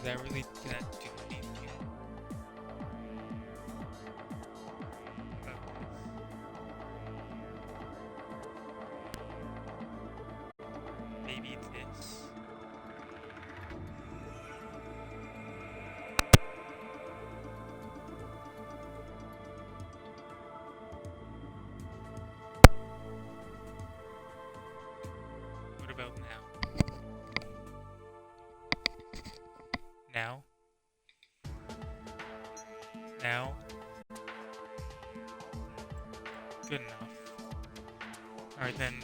that really didn't do anything. Maybe this. What about now? Now? Now? Good enough. Alright then,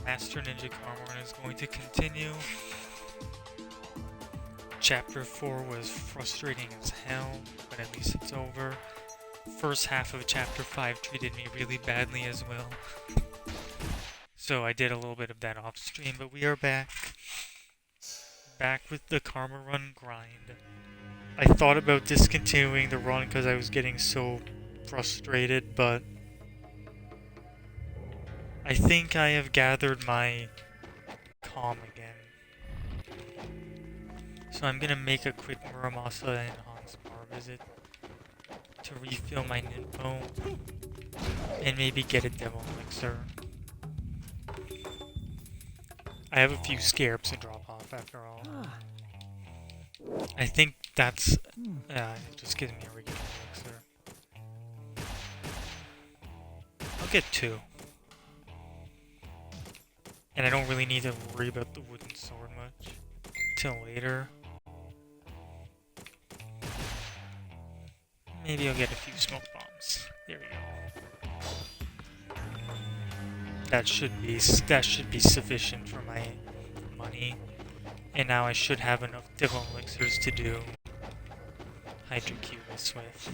Master Ninja Carmine is going to continue. Chapter 4 was frustrating as hell, but at least it's over. First half of Chapter 5 treated me really badly as well. So I did a little bit of that off stream, but we are back. Back with the Karma Run grind. I thought about discontinuing the run because I was getting so frustrated, but I think I have gathered my calm again. So I'm gonna make a quick Muramasa and Hansmar visit to refill my Ninpo and maybe get a Devil Elixir. I have a few scarabs to drop off after all. I think that's... it just gives me a regular elixir. I'll get 2. And I don't really need to worry about the wooden sword much. Till later. Maybe I'll get a few smoke bombs. There we go. That should be sufficient for my money. And now I should have enough Devil Elixirs to do Hydrocubus with.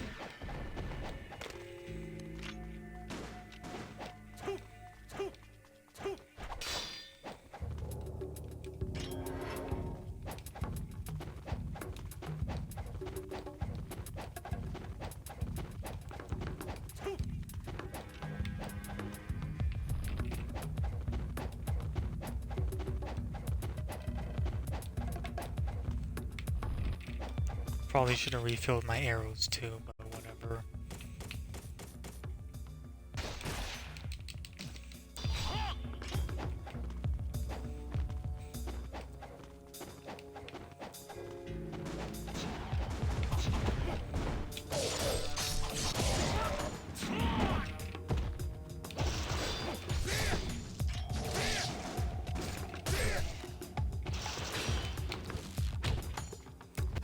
Probably should have refilled my arrows too, but whatever.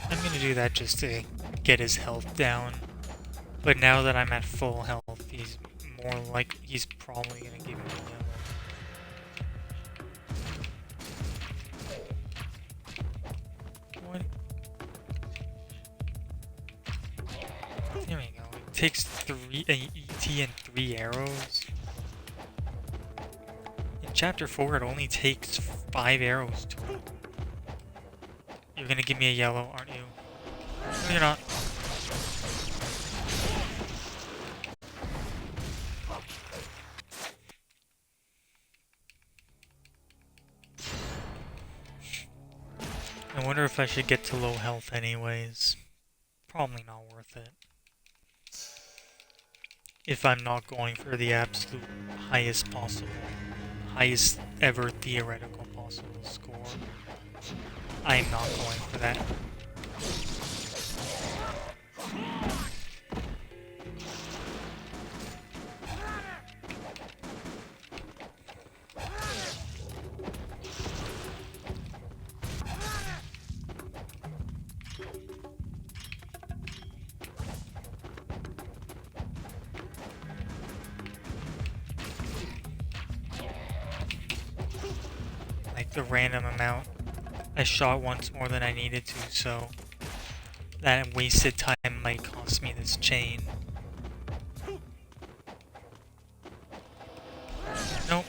I'm gonna do that just to get his health down. But now that I'm at full health, he's probably gonna give me a yellow. What? There we go. It takes 3 ET and 3 arrows. In chapter 4 it only takes 5 arrows to it. You're gonna give me a yellow, aren't you? No, you're not. I wonder if I should get to low health anyways. Probably not worth it. If I'm not going for the absolute highest ever theoretical possible score. I am not going for that. Like the random amount. I shot once more than I needed to, so that wasted time might cost me this chain. Nope.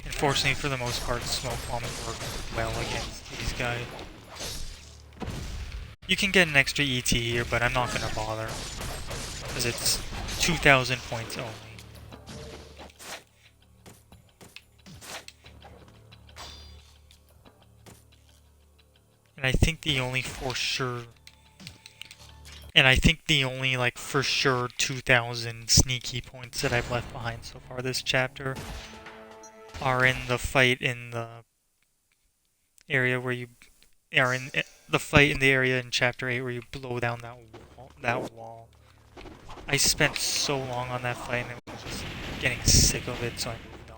Unfortunately, for the most part, smoke bombs work well against these guys. You can get an extra ET here, but I'm not gonna bother, because it's 2,000 points only. And I think the only for sure... And I think the only, like, for sure 2,000 sneaky points that I've left behind so far this chapter are in the fight in the area where you... Are in the fight in the area in Chapter 8 where you blow down that wall. I spent so long on that fight and I was just getting sick of it, so I moved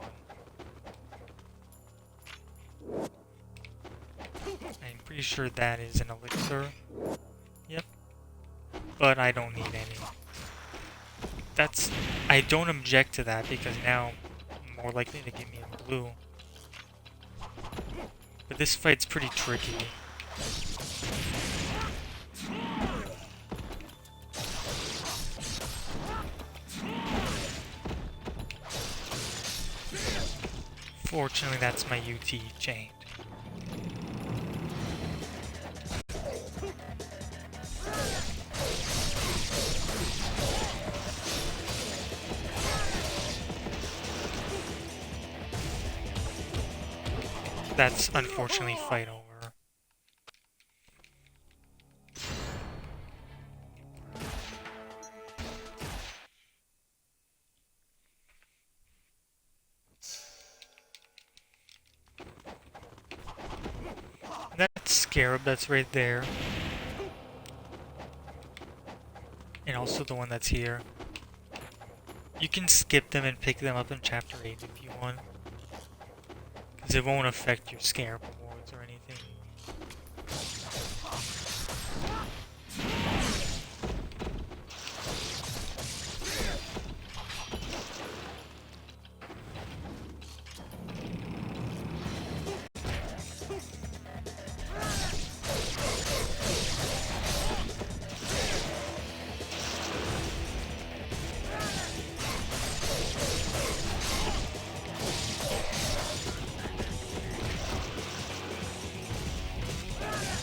on. I'm pretty sure that is an elixir. Yep. But I don't need any. I don't object to that because now I'm more likely to give me a blue. But this fight's pretty tricky. Fortunately, that's my UT chained. That's unfortunately fight over. That scarab that's right there. And also the one that's here. You can skip them and pick them up in Chapter 8 if you want. Because it won't affect your scarab rewards or anything.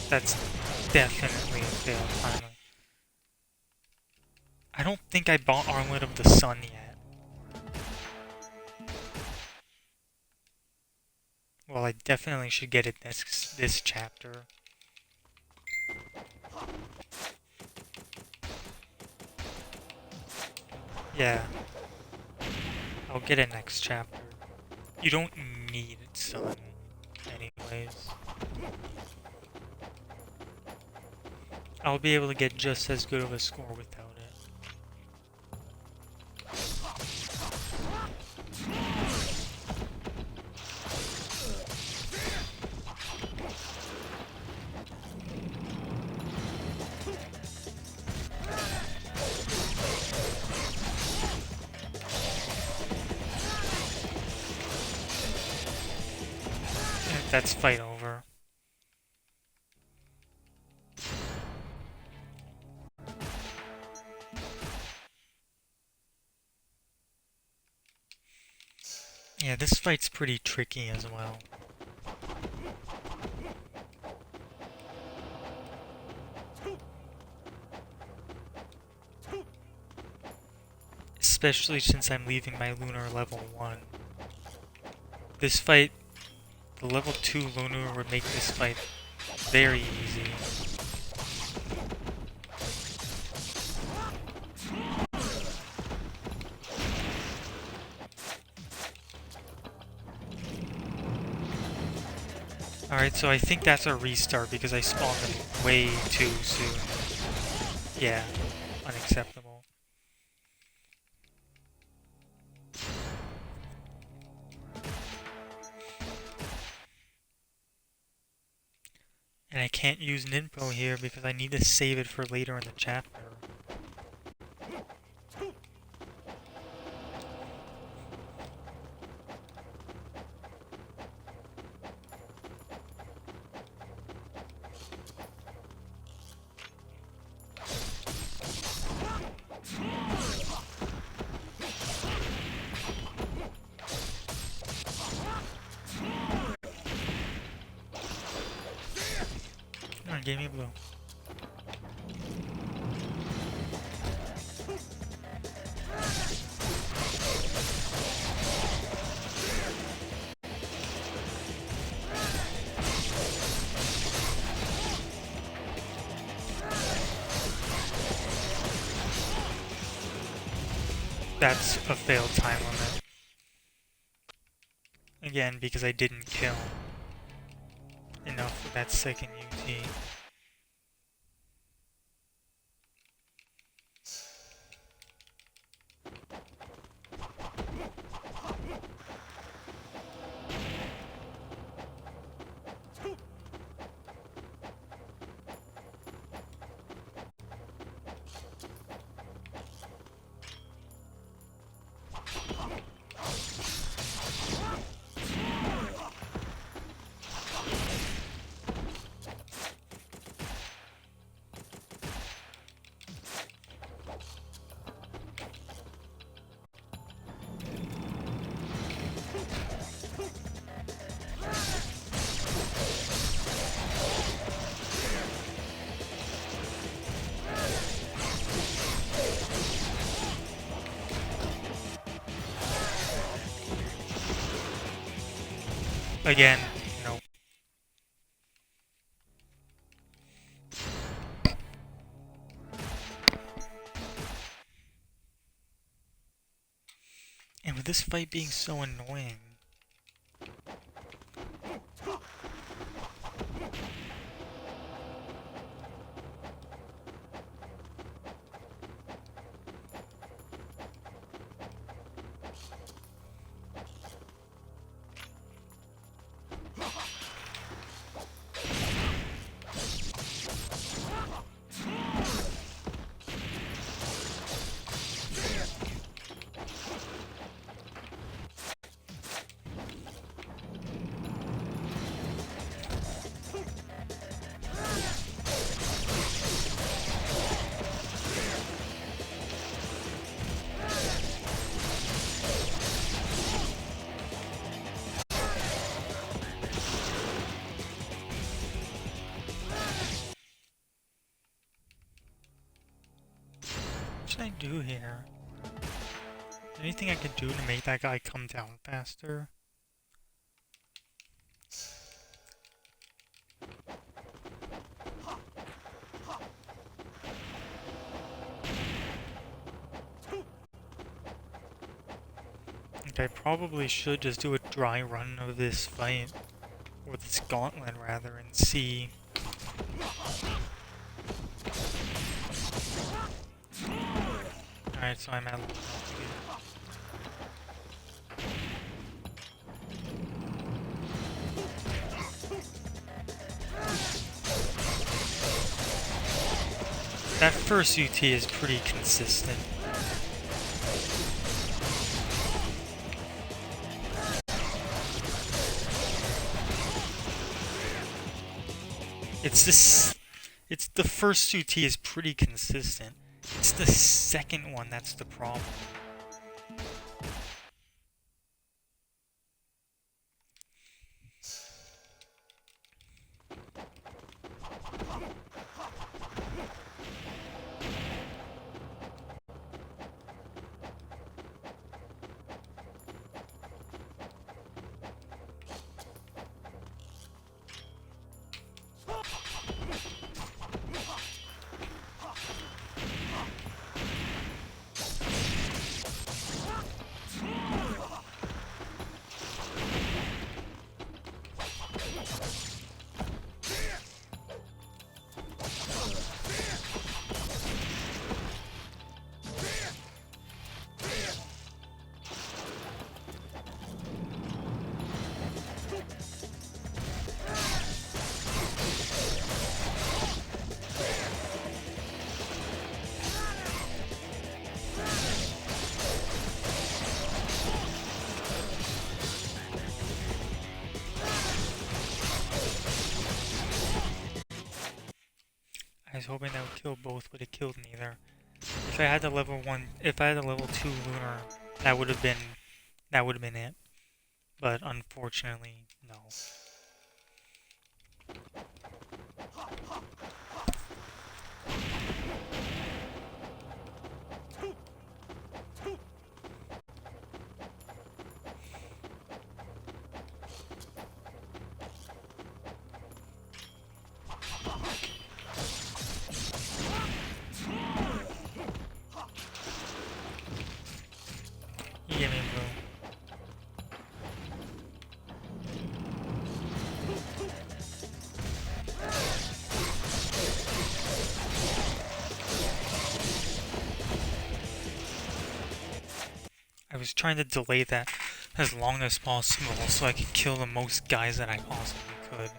That's definitely a fail finally. I don't think I bought Armlet of the Sun yet. Well, I definitely should get it this chapter. Yeah. I'll get it next chapter. You don't need Sun anyways. I'll be able to get just as good of a score without it. And that's fight over. Yeah, this fight's pretty tricky as well. Especially since I'm leaving my Lunar level 1. This fight, the level 2 Lunar would make this fight very easy. Alright, so I think that's a restart because I spawned them way too soon. Yeah, unacceptable. And I can't use Ninpo here because I need to save it for later in the chapter. Gave me blue. that's a failed time limit. Again, because I didn't kill enough with that second UT. Again, no. And with this fight being so annoying. What should I do here? Anything I could do to make that guy come down faster? I probably should just do a dry run of this fight, or this gauntlet rather, and see. Alright, so I'm at level 2. That first UT is pretty consistent. It's the first UT is pretty consistent. It's the second one that's the problem. I was hoping that would kill both, but it killed neither. If I had the level 2 lunar, that would have been it. But unfortunately, no. trying to delay that as long as possible so I could kill the most guys that I possibly could.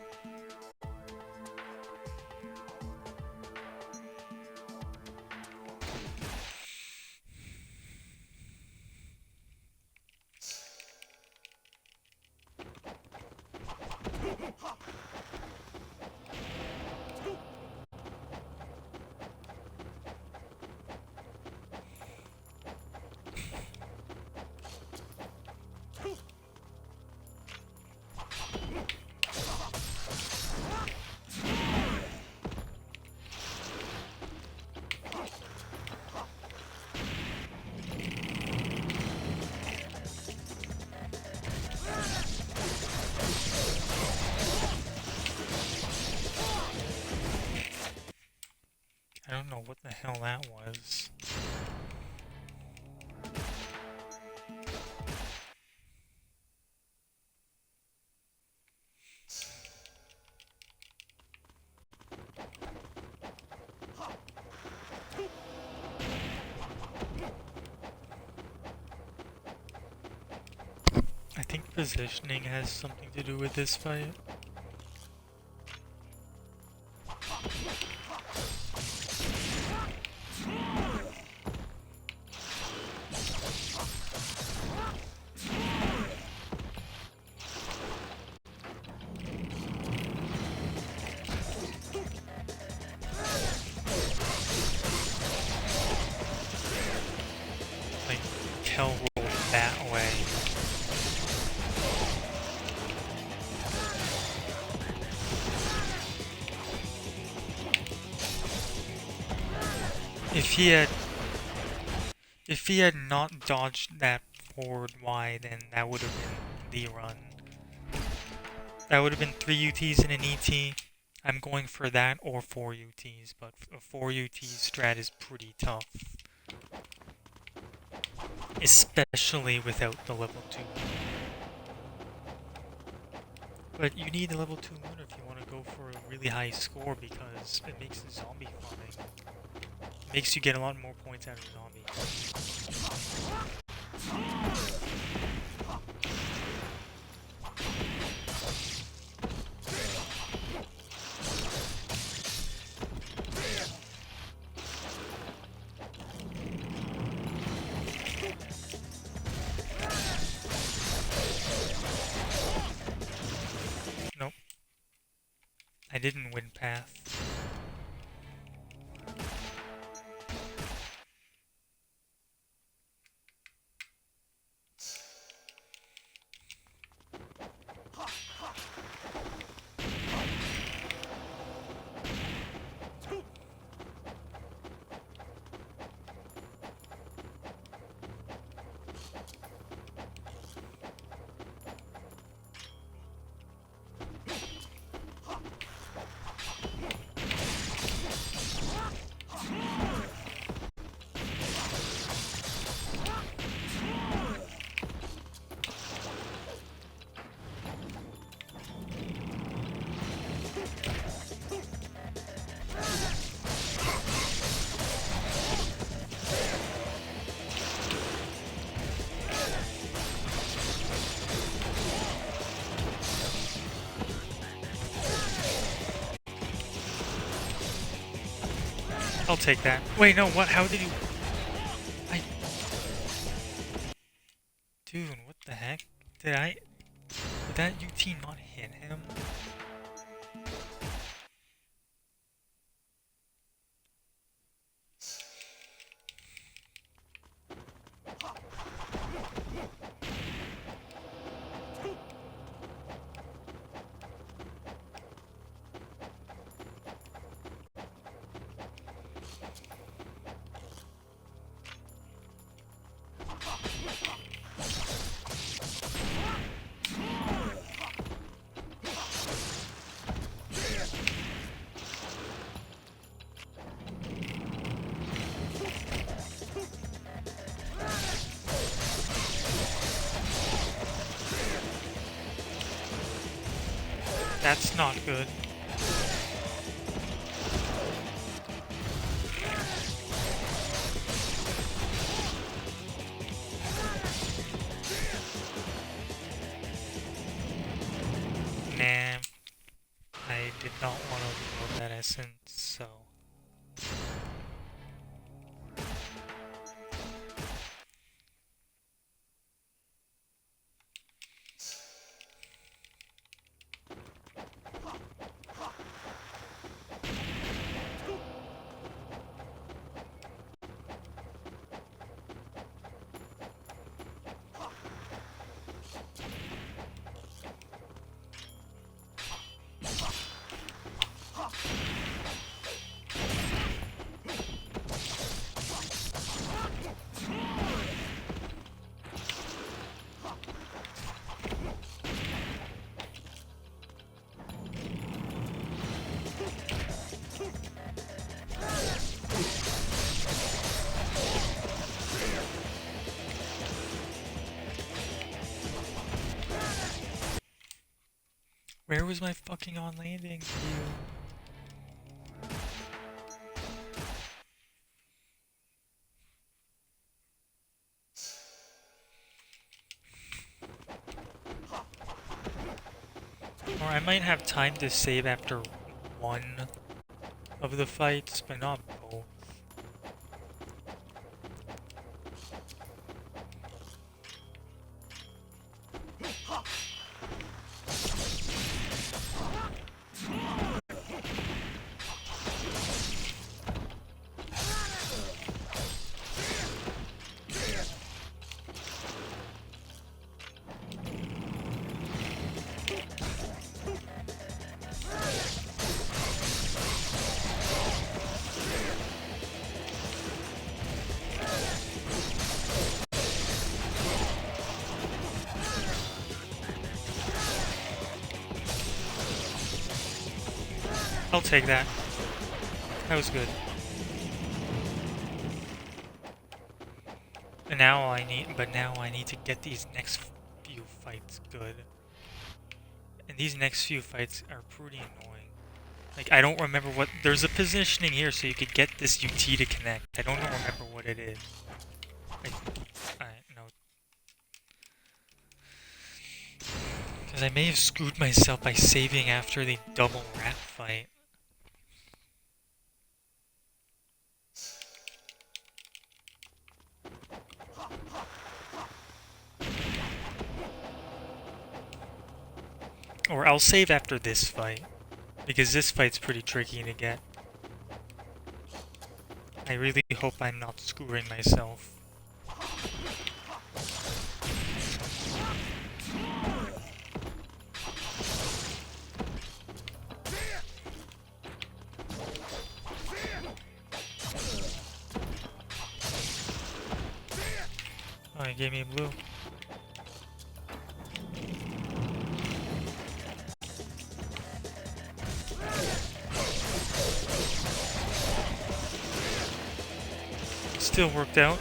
I don't know what the hell that was. I think positioning has something to do with this fight. Like, Kel rolled that way. If he had not dodged that forward Y, then that would have been the run. That would have been 3 UTs and an ET. I'm going for that or 4 UTs, but a 4 UT strat is pretty tough. Especially without the level 2. But you need a level 2 Luna if you want to go for a really high score because it makes the zombie farming. It makes you get a lot more points out of zombie. Nope. I didn't win path. I'll take that. Wait, no, what? How did you... Dude, what the heck? Did that UT not hit him? That's not good. did not want to reload that essence, so... Where was my fucking on landing view? Or I might have time to save after one of the fights, but not both. I'll take that. That was good. But now I need to get these next few fights good. And these next few fights are pretty annoying. Like, I don't remember what... There's a positioning here so you could get this UT to connect. I don't remember what it is. No. Because I may have screwed myself by saving after the double rat fight. Or I'll save after this fight. Because this fight's pretty tricky to get. I really hope I'm not screwing myself. Oh, he gave me a blue. Still worked out.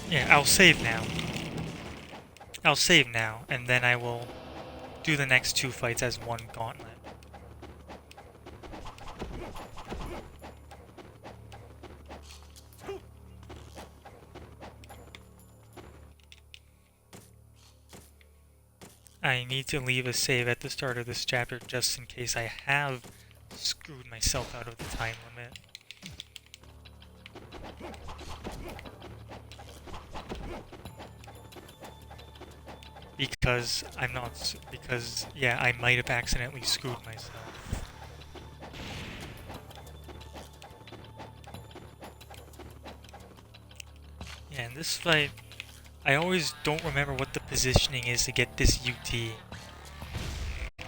Yeah, I'll save now. I'll save now, and then I will do the next two fights as one gauntlet. I need to leave a save at the start of this chapter just in case I have screwed myself out of the time limit. Because yeah, I might have accidentally screwed myself. Yeah, in this fight, I always don't remember what the positioning is to get this UT.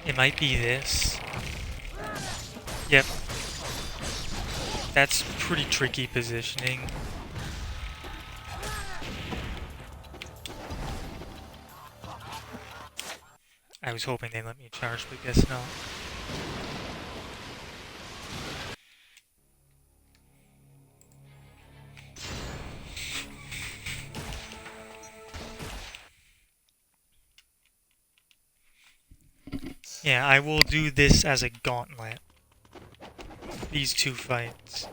It might be this. Yep. That's pretty tricky positioning. I was hoping they'd let me charge, but guess not. Yeah, I will do this as a gauntlet. These two fights.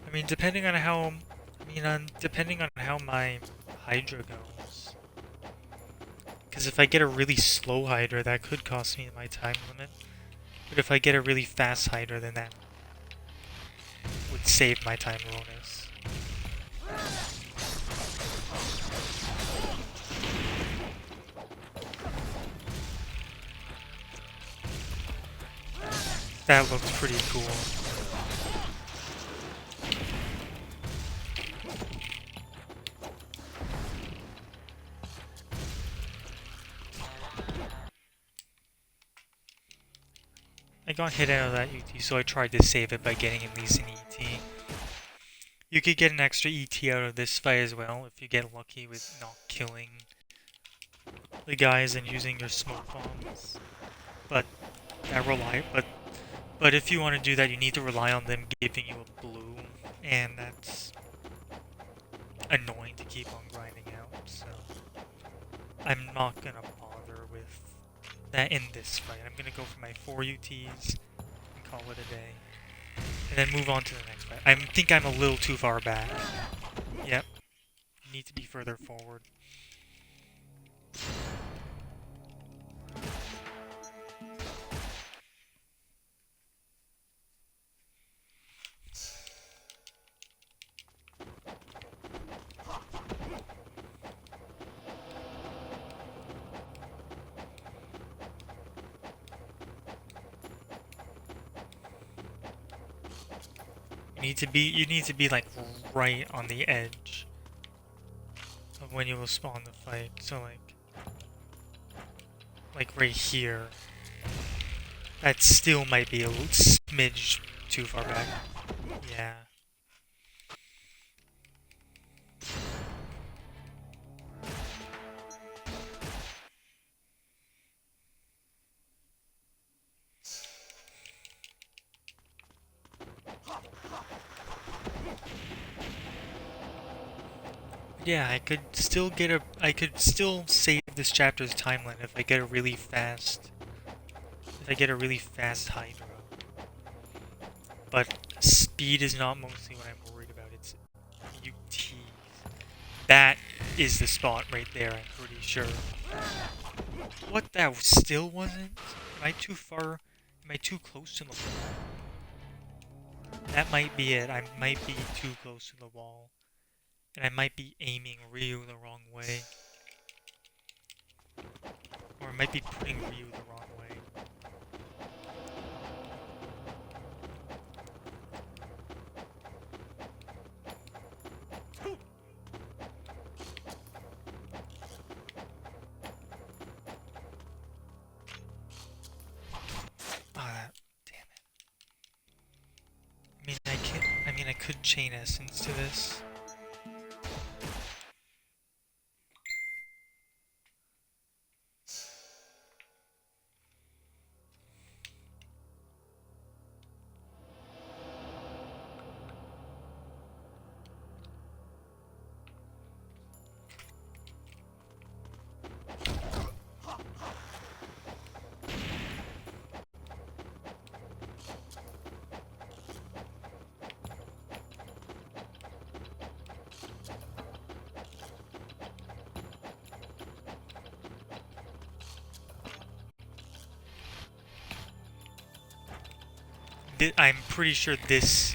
I mean, depending on how my Hydra goes. Because if I get a really slow Hydra, that could cost me my time limit. But if I get a really fast Hydra, then that would save my time bonus. That looks pretty cool. I got hit out of that UT, so I tried to save it by getting at least an ET. You could get an extra ET out of this fight as well if you get lucky with not killing the guys and using your smoke bombs. But if you want to do that, you need to rely on them giving you a blue, and that's annoying to keep on grinding out. So I'm not gonna bother with that in this fight. I'm gonna go for my 4 UTs and call it a day. And then move on to the next fight. I think I'm a little too far back. Yep. You need to be further forward. You need to be like right on the edge of when you will spawn the fight. So like right here. That still might be a little smidge too far back. Yeah. Yeah, I could still save this chapter's timeline if I get a really fast Hydra. But speed is not mostly what I'm worried about, it's UTs. That is the spot right there, I'm pretty sure. What, that still wasn't? Am I too far? Am I too close to the wall? That might be it, I might be too close to the wall. And I might be aiming Ryu the wrong way. Or I might be putting Ryu the wrong way. Ah, damn it. I mean, I could chain essence to this. I'm pretty sure this...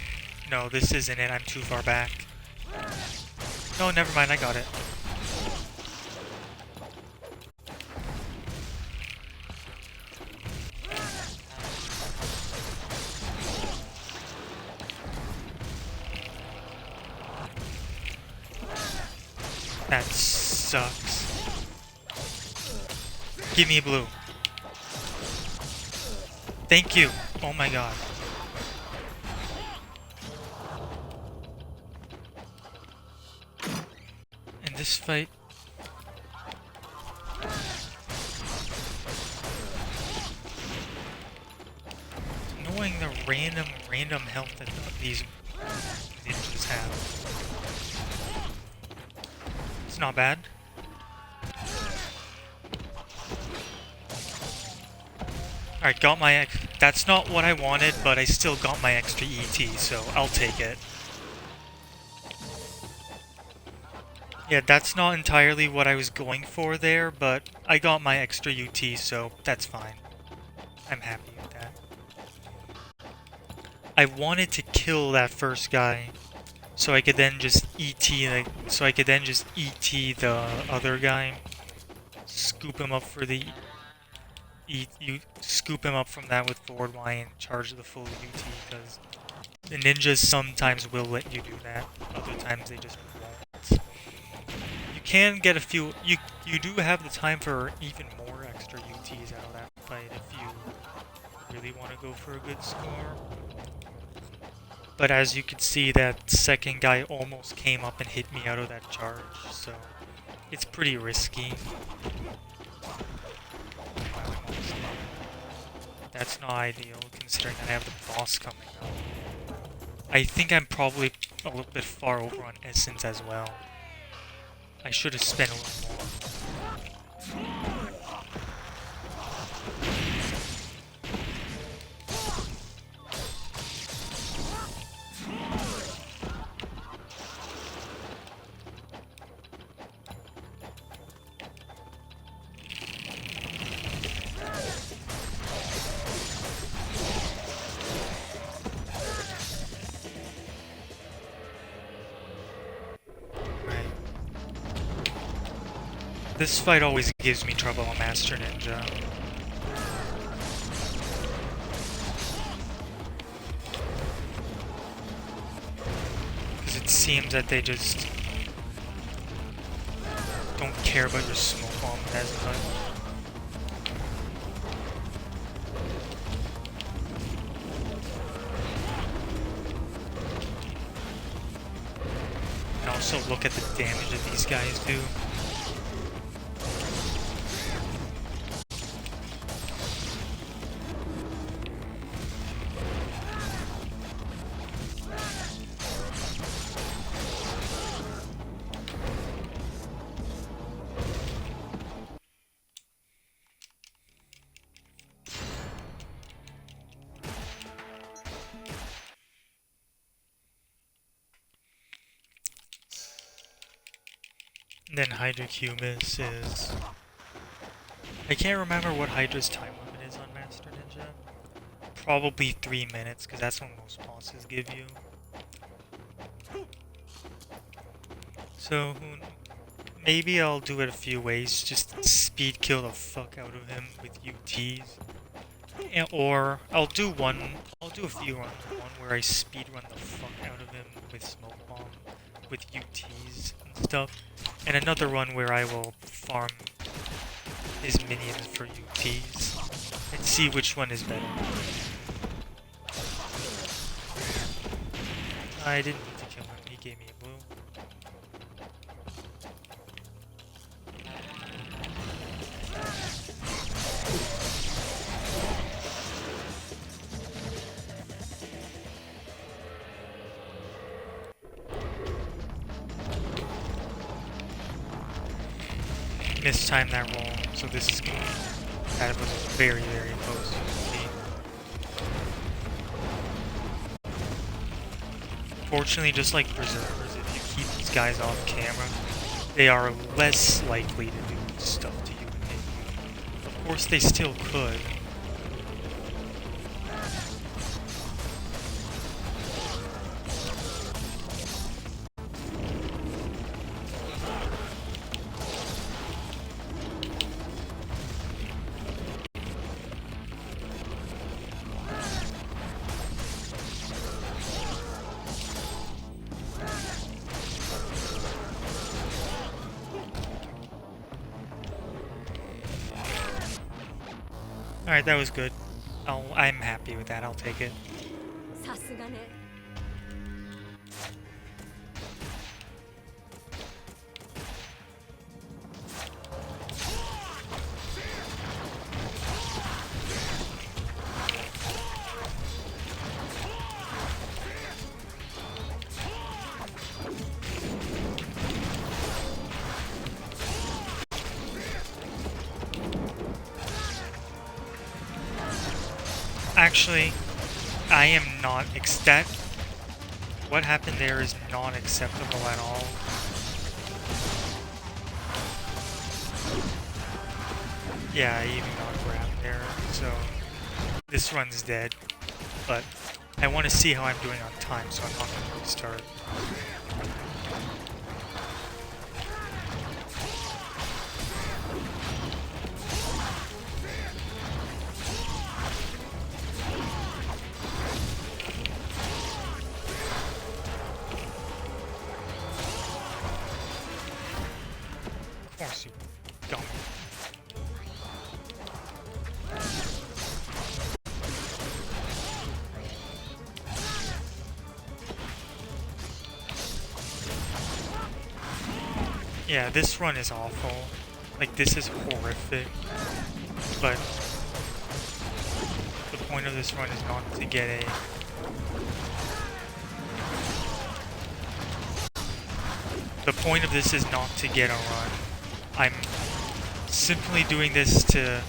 No, this isn't it. I'm too far back. No, never mind. I got it. That sucks. Give me a blue. Thank you. Oh my god. In this fight... Knowing the random health that these ninjas have. It's not bad. Alright, got my... That's not what I wanted, but I still got my extra ET, so I'll take it. Yeah, that's not entirely what I was going for there, but I got my extra UT, so that's fine. I'm happy with that. I wanted to kill that first guy, so I could then just ET the other guy, scoop him up for the you scoop him up from that with forward Y and charge the full UT, because the ninjas sometimes will let you do that, other times they just won't. You can get a few, you do have the time for even more extra UTs out of that fight if you really want to go for a good score. But as you can see, that second guy almost came up and hit me out of that charge, so it's pretty risky. That's not ideal, considering that I have the boss coming up. I think I'm probably a little bit far over on Essence as well. I should have spent a little more. This fight always gives me trouble on Master Ninja. Because it seems that they just don't care about your smoke bomb as much. And also look at the damage that these guys do. Then Hydra Cubus is... I can't remember what Hydra's time limit is on Master Ninja. Probably 3 minutes, because that's what most bosses give you. So, maybe I'll do it a few ways, just speed kill the fuck out of him with UTs. Or, I'll do a few runs. One where I speed run the fuck out of him with Smoke Bomb, with UTs and stuff. And another one where I will farm his minions for UTs and see which one is better. I didn't need to kill him, he gave me a blue. Mistimed that roll, so this is good. That was very, very close to me. Fortunately, just like Berserkers, if you keep these guys off camera, they are less likely to do stuff to you and hit you. Of course, they still could. Alright, that was good. I'm happy with that, I'll take it. さすがね。Actually, I am not that what happened there is not acceptable at all. Yeah, I even got grabbed there, so this run's dead. But I want to see how I'm doing on time, so I'm not going to restart. Of course you don't. Yeah, this run is awful. Like, this is horrific. But the point of this run is not to get a... The point of this is not to get a run. I'm simply doing this to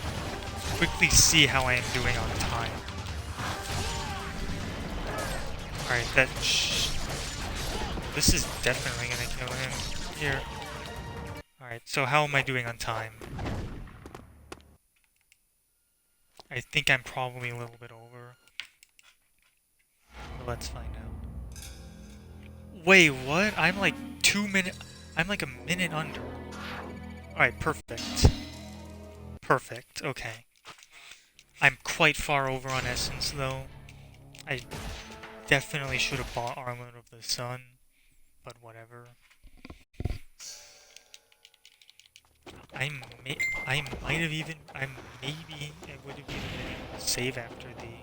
quickly see how I am doing on time. Alright, this is definitely gonna kill him. Here. Alright, so how am I doing on time? I think I'm probably a little bit over. But let's find out. Wait, what? I'm like 2 minutes... I'm like a minute under. Alright, perfect. Perfect, okay. I'm quite far over on Essence, though. I definitely should have bought Armlet of the Sun, but whatever. I might have even... maybe it would have even been able to save after the...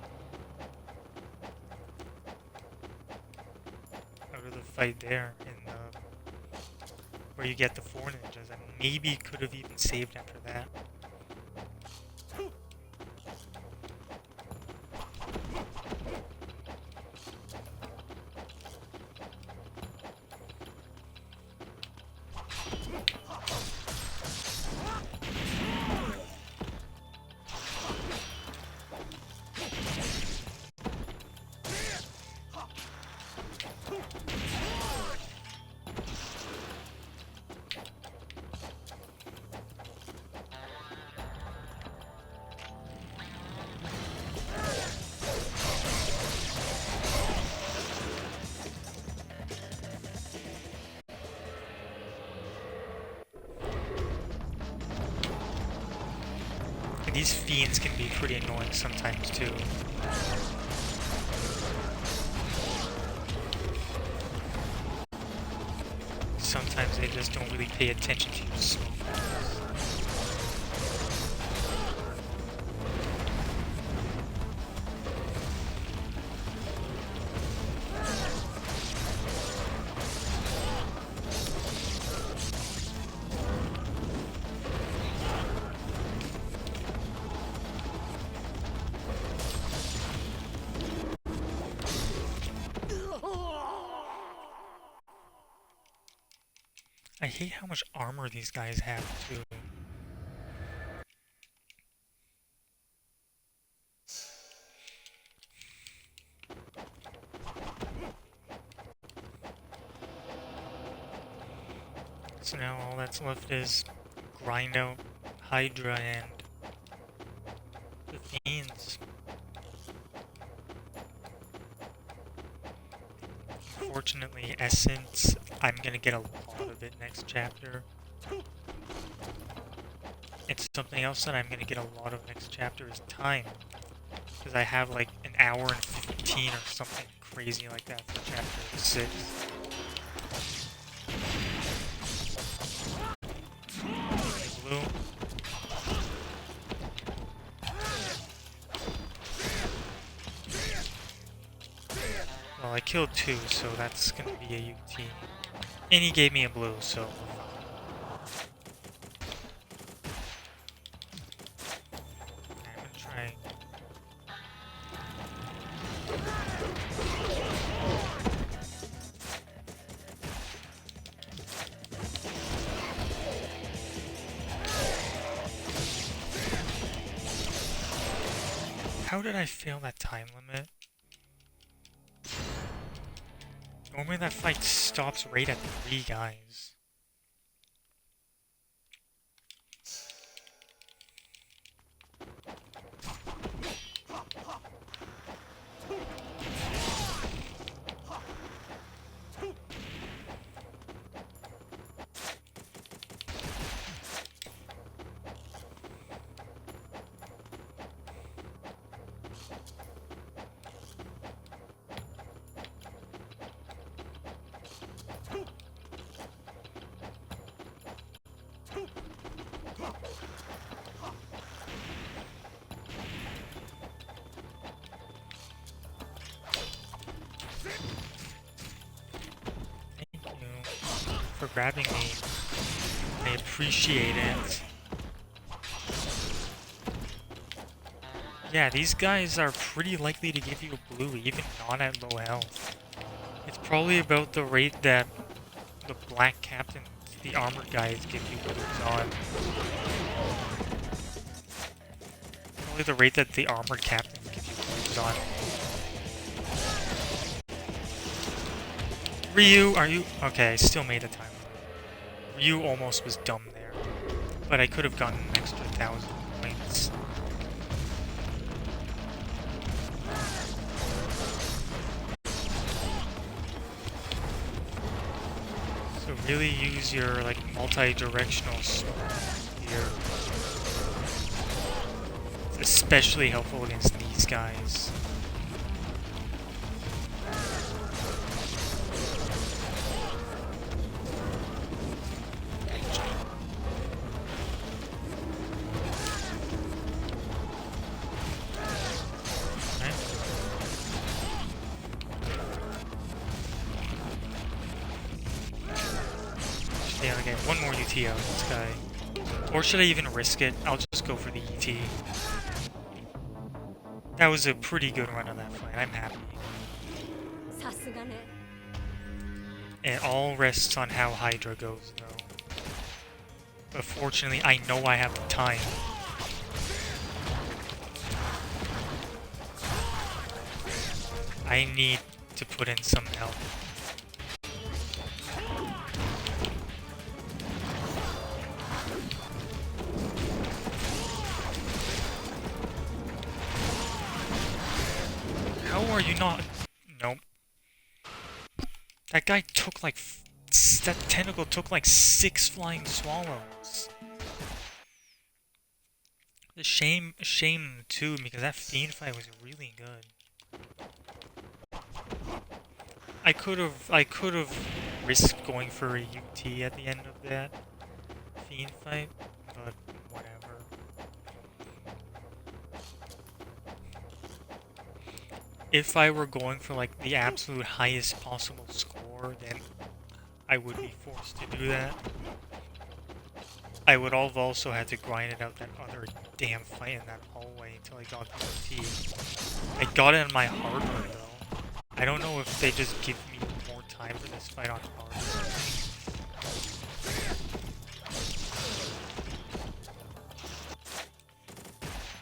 out of the fight there, in the... where you get the 4 ninjas. I maybe could have even saved after that. These fiends can be pretty annoying sometimes too. Sometimes they just don't really pay attention to you. So I hate how much armor these guys have too. So now all that's left is grind out Hydra and the fiends. Unfortunately, Essence, I'm gonna get a lot of it next chapter. It's something else that I'm gonna get a lot of next chapter is time. Because I have like an hour and 15 or something crazy like that for chapter 6. Blue. killed 2, so that's gonna be a UT. And he gave me a blue, so... I'm gonna try... How did I fail that time limit? Normally that fight stops right at 3 guys. Thank you for grabbing me. I appreciate it. Yeah, these guys are pretty likely to give you a blue, even not at low health. It's probably about the rate that the black captains, the armored guys, give you blues on. Probably the rate that the armored captains give you blues on. Ryu, are you... Okay, I still made a time. Ryu almost was dumb there. But I could have gotten an extra 1,000 points. So really use your, like, multi-directional sword here. It's especially helpful against these guys. Yeah, okay, one more UT out of this guy. Or should I even risk it? I'll just go for the ET. That was a pretty good run on that fight. I'm happy. さすがね It all rests on how Hydra goes, though. But fortunately, I know I have the time. I need to put in some help. How are you not? Nope. That guy took like... That tentacle took like 6 flying swallows. The shame too, because that fiend fight was really good. I could have risked going for a UT at the end of that fiend fight, but whatever. If I were going for like the absolute highest possible score, then I would be forced to do that. I would have also had to grind it out that other damn fight in that hallway until I got the UT. I got it in my hardware though. I don't know if they just give me more time for this fight on hardware.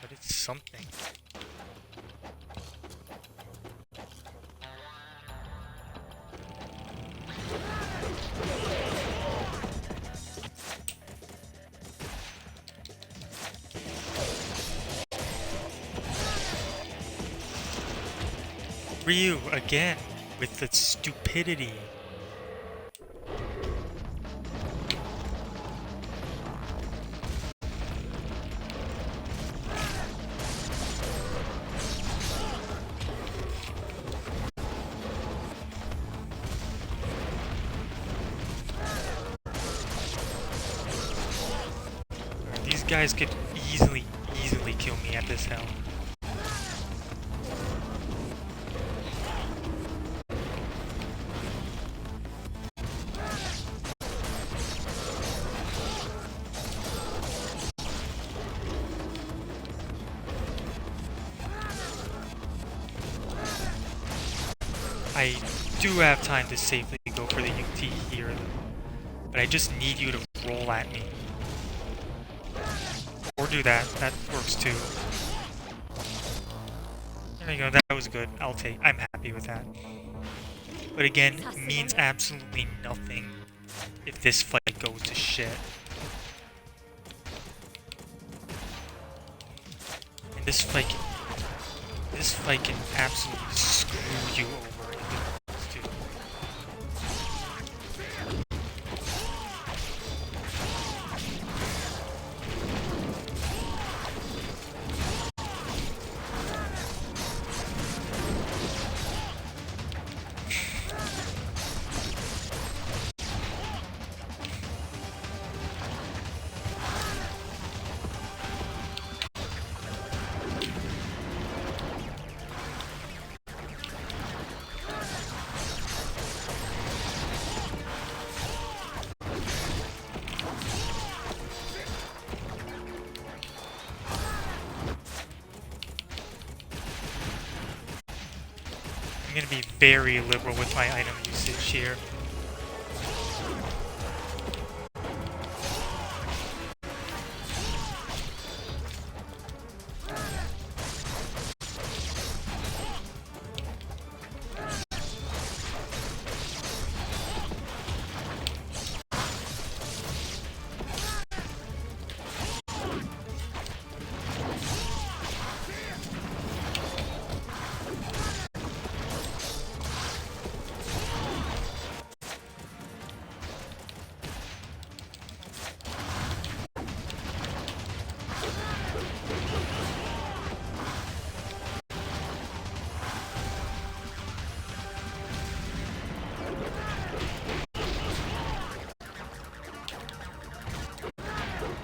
But it's something. Ryu, again, with the stupidity. These guys could easily kill me at this health. I do have time to safely go for the UT here, though. But I just need you to roll at me. Or do that. That works too. There you go. That was good. I'm happy with that. But again, it means absolutely nothing if this fight goes to shit. And this fight can absolutely screw you over if it wants to. I'm gonna be very liberal with my item usage here.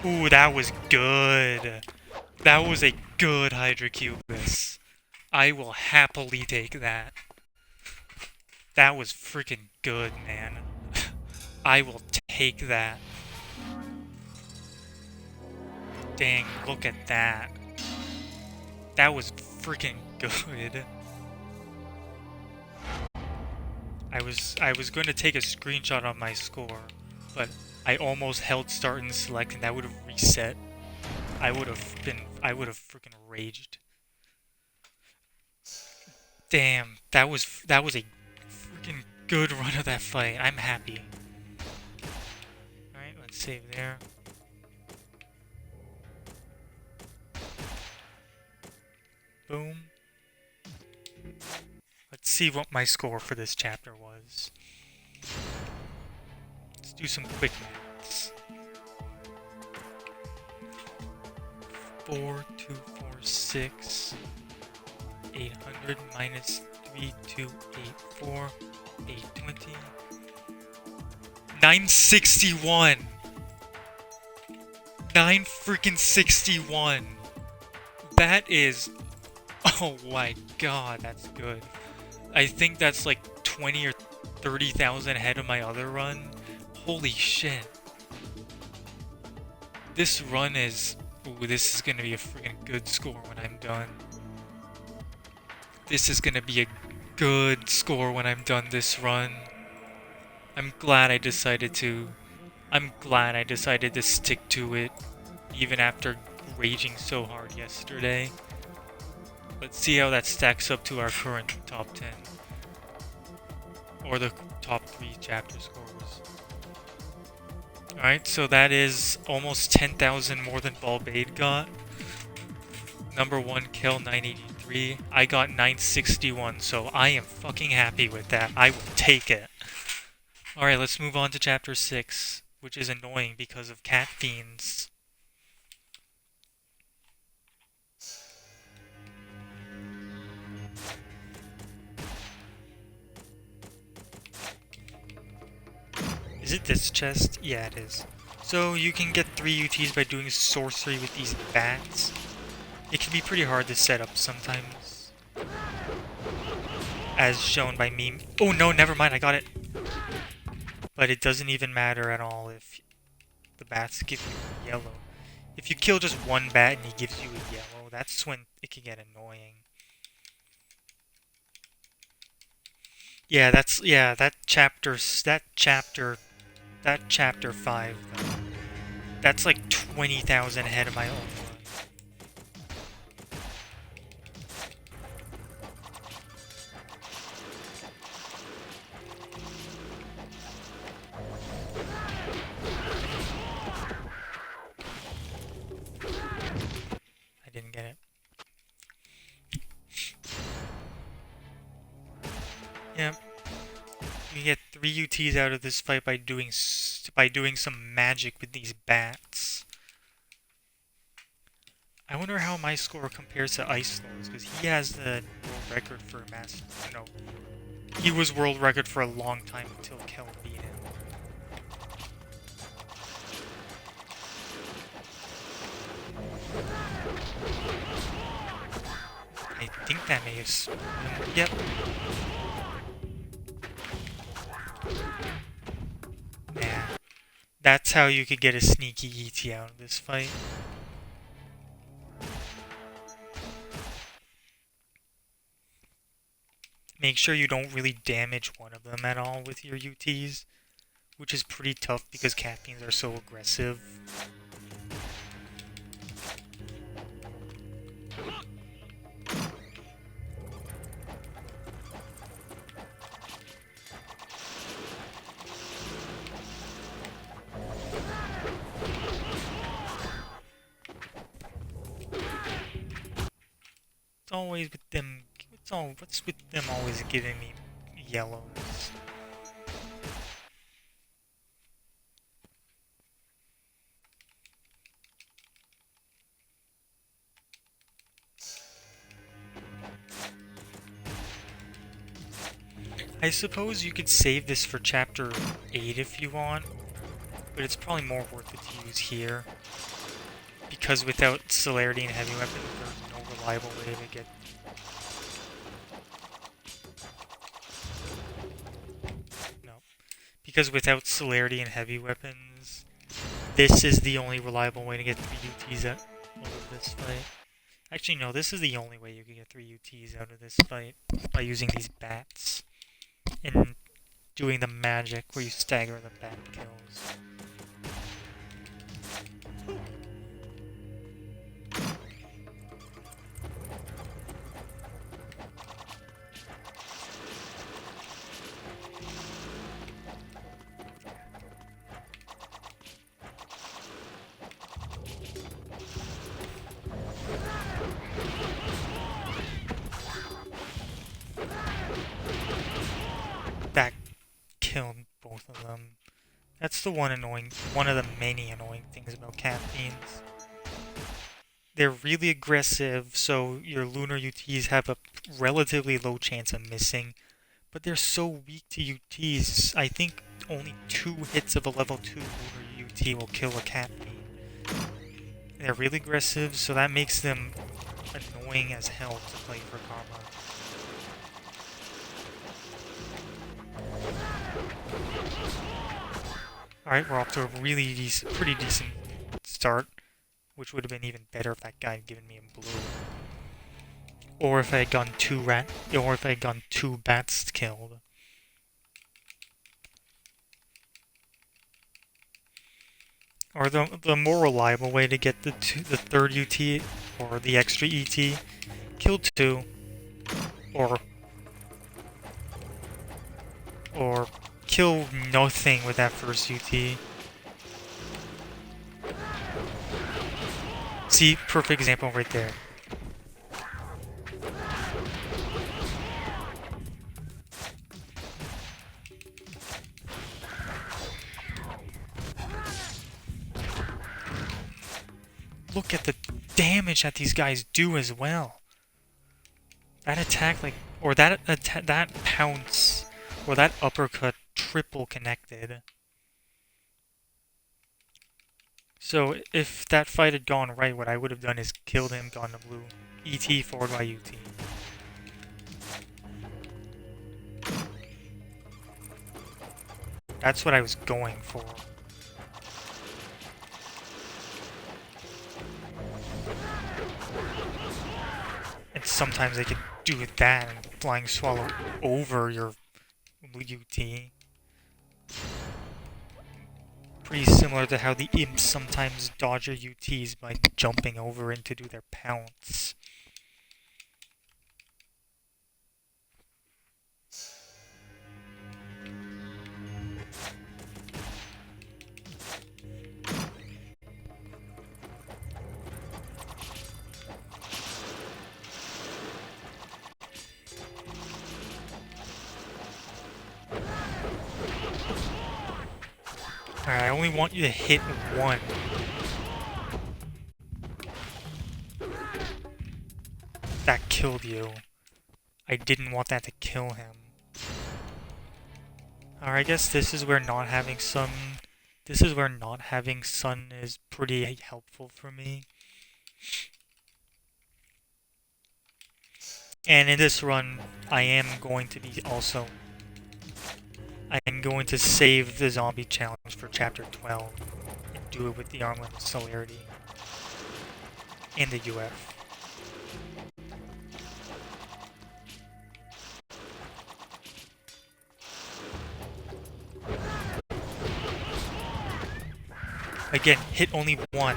Ooh, that was good. That was a good Hydrocubus. I will happily take that. That was freaking good, man. I will take that. Dang, look at that. That was freaking good. I was going to take a screenshot on my score, but I almost held start and select and that would have reset. I would have freaking raged. Damn, that was a freaking good run of that fight. I'm happy. Alright, let's save there. Boom. Let's see what my score for this chapter was. Let's do some quick maths. 4246 800 minus 3284 820 961 9 freaking 61. That is, oh my god, that's good. I think that's like 20 or 30,000 ahead of my other run. Holy shit. This run is... Ooh, this is gonna be a freaking good score when I'm done. This is gonna be a good score when I'm done this run. I'm glad I decided to stick to it, even after raging so hard yesterday. Let's see how that stacks up to our current top 10. Or the top 3 chapter scores. Alright, so that is almost 10,000 more than Balbade got. Number 1 kill 983. I got 961, so I am fucking happy with that. I will take it. Alright, let's move on to chapter 6, which is annoying because of cat fiends. Is it this chest? Yeah, it is. So you can get 3 UTs by doing sorcery with these bats. It can be pretty hard to set up sometimes. As shown by me. Oh no, never mind, I got it. But it doesn't even matter at all if the bats give you yellow. If you kill just one bat and he gives you a yellow, that's when it can get annoying. Yeah, that chapter 5 though. That's like 20,000 ahead of my own run. I didn't get it. Yep. You get 3 UTs out of this fight by doing some magic with these bats. I wonder how my score compares to Ice Lord's, because he has the world record for master. No, he was world record for a long time until Kel beat him. I think that may have. Yep. Yeah. That's how you could get a sneaky ET out of this fight. Make sure you don't really damage one of them at all with your UTs, which is pretty tough because Caffeines are so aggressive. It's always with them. What's with them always giving me yellows? I suppose you could save this for chapter 8 if you want, but it's probably more worth it to use here. Because without Celerity and Heavy Weapon, there's no reliable way to get... No. Because without Celerity and Heavy Weapons, this is the only reliable way to get 3 UTs out of this fight. Actually, no, this is the only way you can get 3 UTs out of this fight, by using these bats. And doing the magic where you stagger the bat kills. That killed both of them. That's one of the many annoying things about Caffeines. They're really aggressive, so your Lunar UTs have a relatively low chance of missing, but they're so weak to UTs. I think only 2 hits of a level 2 Lunar UT will kill a Caffeine. They're really aggressive, so that makes them annoying as hell to play for Karma. Alright, we're off to a pretty decent start, which would have been even better if that guy had given me a blue. Or if I had gotten 2 bats killed. Or the more reliable way to get the third UT, or the extra ET, kill 2, or kill nothing with that first UT. See, perfect example right there. Look at the damage that these guys do as well. That attack, like, or that pounce, or that uppercut triple connected. So if that fight had gone right, what I would have done is killed him, gone to blue, ET forward by UT. That's what I was going for. And sometimes they could do that and flying swallow over your UT. Pretty similar to how the imps sometimes dodge your UTs by jumping over in to do their pounce. Alright, I only want you to hit one. That killed you. I didn't want that to kill him. Alright, I guess this is where not having sun... This is where not having sun is pretty helpful for me. And in this run, I am going to be also... I am going to save the zombie challenge for chapter 12 and do it with the Armlet of Celerity and the UF. Again, hit only one.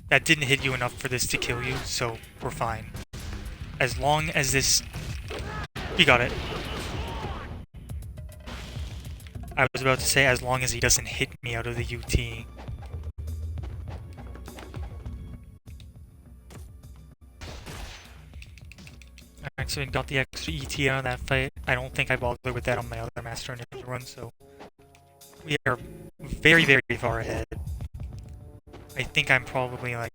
That didn't hit you enough for this to kill you, so we're fine. As long as this... We got it. I was about to say, as long as he doesn't hit me out of the UT. Alright, so we got the extra ET out of that fight. I don't think I bothered with that on my other Master Ninja run, so... We are very, very far ahead. I think I'm probably like...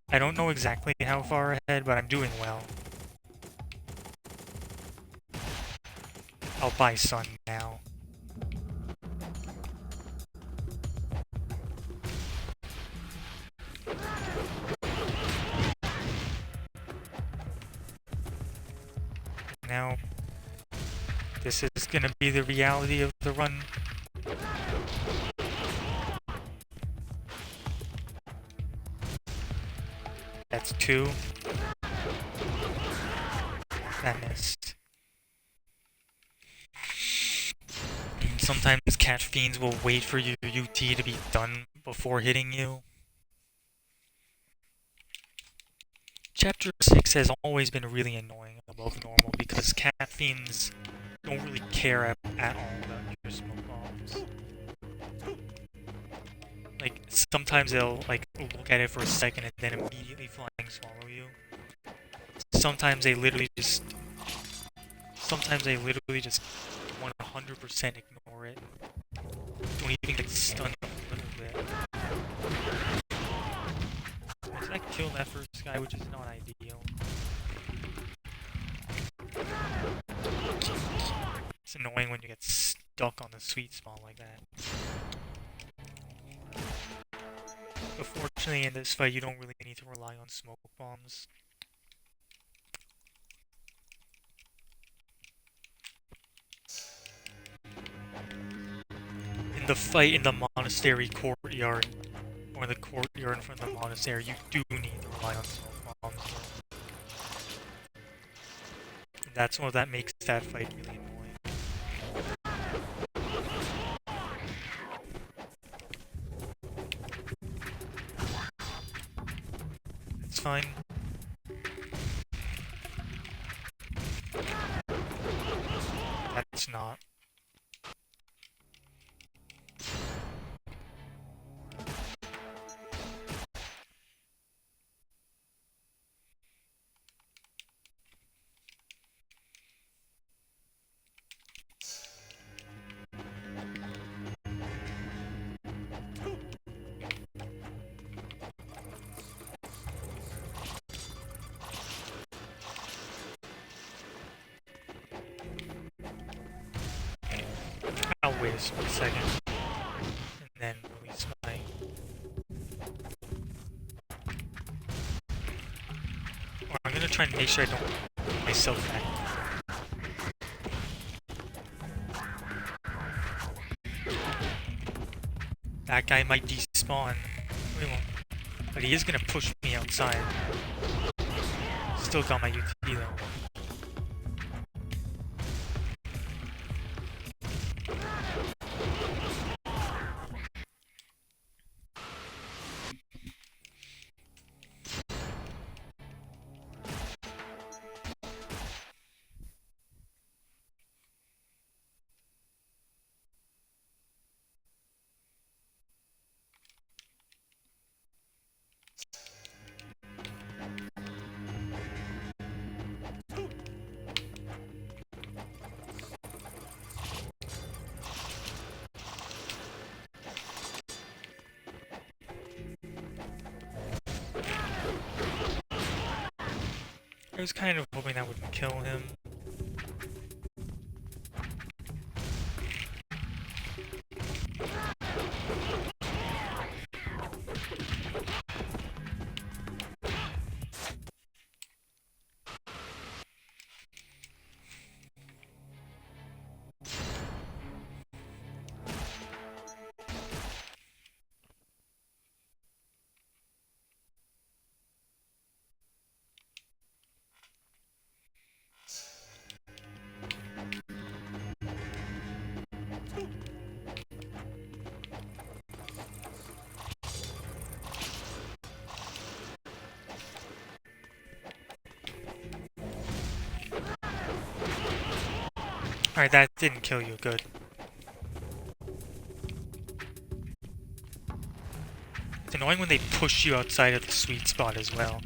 I don't know exactly how far ahead, but I'm doing well. I'll buy Sun now. Now, this is gonna be the reality of the run. That's 2. That missed. Sometimes cat fiends will wait for your UT to be done before hitting you. Chapter 6 has always been really annoying above normal because cat fiends don't really care at all about your smoke bombs. Like, sometimes they'll, like, look at it for a second and then immediately flying swallow you. Sometimes they literally just 100% ignore it. Don't even get stunned a little bit. Does that kill that first guy, which is not ideal? It's annoying when you get stuck on the sweet spot like that. But fortunately in this fight you don't really need to rely on smoke bombs. In the fight in the monastery courtyard, or the courtyard in front of the monastery, you do need to rely on smoke bombs. And that's what that makes that fight really annoying. It's fine. That's not. I'll wait a split second, and then release my... Or I'm gonna try and make sure I don't put myself back. That guy might despawn. He won't. But he is gonna push me outside. still got my UT though. I was kind of hoping that wouldn't kill him. Alright, that didn't kill you, good. It's annoying when they push you outside of the sweet spot as well.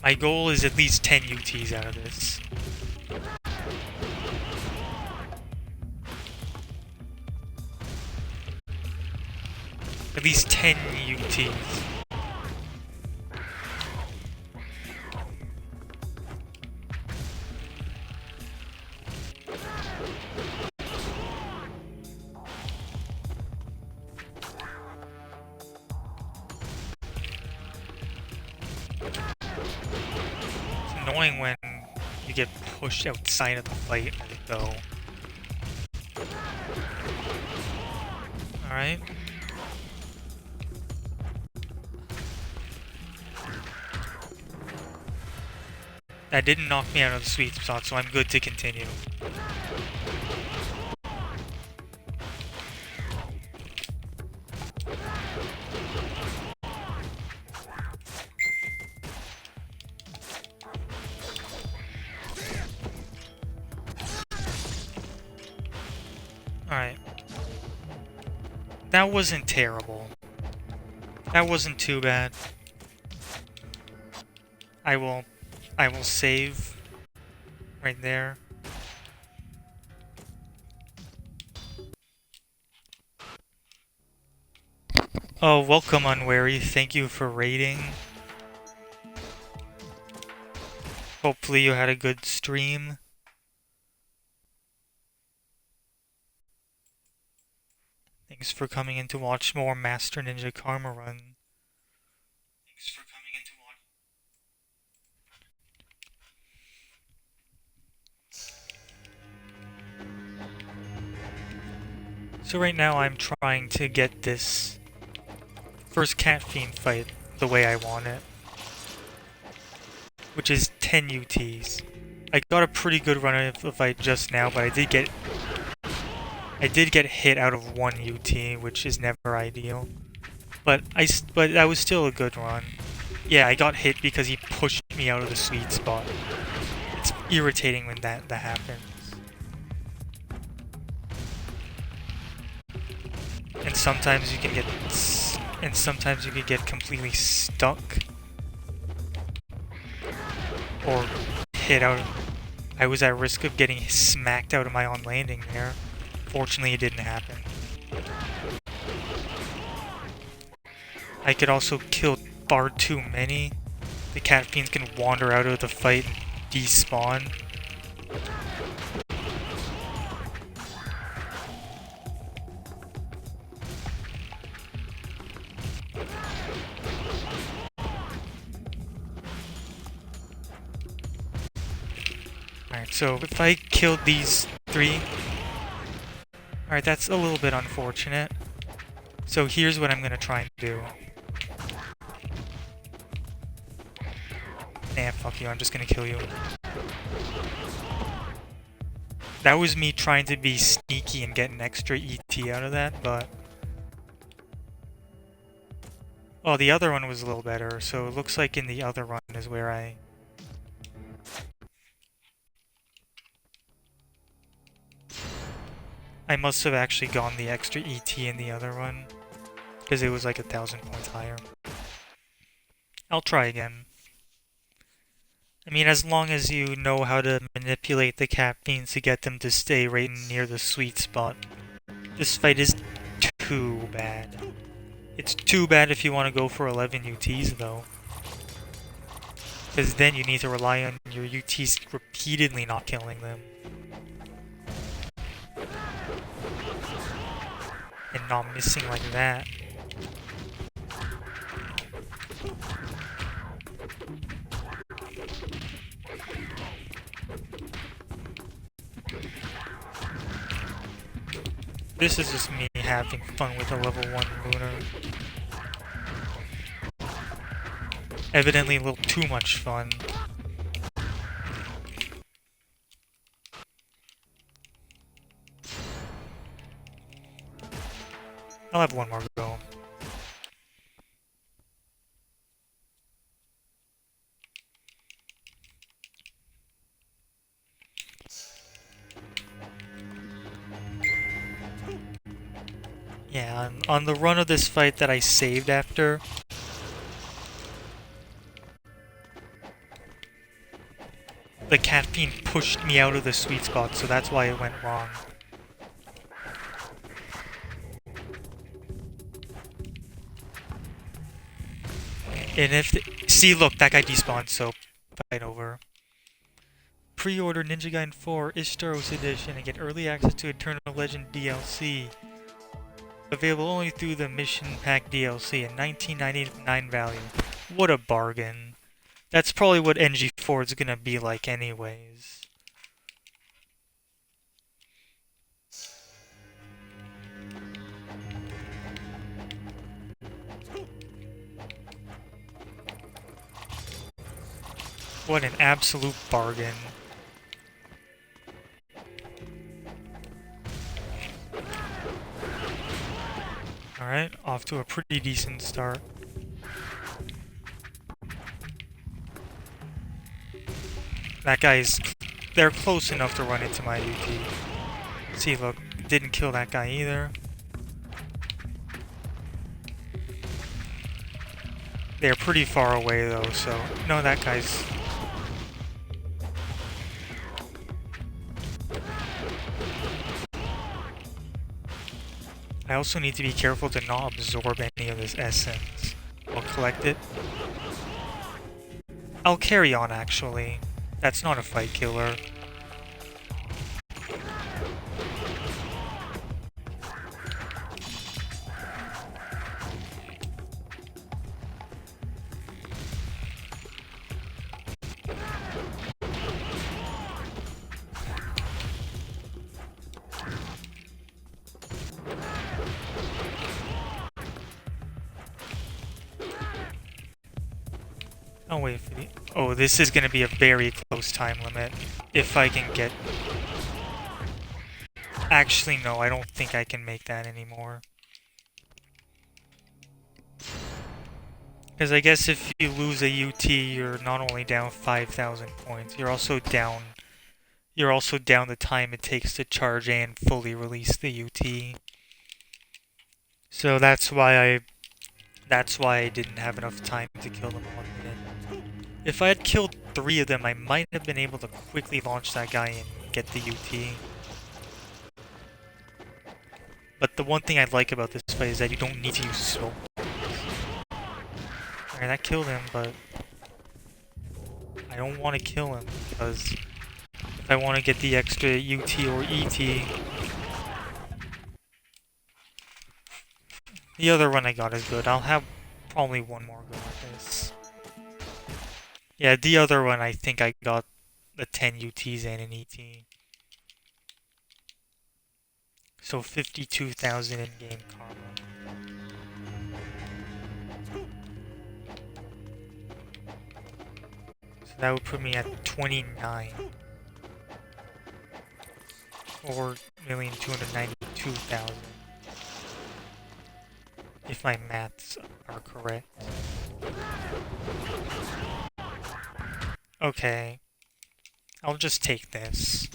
My goal is at least 10 UTs out of this. At least 10 UTs. Annoying when you get pushed outside of the fight, though. Alright. That didn't knock me out of the sweet spot, so I'm good to continue. Alright. That wasn't terrible. That wasn't too bad. I will save right there. Oh, welcome Unwary. Thank you for raiding. Hopefully you had a good stream. Thanks for coming in to watch more Master Ninja Karma run. Thanks for coming in to watch. So right now I'm trying to get this first Cat Fiend fight the way I want it, which is 10 UTs. I got a pretty good run of the fight just now, but I did get hit out of 1 UT, which is never ideal. But that was still a good run. Yeah, I got hit because he pushed me out of the sweet spot. It's irritating when that happens. And sometimes you can get completely stuck or hit out. I was at risk of getting smacked out of my on landing there. Fortunately, it didn't happen. I could also kill far too many. The Cat Fiends can wander out of the fight and despawn. Alright, so if I killed these 3... Alright, that's a little bit unfortunate. So here's what I'm gonna try and do. Nah, fuck you, I'm just gonna kill you. That was me trying to be sneaky and get an extra ET out of that, but... Oh, the other one was a little better, so it looks like in the other run is where I must have actually gotten the extra ET in the other one, because it was like 1,000 points higher. I'll try again. I mean, as long as you know how to manipulate the caffeines to get them to stay right near the sweet spot. This fight is too bad. It's too bad if you want to go for 11 UTs though. Because then you need to rely on your UTs repeatedly not killing them. And not missing like that. This is just me having fun with a level 1 Lunar. Evidently a little too much fun. I'll have one more go. Yeah, on the run of this fight that I saved after, the caffeine pushed me out of the sweet spot, so that's why it went wrong. And if... See, look, that guy despawned, so fight over. Pre-order Ninja Gaiden 4 Ishtaros Edition and get early access to Eternal Legend DLC. Available only through the Mission Pack DLC at $19.99 value. What a bargain. That's probably what NG4 is gonna be like anyways. What an absolute bargain. Alright, off to a pretty decent start. That guy's... They're close enough to run into my UT. See, look, didn't kill that guy either. They're pretty far away though, so... No, that guy's... I also need to be careful to not absorb any of this essence. I'll collect it. I'll carry on, actually. That's not a fight killer. Oh wait for the... Oh, this is gonna be a very close time limit. If I can get... Actually, no, I don't think I can make that anymore. Because I guess if you lose a UT, you're not only down 5,000 points, you're also down the time it takes to charge and fully release the UT. So that's why I didn't have enough time to kill them all in a minute. If I had killed 3 of them, I might have been able to quickly launch that guy and get the UT. But the one thing I like about this fight is that you don't need to use smoke. Alright, that killed him, but... I don't want to kill him, because... If I want to get the extra UT or ET... The other one I got is good. I'll have probably one more go at this. Yeah, the other one I think I got the 10 UTs and an ET. So 52,000 in-game karma. So that would put me at 29. 4,292,000. If my maths are correct. Okay. I'll just take this.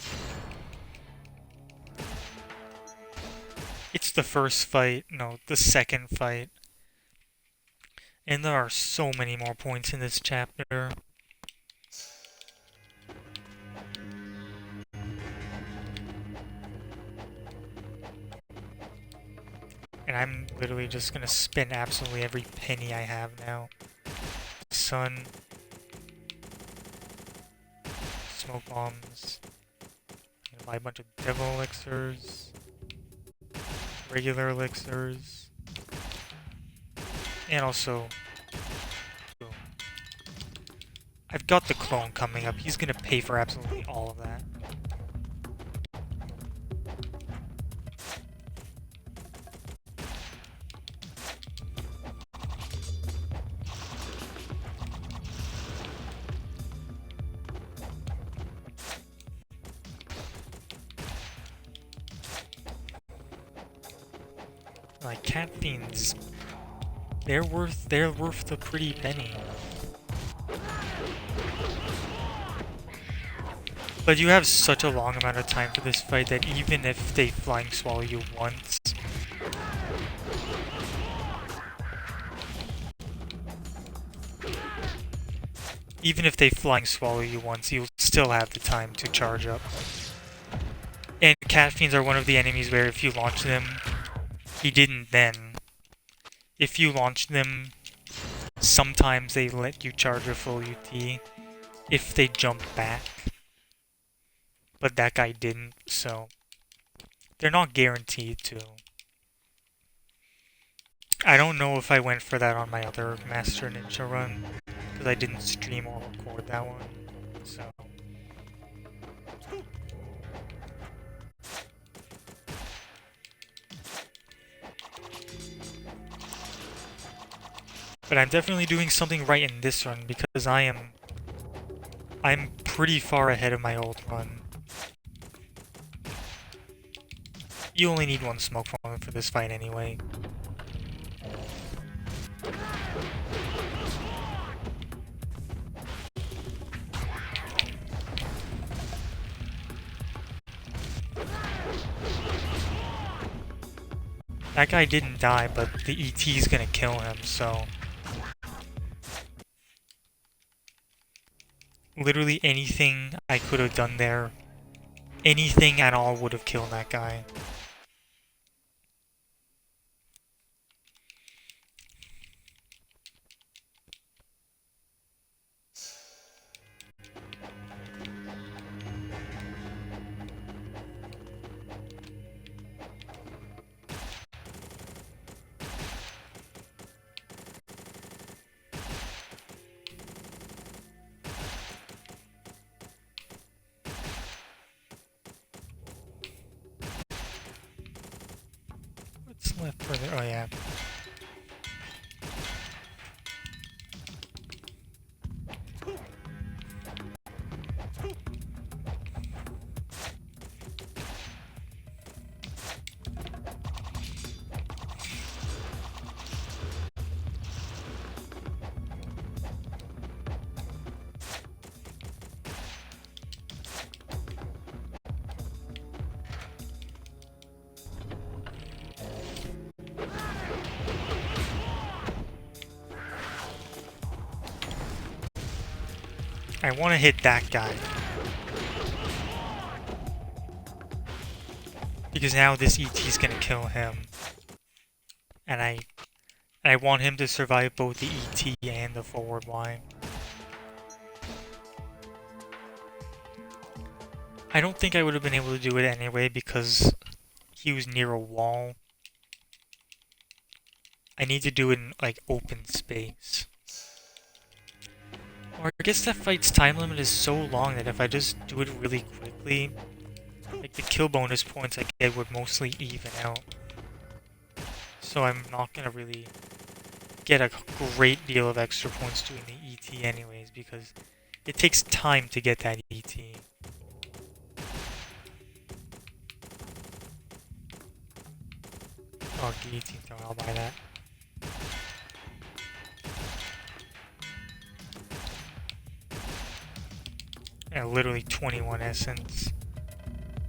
It's the first fight. No, the second fight. And there are so many more points in this chapter. And I'm literally just gonna spend absolutely every penny I have now. Sun. Smoke bombs. I'm gonna buy a bunch of devil elixirs. Regular elixirs. And also... boom. I've got the clone coming up. He's gonna pay for absolutely all of that. Like cat fiends, they're worth a pretty penny. But you have such a long amount of time for this fight that even if they flying swallow you once, you'll still have the time to charge up. And cat fiends are one of the enemies where if you launch them, he didn't then. If you launch them, sometimes they let you charge a full UT if they jump back. But that guy didn't, so they're not guaranteed to. I don't know if I went for that on my other Master Ninja run, because I didn't stream or record that one, so... But I'm definitely doing something right in this run, because I'm pretty far ahead of my old run. You only need one smoke bomb for this fight anyway. That guy didn't die, but the ET's gonna kill him, so... Literally anything I could have done there, anything at all would have killed that guy. What's left further? Oh yeah. I want to hit that guy. Because now this ET's gonna kill him. And I want him to survive both the ET and the forward line. I don't think I would have been able to do it anyway because he was near a wall. I need to do it in, like, open space. Or I guess that fight's time limit is so long that if I just do it really quickly, like, the kill bonus points I get would mostly even out. So I'm not gonna really get a great deal of extra points doing the ET anyways, because It takes time to get that ET. Oh, guillotine throw, I'll buy that. Yeah, literally 21 essence.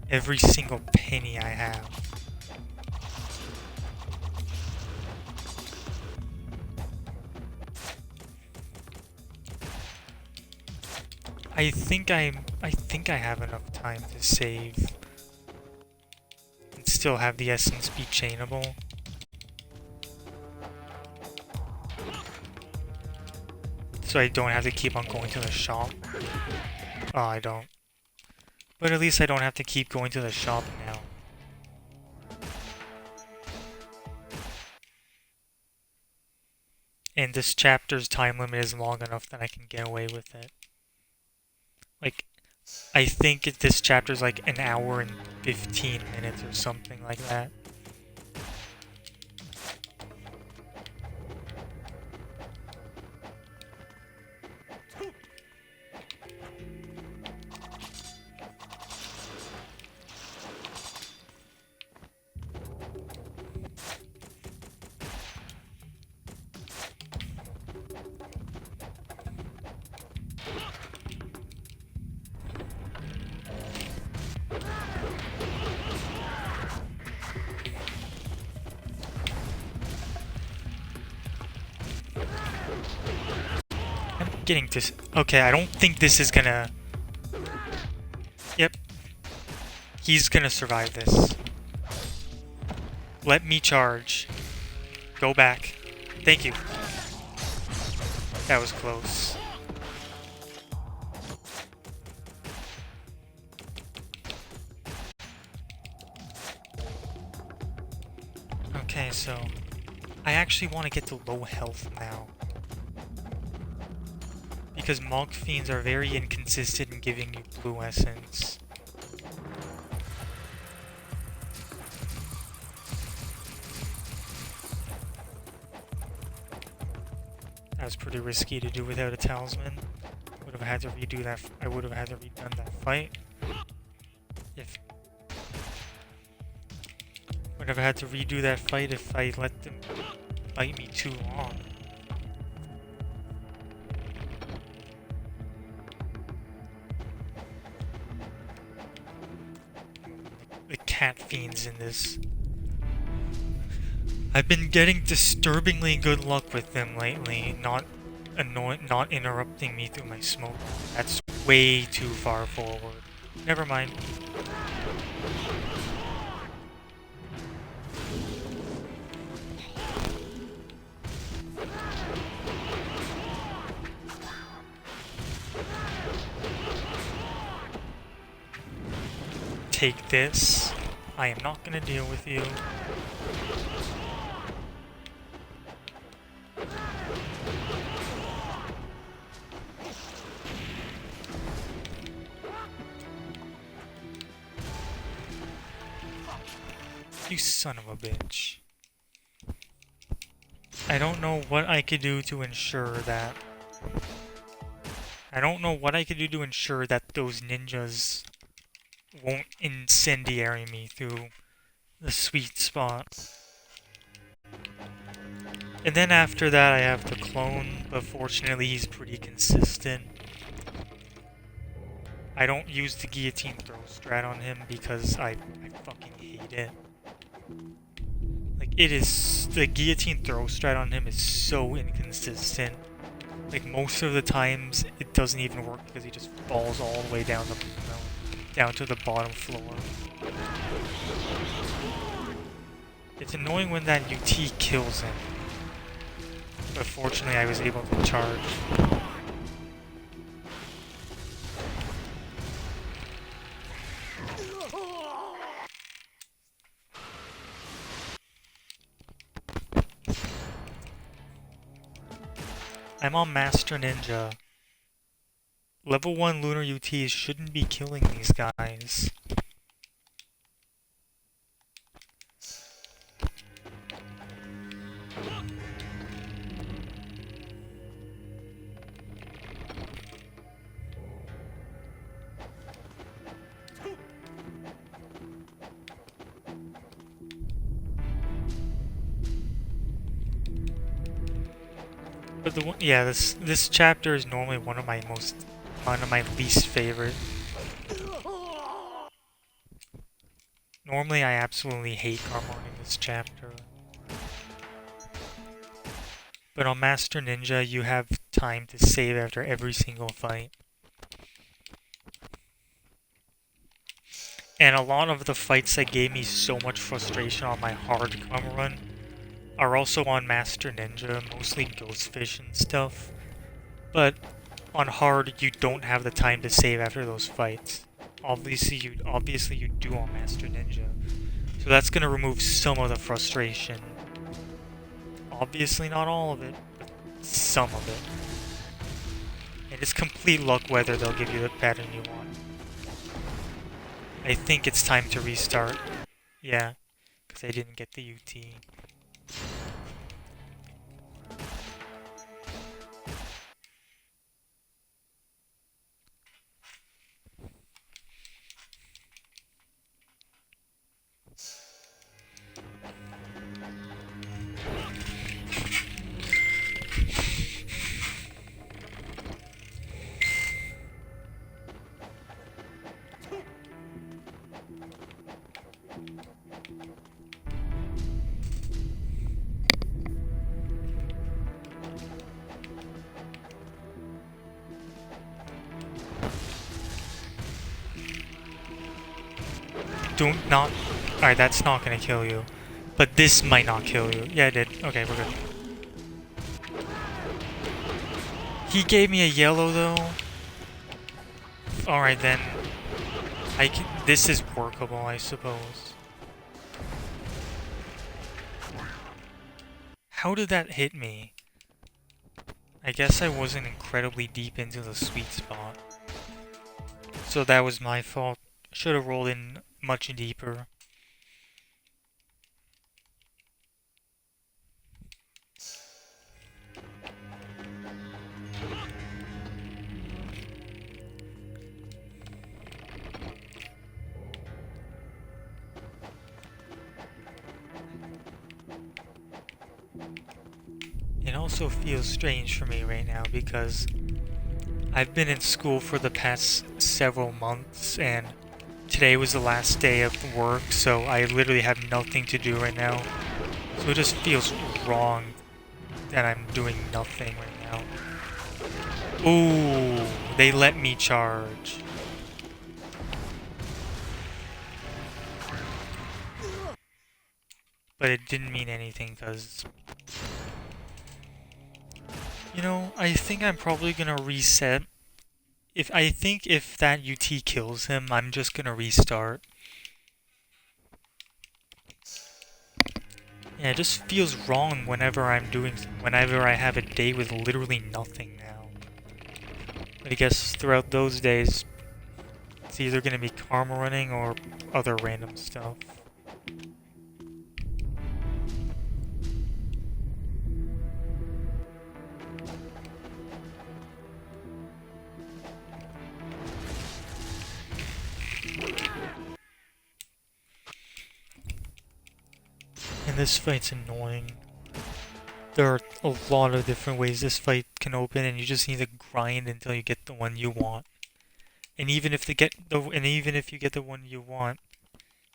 Every single penny I have. I think I have enough time to save and still have the essence be chainable. So I don't have to keep on going to the shop. Oh, I don't. But at least I don't have to keep going to the shop now. And this chapter's time limit is long enough that I can get away with it. Like, I think this chapter's like an hour and 15 minutes or something like that. I'm getting this. Okay, I don't think this is gonna... Yep. He's gonna survive this. Let me charge. Go back. Thank you. That was close. Okay, so... I actually want to get to low health now. Because Monk Fiends are very inconsistent in giving you blue essence. That was pretty risky to do without a talisman. Would have had to redo that. I would have had to redone that fight. Would have had to redo that fight if I let them bite me too long. The cat fiends in this. I've been getting disturbingly good luck with them lately, not interrupting me through my smoke. That's way too far forward. Never mind. Take this. I am not gonna deal with you. You son of a bitch. I don't know what I could do to ensure that. I don't know what I could do to ensure that those ninjas won't incendiary me through the sweet spot. And then after that I have the clone, but fortunately he's pretty consistent. I don't use the guillotine throw strat on him because I fucking hate it. Like, it is... the guillotine throw strat on him is so inconsistent. Like, most of the times it doesn't even work because he just falls all the way down to the bottom floor. It's annoying when that UT kills him. But fortunately I was able to charge. I'm on Master Ninja. Level 1 Lunar UTs shouldn't be killing these guys. Yeah, this chapter is normally one of my least favorite. Normally, I absolutely hate Garmon in this chapter. But on Master Ninja, you have time to save after every single fight. And a lot of the fights that gave me so much frustration on my hard Karma run are also on Master Ninja, mostly Ghostfish and stuff. But on hard, you don't have the time to save after those fights. Obviously you do on Master Ninja. So that's gonna remove some of the frustration. Obviously not all of it, but some of it. And it's complete luck whether they'll give you the pattern you want. I think it's time to restart. Yeah, because I didn't get the UT. Don't not... Alright, that's not gonna kill you. But this might not kill you. Yeah, it did. Okay, we're good. He gave me a yellow, though. Alright, then. This is workable, I suppose. How did that hit me? I guess I wasn't incredibly deep into the sweet spot. So that was my fault. Should have rolled in much deeper. It also feels strange for me right now because I've been in school for the past several months and today was the last day of work, so I literally have nothing to do right now. So it just feels wrong that I'm doing nothing right now. Ooh, they let me charge. But it didn't mean anything because... You know, I think I'm probably gonna reset. I think if that UT kills him, I'm just gonna restart. Yeah, it just feels wrong whenever I have a day with literally nothing now. But I guess throughout those days, it's either gonna be karma running or other random stuff. And this fight's annoying. There are a lot of different ways this fight can open, and you just need to grind until you get the one you want. And even if you get the one you want,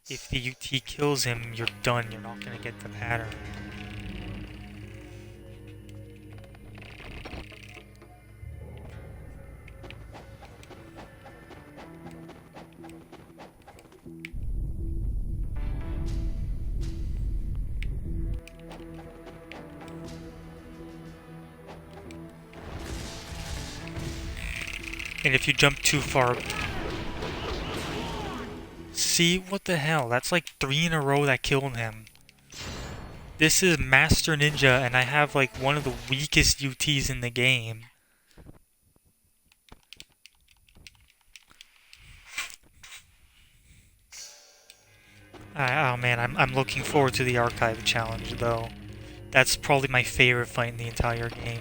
if the UT kills him, you're done. You're not gonna get the pattern. And if you jump too far... See? What the hell? That's like 3 in a row that killed him. This is Master Ninja, and I have like one of the weakest UTs in the game. Oh man, I'm looking forward to the Archive Challenge, though. That's probably my favorite fight in the entire game.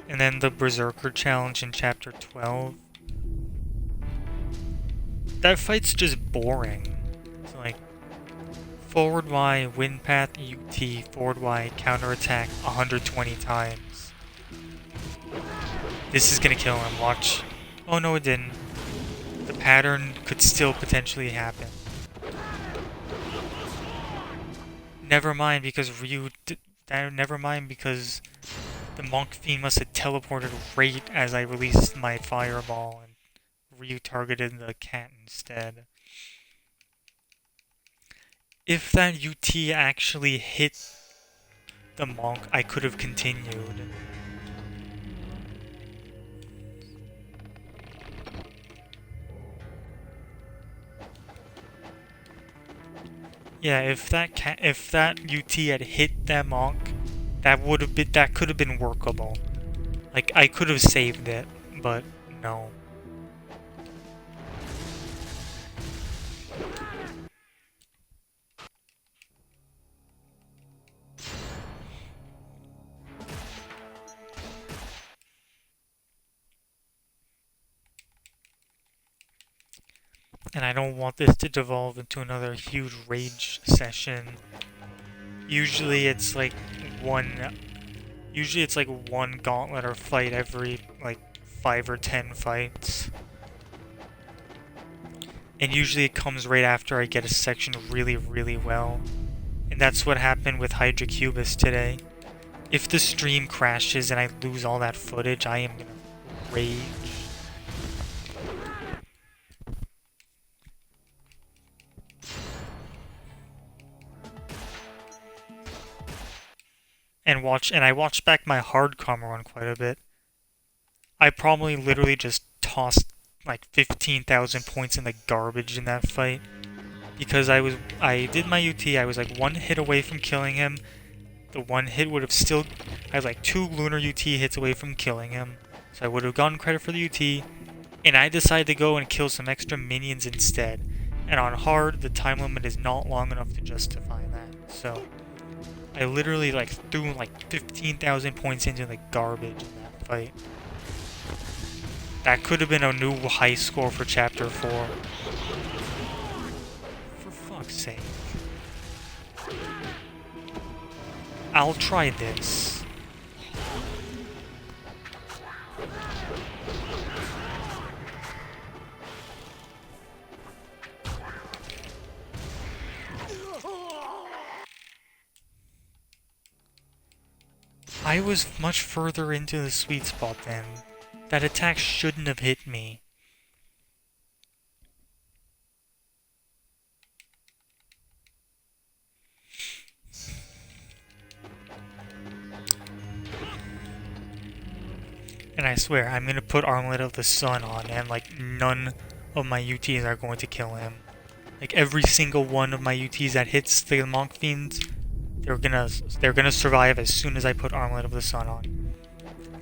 And then the Berserker Challenge in Chapter 12. That fight's just boring. It's like Forward Y, wind path, UT, forward Y, counterattack 120 times. This is gonna kill him, watch. Oh no, it didn't. The pattern could still potentially happen. Never mind because never mind because the Monk Fiend must have teleported right as I released my fireball and Ryu targeted the cat instead. If that UT actually hit the Monk, I could have continued. Yeah, if that UT had hit that Monk, that could have been workable. Like I could have saved it, but no. And I don't want this to devolve into another huge rage session. Usually it's like one gauntlet or fight every like 5 or 10 fights. And usually it comes right after I get a section really, really well. And that's what happened with Hydra Cubus today. If the stream crashes and I lose all that footage, I am gonna rage. And I watched back my hardcomer run quite a bit. I probably literally just tossed like 15,000 points in the garbage in that fight. Because I did my UT, I was like one hit away from killing him. The one hit would have still, I was like 2 lunar UT hits away from killing him. So I would have gotten credit for the UT. And I decided to go and kill some extra minions instead. And on hard, the time limit is not long enough to justify that. So I literally like threw like 15,000 points into the garbage in that fight. That could have been a new high score for Chapter 4. For fuck's sake. I'll try this. I was much further into the sweet spot then. That attack shouldn't have hit me. And I swear, I'm gonna put Armlet of the Sun on, and like none of my UTs are going to kill him. Like every single one of my UTs that hits the Monk Fiends, they're gonna survive as soon as I put Armlet of the Sun on.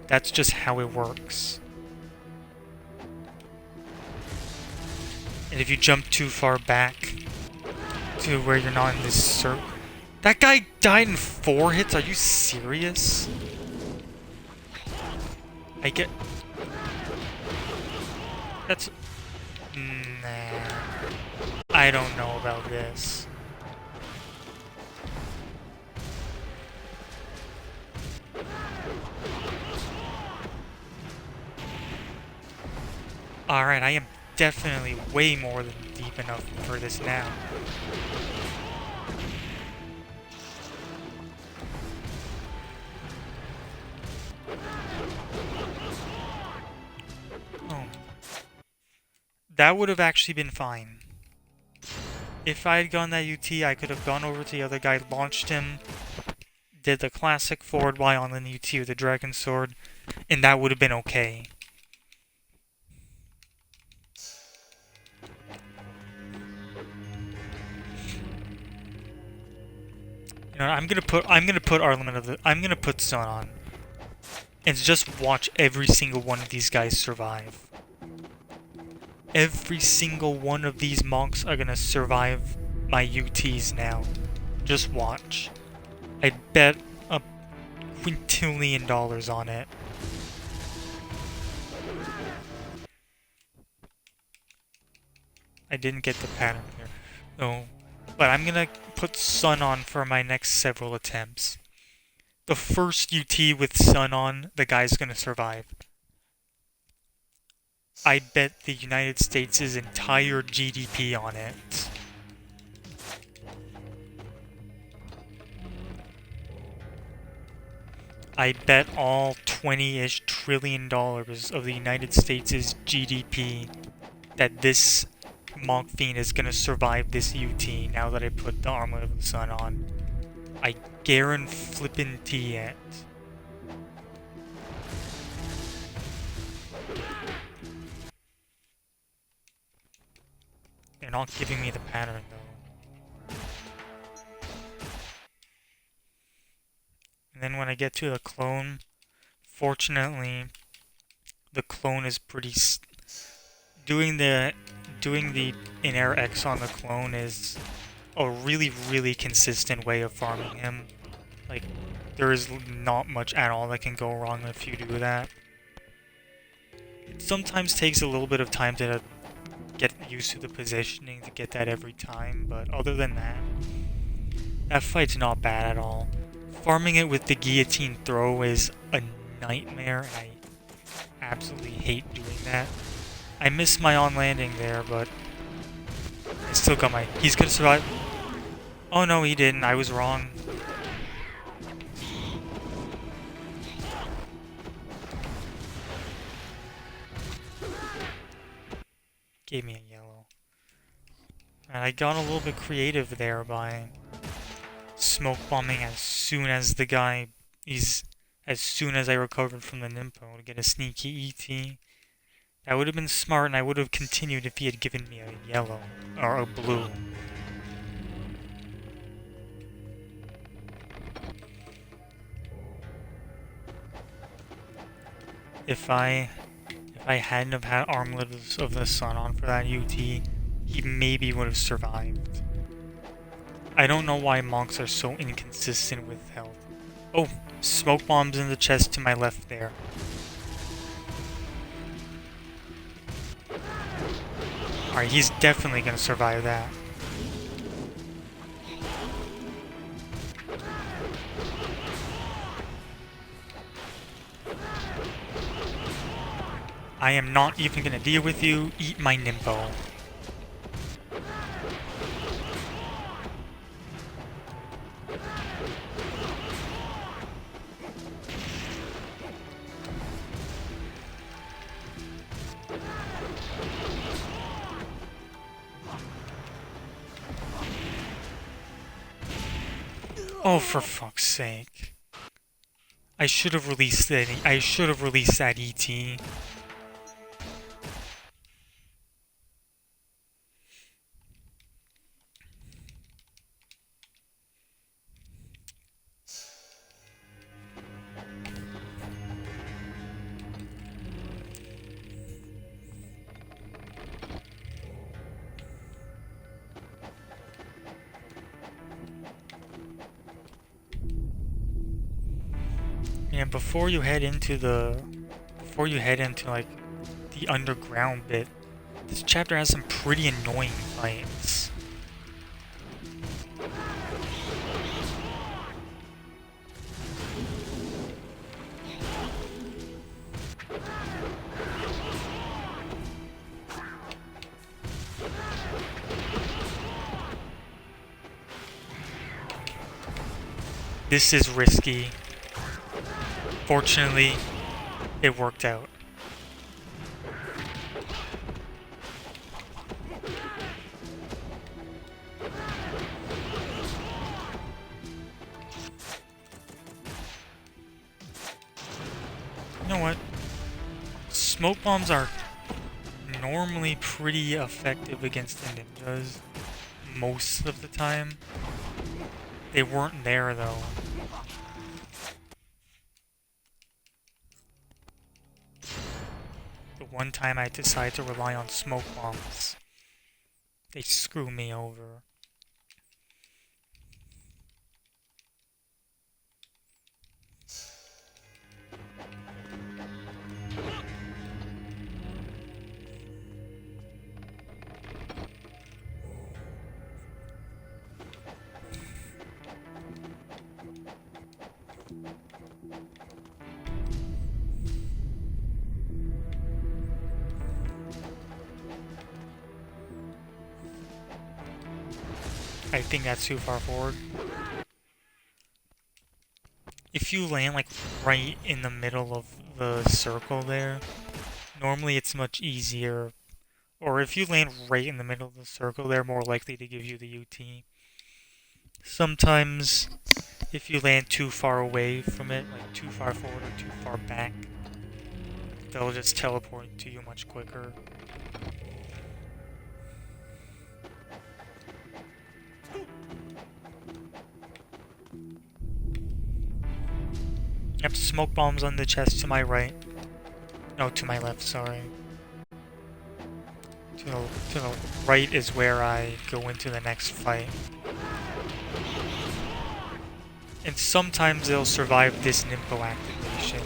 That's just how it works. And if you jump too far back to where you're not in this circle... That guy died in 4 hits? Are you serious? That's... Nah. I don't know about this. Alright, I am definitely way more than deep enough for this now. Oh. That would have actually been fine. If I had gone that UT, I could have gone over to the other guy, launched him, did the classic forward Y on the UT with the Dragon Sword, and that would have been okay. You know, I'm gonna put Sun on. And just watch every single one of these guys survive. Every single one of these monks are gonna survive my UTs now. Just watch. I'd bet a quintillion on it. I didn't get the pattern here. Oh. But I'm gonna put Sun on for my next several attempts. The first UT with Sun on, the guy's gonna survive. I bet the United States' entire GDP on it. I bet all 20-ish trillion dollars of the United States' GDP that this Monk Fiend is gonna survive this UT now that I put the Armlet of the Sun on. I guarantee it. They're not giving me the pattern though. And then when I get to the clone, fortunately, the clone is pretty. Doing the in-air X on the clone is a really consistent way of farming him. Like, there is not much at all that can go wrong if you do that. It sometimes takes a little bit of time to get used to the positioning to get that every time, but other than that, that fight's not bad at all. Farming it with the guillotine throw is a nightmare, and I absolutely hate doing that. I missed my on landing there, but I still got my... He's gonna survive. Oh no, he didn't. I was wrong. Gave me a yellow. And I got a little bit creative there by smoke bombing as soon as the guy... As soon as I recovered from the Nimpo to get a sneaky ET. That would have been smart, and I would have continued if he had given me a yellow, or a blue. If I hadn't have had Armlet of the Sun on for that UT, he maybe would have survived. I don't know why monks are so inconsistent with health. Oh, smoke bombs in the chest to my left there. Alright, he's definitely gonna survive that. I am not even gonna deal with you. Eat my Nimpo. Oh, for fuck's sake. I should have released that. I should have released that ET. And before you head into like the underground bit, this chapter has some pretty annoying fights. This is risky. Fortunately, it worked out. You know what? Smoke bombs are normally pretty effective against the ninjas most of the time. They weren't there though. The one time I decide to rely on smoke bombs, they screw me over. I think that's too far forward. If you land like right in the middle of the circle there, normally it's much easier. Or if you land right in the middle of the circle, they're more likely to give you the UT. Sometimes, if you land too far away from it, like too far forward or too far back, they'll just teleport to you much quicker. Yep, smoke bombs on the chest to my right. No, to my left, sorry. To the right is where I go into the next fight. And sometimes they'll survive this Nympho activation.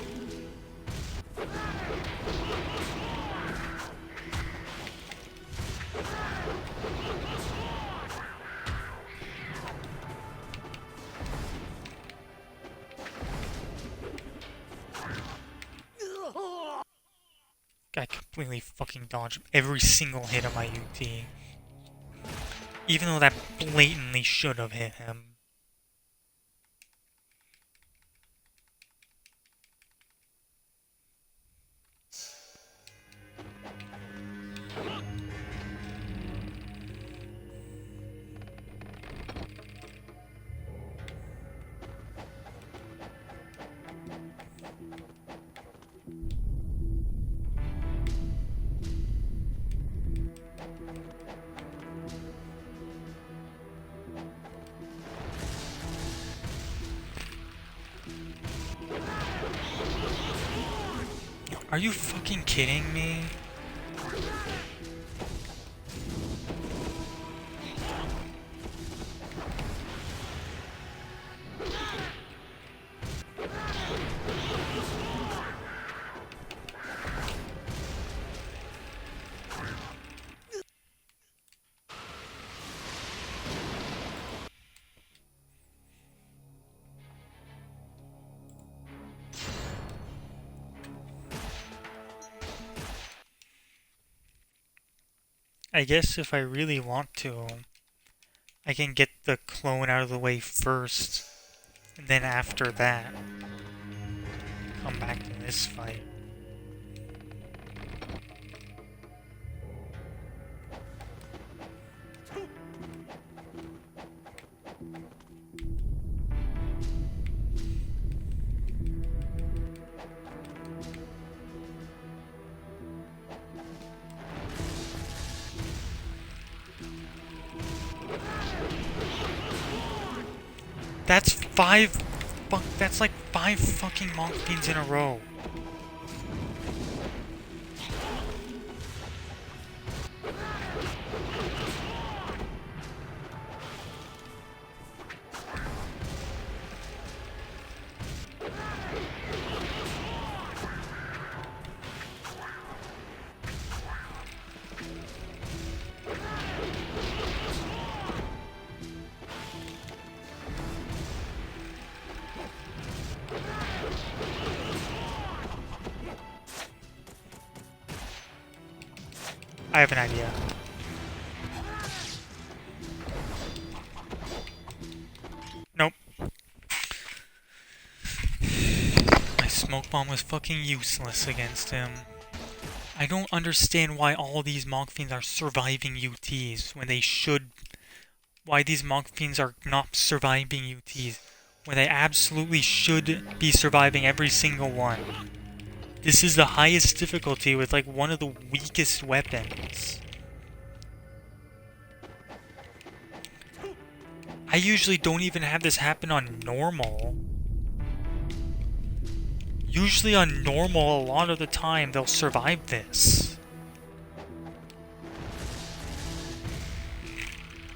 I completely fucking dodged every single hit of my UT. Even though that blatantly should have hit him. Are you fucking kidding me? I guess if I really want to, I can get the clone out of the way first, and then after that, come back to this fight. That's like 5 fucking Monk Fiends in a row. I have an idea. Nope. My smoke bomb was fucking useless against him. I don't understand why all these Monk Fiends are surviving UTs when they should... Why these Monk Fiends are not surviving UTs when they absolutely should be surviving every single one. This is the highest difficulty with like one of the weakest weapons. I usually don't even have this happen on normal. Usually on normal, a lot of the time, they'll survive this.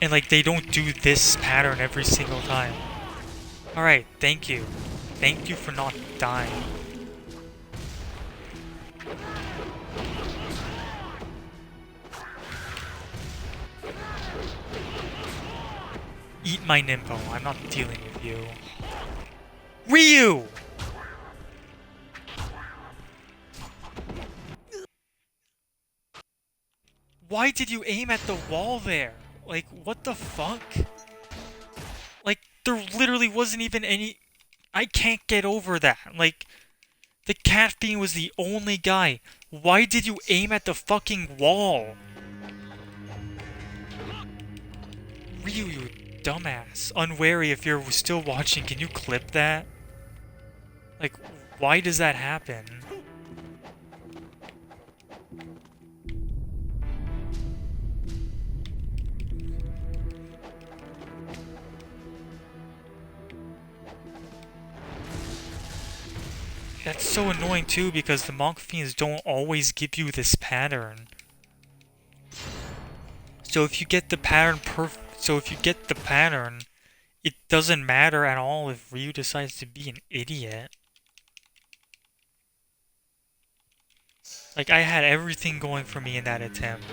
And like, they don't do this pattern every single time. Alright, thank you. Thank you for not dying. Eat my Nympho. I'm not dealing with you. Ryu! Why did you aim at the wall there? Like, what the fuck? there literally wasn't even any... I can't get over that. Like, the Cat Fiend was the only guy. Why did you aim at the fucking wall? Ryu, you dumbass. Unwary, if you're still watching, can you clip that? Like, why does that happen? That's so annoying too, because the Monk Fiends don't always give you this pattern. So if you get the pattern it doesn't matter at all if Ryu decides to be an idiot. Like, I had everything going for me in that attempt.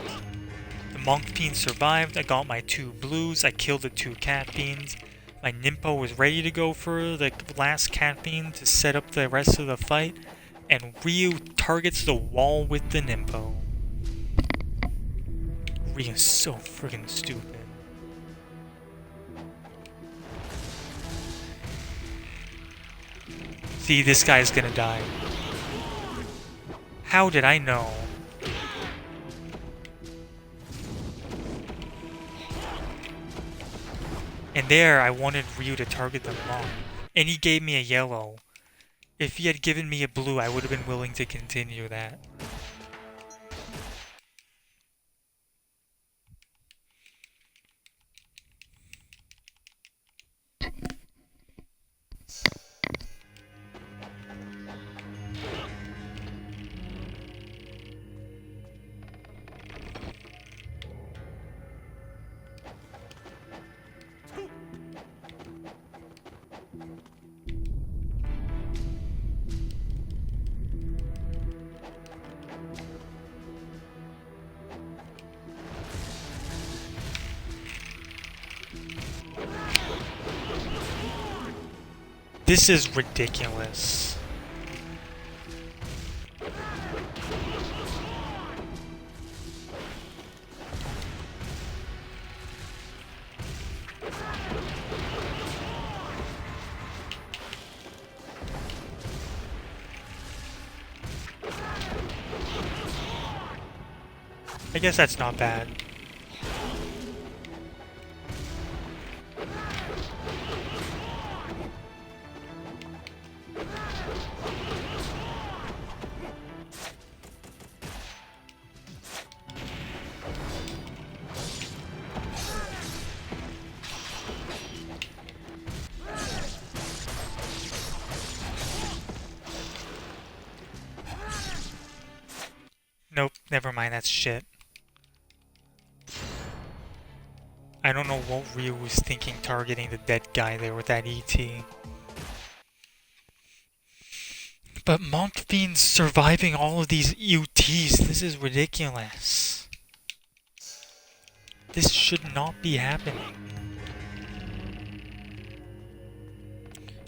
The Monk Fiend survived, I got my 2 blues, I killed the 2 Cat Fiends. My Nimpo was ready to go for the last Cat Fiend to set up the rest of the fight, and Ryu targets the wall with the Nimpo. Ryu's so friggin' stupid. See, this guy's gonna die. How did I know? And there, I wanted Ryu to target them wrong. And he gave me a yellow. If he had given me a blue, I would have been willing to continue that. This is ridiculous. I guess that's not bad. Nope, never mind, that's shit. I don't know what Ryu was thinking targeting the dead guy there with that ET. But Monk Fiend's surviving all of these UTs, this is ridiculous. This should not be happening.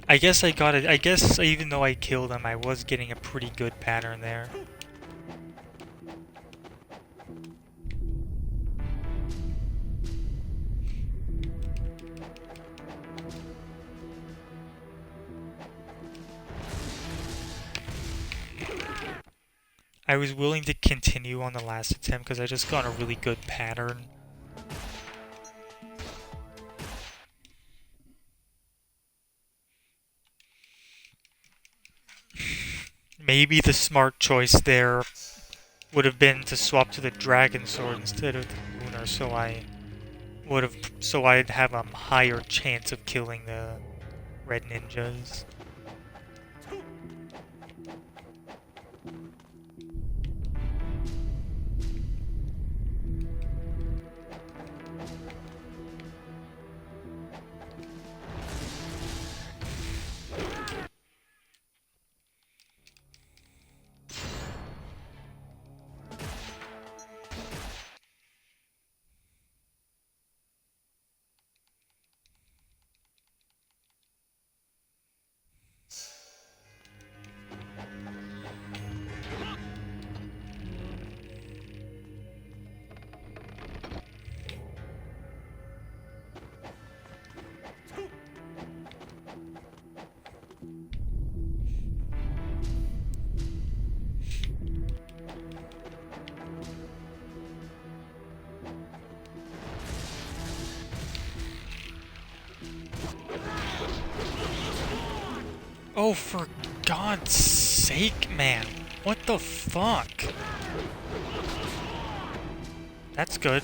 I guess I got it. I guess even though I killed him, I was getting a pretty good pattern there. I was willing to continue on the last attempt because I just got a really good pattern. Maybe the smart choice there would have been to swap to the Dragon Sword instead of the Lunar, so I'd have a higher chance of killing the red ninjas. Oh, for God's sake, man. What the fuck? That's good.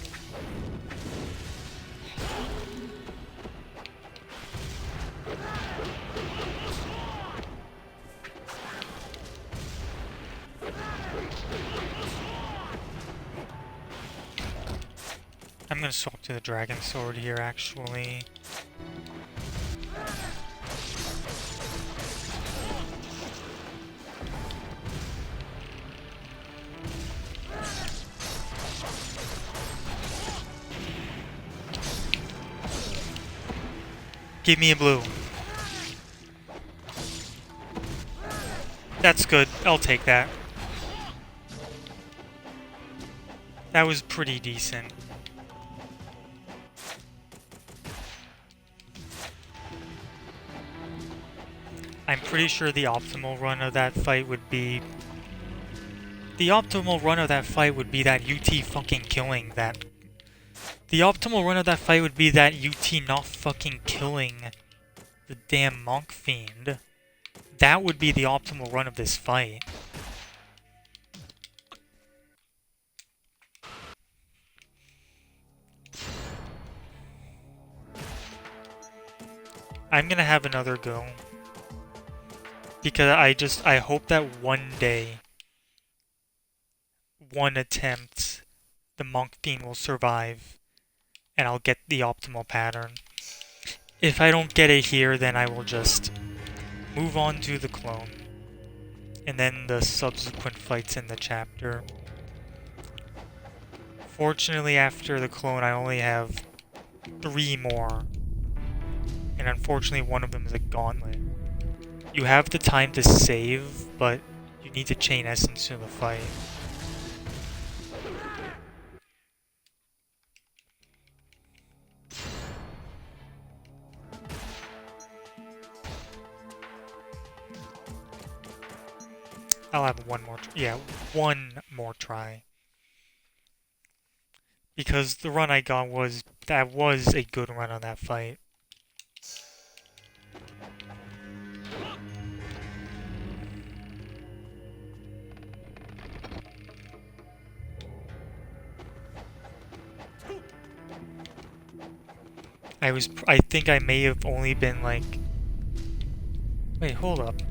I'm gonna swap to the Dragon Sword here, actually. Give me a blue. That's good. I'll take that. That was pretty decent. I'm pretty sure the optimal run of that fight would be... The optimal run of that fight would be that UT fucking killing that... The optimal run of that fight would be that UT not fucking killing the damn Monk Fiend. That would be the optimal run of this fight. I'm gonna have another go. Because I hope that one day, one attempt, the Monk Fiend will survive, and I'll get the optimal pattern. If I don't get it here, then I will just move on to the clone, and then the subsequent fights in the chapter. Fortunately, after the clone, I only have 3 more, and unfortunately one of them is a gauntlet. You have the time to save, but you need to chain essence to the fight. I'll have one more, one more try. Because the run I got that was a good run on that fight. I think I may have only been like... Wait, hold up.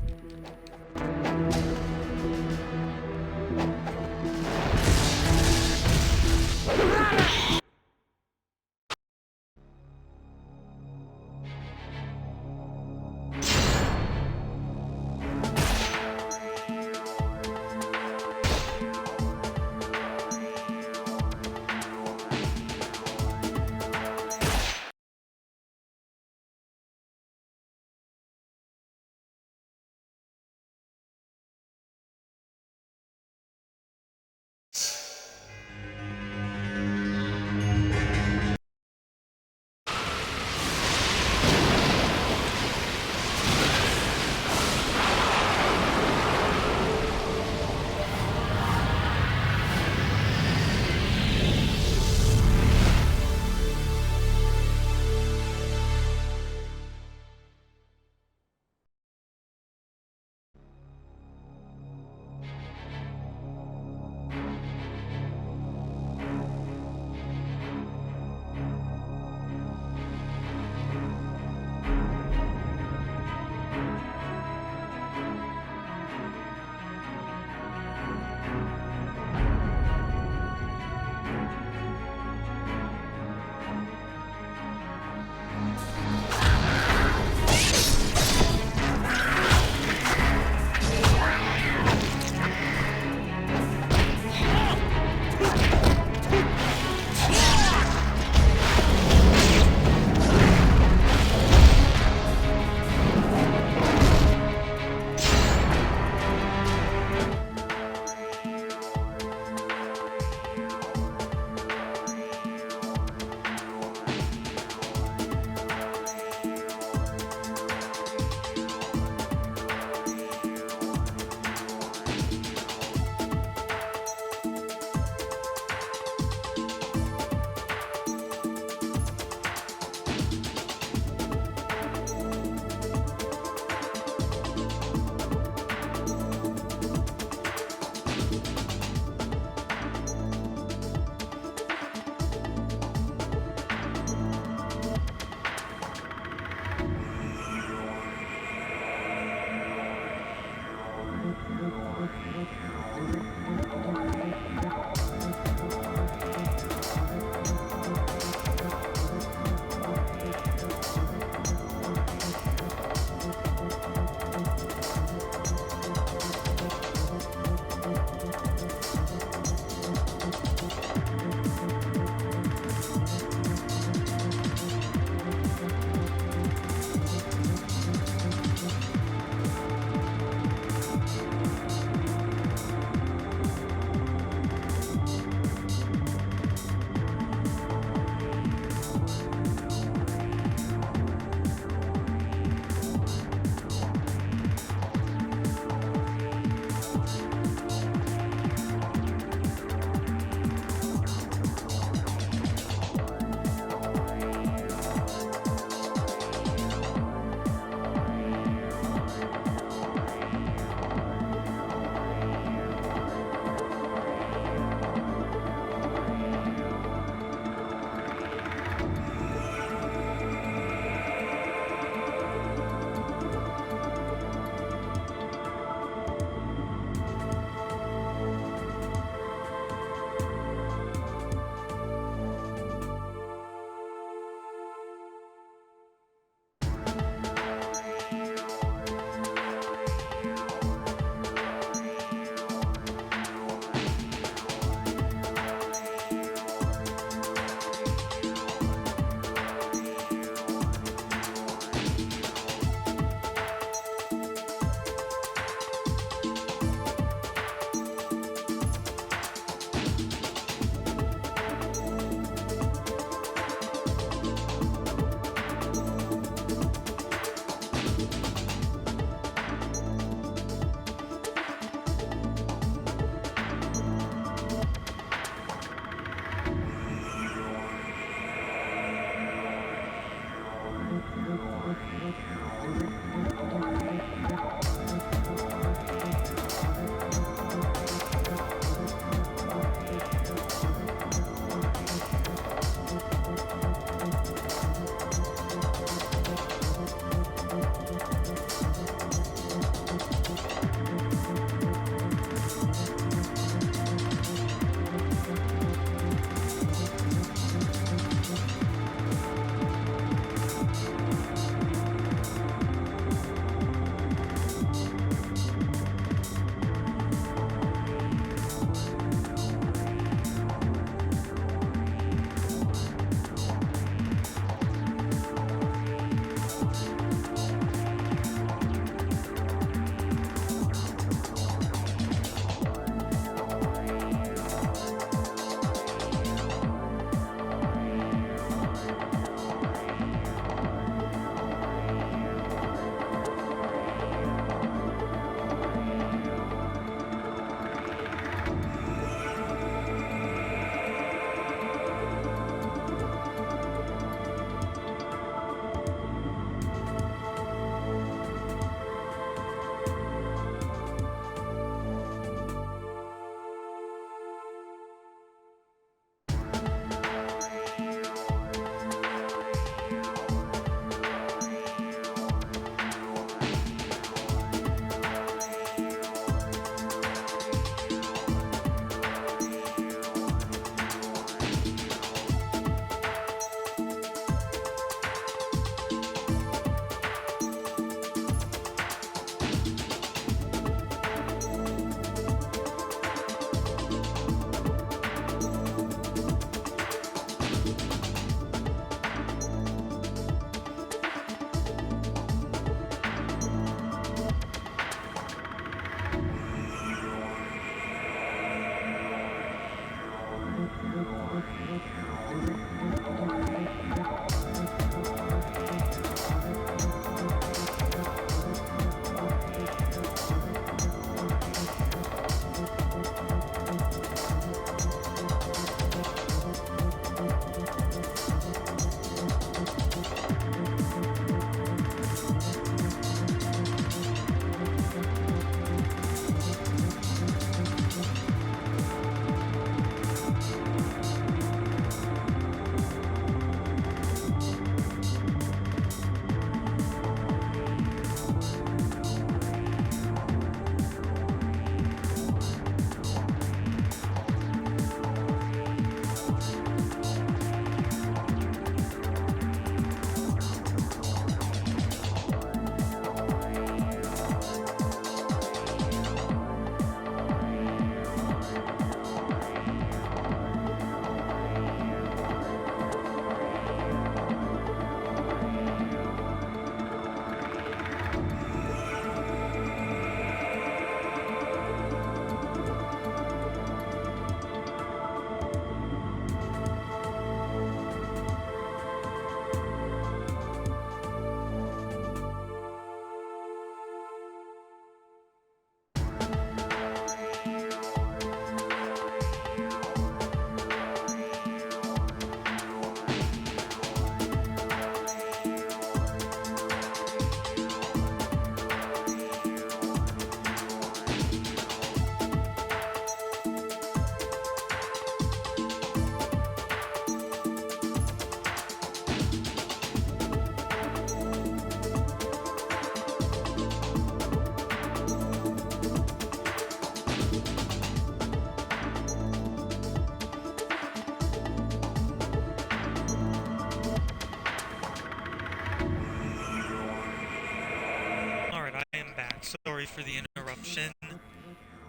for the interruption.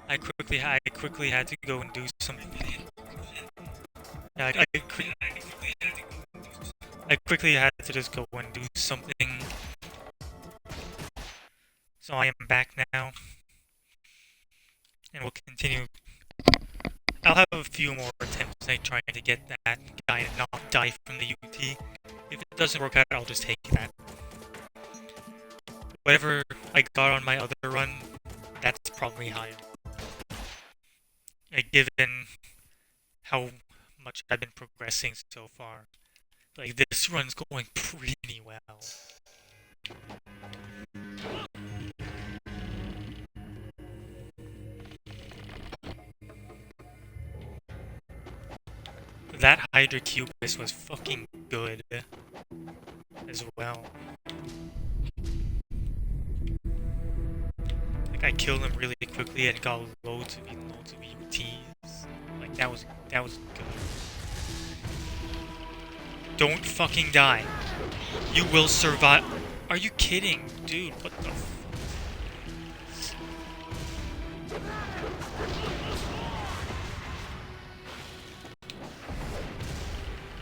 I quickly had to go and do something. Yeah, I quickly had to just go and do something. So I am back now, and we'll continue. I'll have a few more attempts at trying to get that guy to not die from the UT. If it doesn't work out, I'll just take that. Whatever I got on my other run, that's probably higher. Given how much I've been progressing so far. Like, this run's going pretty well. That Hydra Cubus was fucking good as well. Like, I killed him really quickly and got loads of EMTs. Like, that was good. Don't fucking die. You will survive. Are you kidding? Dude, what the f...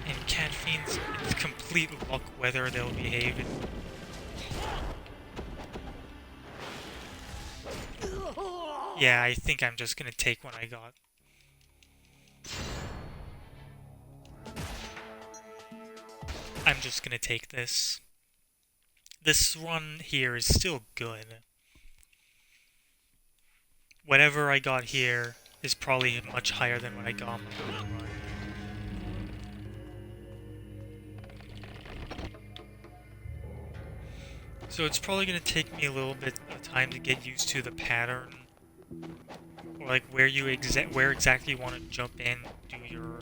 And Cat Fiends, it's complete luck whether they'll behave. Yeah, I think I'm just gonna take what I got. I'm just gonna take this. This run here is still good. Whatever I got here is probably much higher than what I got on my other run. So it's probably gonna take me a little bit of time to get used to the pattern, or like where exactly you want to jump in, do your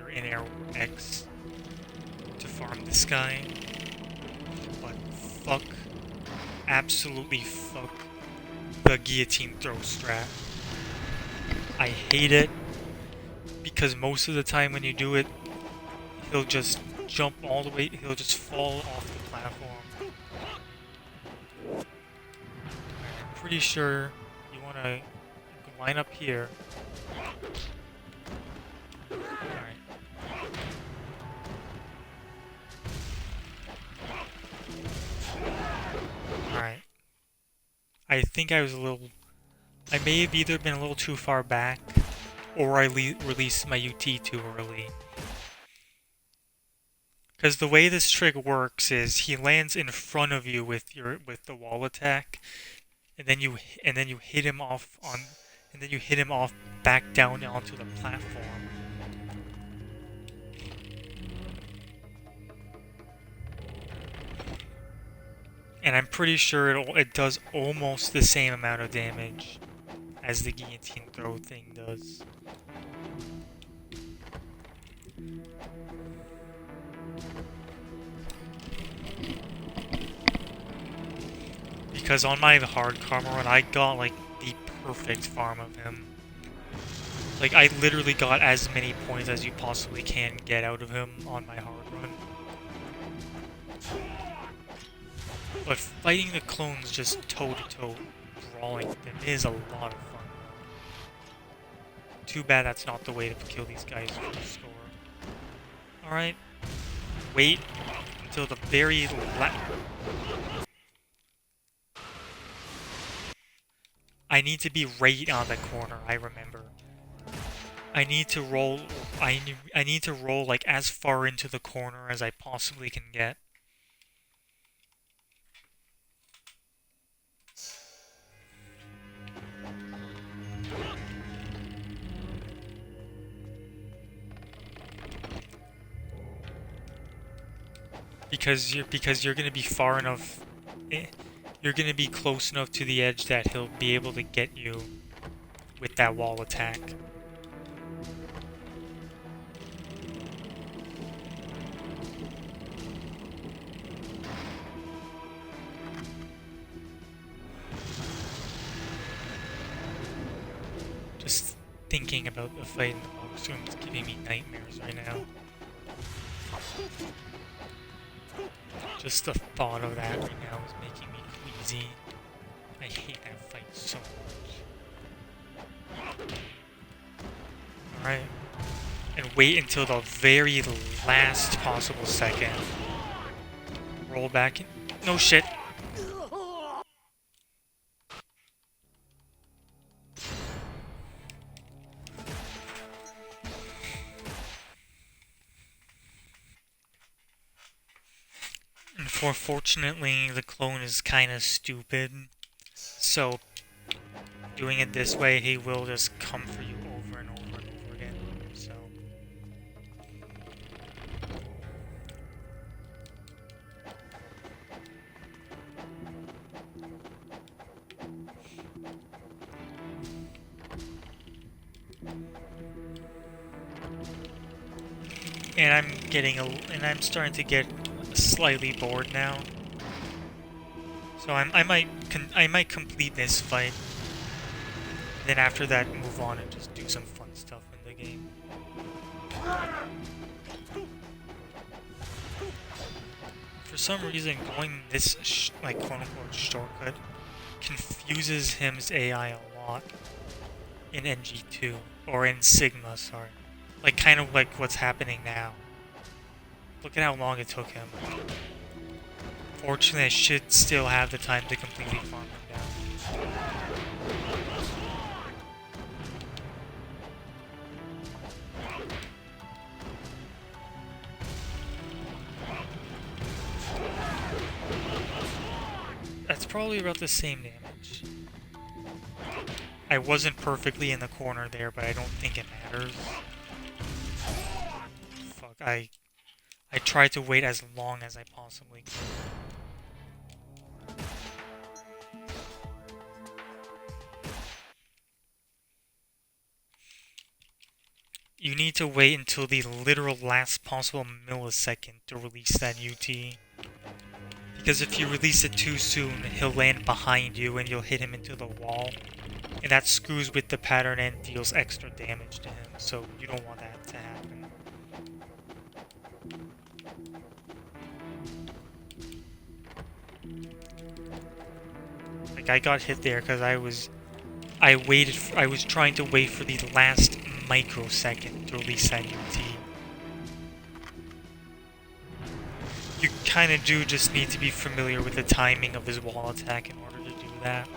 in-air X to farm this guy. But fuck, absolutely fuck the guillotine throw strat. I hate it because most of the time when you do it, he'll just jump all the way, he'll just fall off the platform. I'm pretty sure you want to line up here. Alright. Alright. I think I may have either been a little too far back, or I released my UT too early. Because the way this trick works is he lands in front of you with the wall attack, and then you hit him off back down onto the platform. And I'm pretty sure it does almost the same amount of damage as the guillotine throw thing does. Because on my hard karma run, I got like the perfect farm of him. Like, I literally got as many points as you possibly can get out of him on my hard run. But fighting the clones just toe-to-toe, brawling them is a lot of fun. Too bad that's not the way to kill these guys for the score. Alright. Wait until the very last... I need to be right on the corner, I remember. I need to roll... I need to roll like as far into the corner as I possibly can get. Because you're gonna be far enough, you're gonna be close enough to the edge that he'll be able to get you with that wall attack. Just thinking about the fight in the monster room is giving me nightmares right now. Just the thought of that right now is making me queasy. I hate that fight so much. Alright. And wait until the very last possible second. Roll back in. No shit. Unfortunately, the clone is kind of stupid. So, doing it this way, he will just come for you over and over and over again. So. And I'm starting to get slightly bored now. So I might complete this fight. Then after that, move on and just do some fun stuff in the game. For some reason, going this like quote-unquote shortcut confuses him's AI a lot in NG2 or in Sigma, sorry. Like kind of like what's happening now. Look at how long it took him. Fortunately, I should still have the time to completely farm him down. That's probably about the same damage. I wasn't perfectly in the corner there, but I don't think it matters. Fuck, I tried to wait as long as I possibly could. You need to wait until the literal last possible millisecond to release that UT. Because if you release it too soon, he'll land behind you and you'll hit him into the wall. And that screws with the pattern and deals extra damage to him, so you don't want that to happen. Like, I got hit there because I was trying to wait for the last microsecond to release that UT. You kind of do just need to be familiar with the timing of his wall attack in order to do that.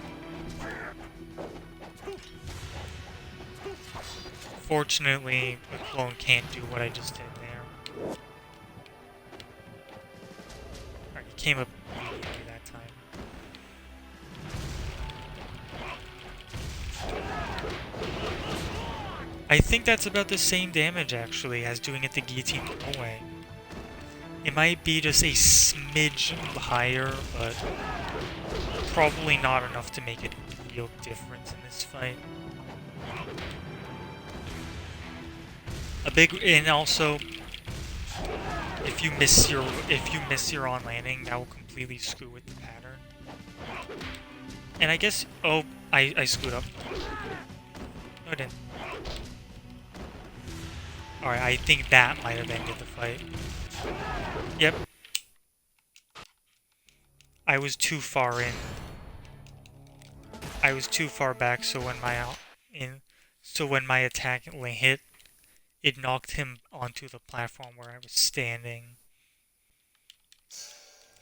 Fortunately, a clone can't do what I just did there. Alright, he came up immediately that time. I think that's about the same damage, actually, as doing it the guillotine way. It might be just a smidge higher, but probably not enough to make a real difference in this fight. And also, if you miss your on landing, that will completely screw with the pattern. And I guess, oh, I screwed up. No, I didn't. Alright, I think that might have ended the fight. Yep. I was too far in. I was too far back, so when my attack hit, it knocked him onto the platform where I was standing.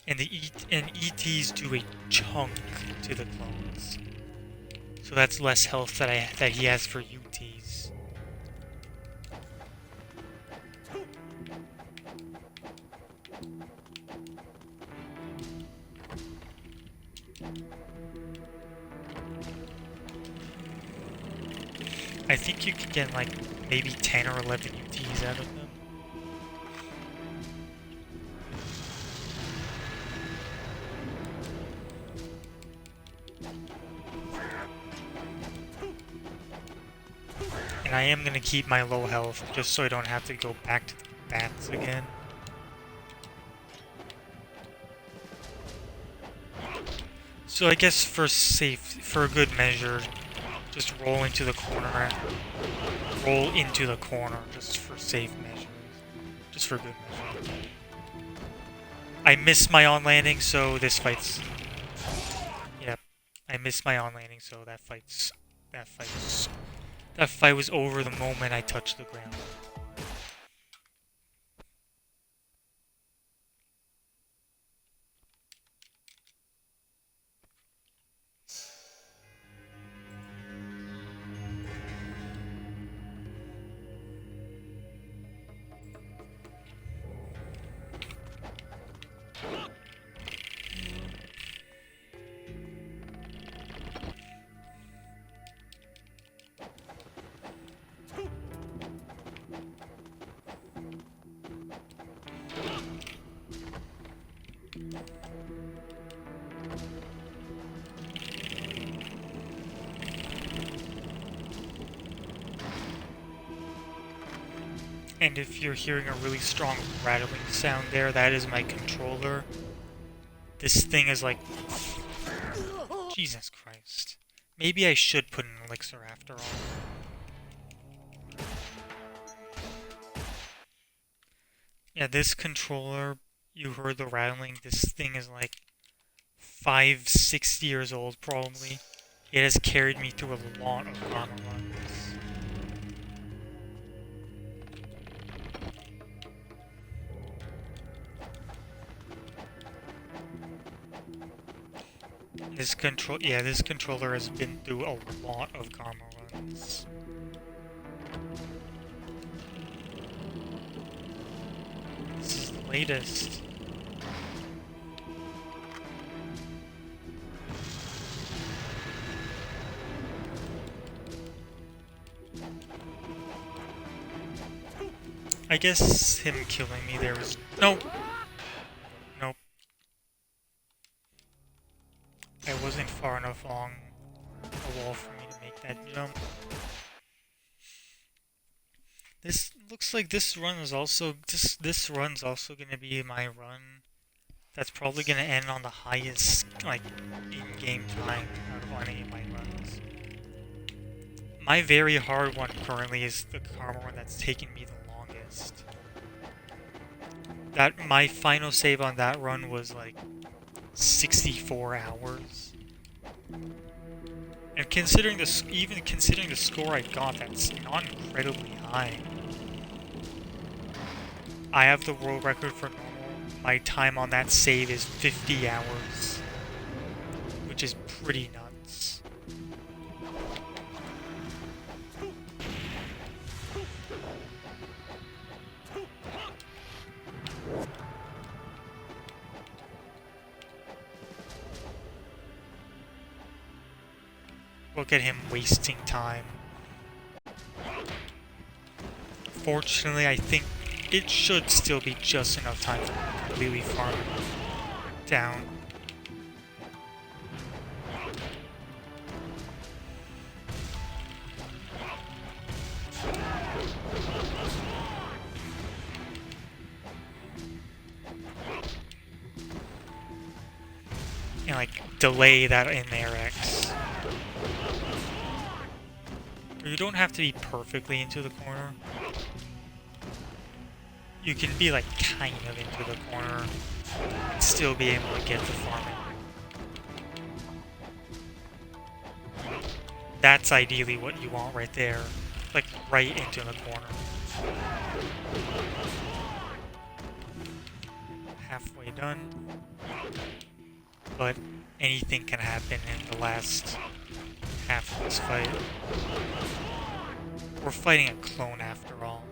And ETs do a chunk to the clones. So that's less health that he has for UTs. I think you can get like maybe 10 or 11 UTs out of them. And I am going to keep my low health just so I don't have to go back to the bats again. So I guess for a good measure, just roll into the corner. Roll into the corner, just for safe measures. Just for good measure. I missed my on landing, so this fight's... Yep. I missed my on landing, so that fight was over the moment I touched the ground. And if you're hearing a really strong rattling sound there, that is my controller. This thing is like... Jesus Christ. Maybe I should put an elixir after all. Yeah, this controller, you heard the rattling, this thing is like 5, 6 years old probably. It has carried me through a lot of Karma runs. This controller has been through a lot of Karma runs. This is the latest. I guess him killing me there was... Nope! Nope. I wasn't far enough along the wall for me to make that jump. This looks like this run is also... This run's also gonna be my run. That's probably gonna end on the highest, like, in-game time out of any of my runs. My very hard one currently is the Karma one that's taken me the longest. My final save on that run was like 64 hours. And even considering the score I got, that's not incredibly high. I have the world record for normal. My time on that save is 50 hours, which is pretty nuts. Look at him wasting time. Fortunately, I think it should still be just enough time for me to completely farm down. And like delay that in there X. You don't have to be perfectly into the corner. You can be like kind of into the corner and still be able to get the farming. That's ideally what you want right there. Like right into the corner. Halfway done. But anything can happen in the last half of this fight. We're fighting a clone after all.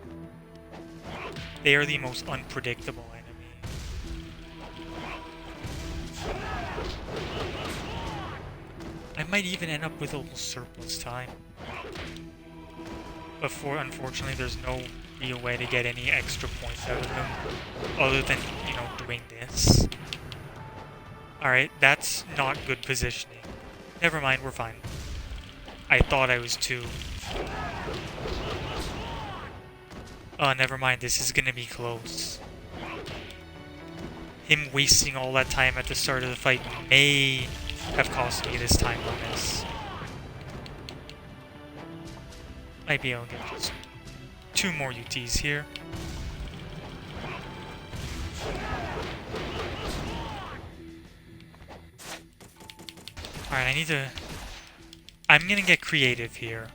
They are the most unpredictable enemy. I might even end up with a little surplus time. But unfortunately, there's no real way to get any extra points out of them, other than, you know, doing this. Alright, that's not good positioning. Never mind, we're fine. I thought I was too. Oh, never mind, this is gonna be close. Him wasting all that time at the start of the fight may have cost me this time bonus. Might be able to get just 2 more UTs here. Alright, I need to... I'm gonna get creative here.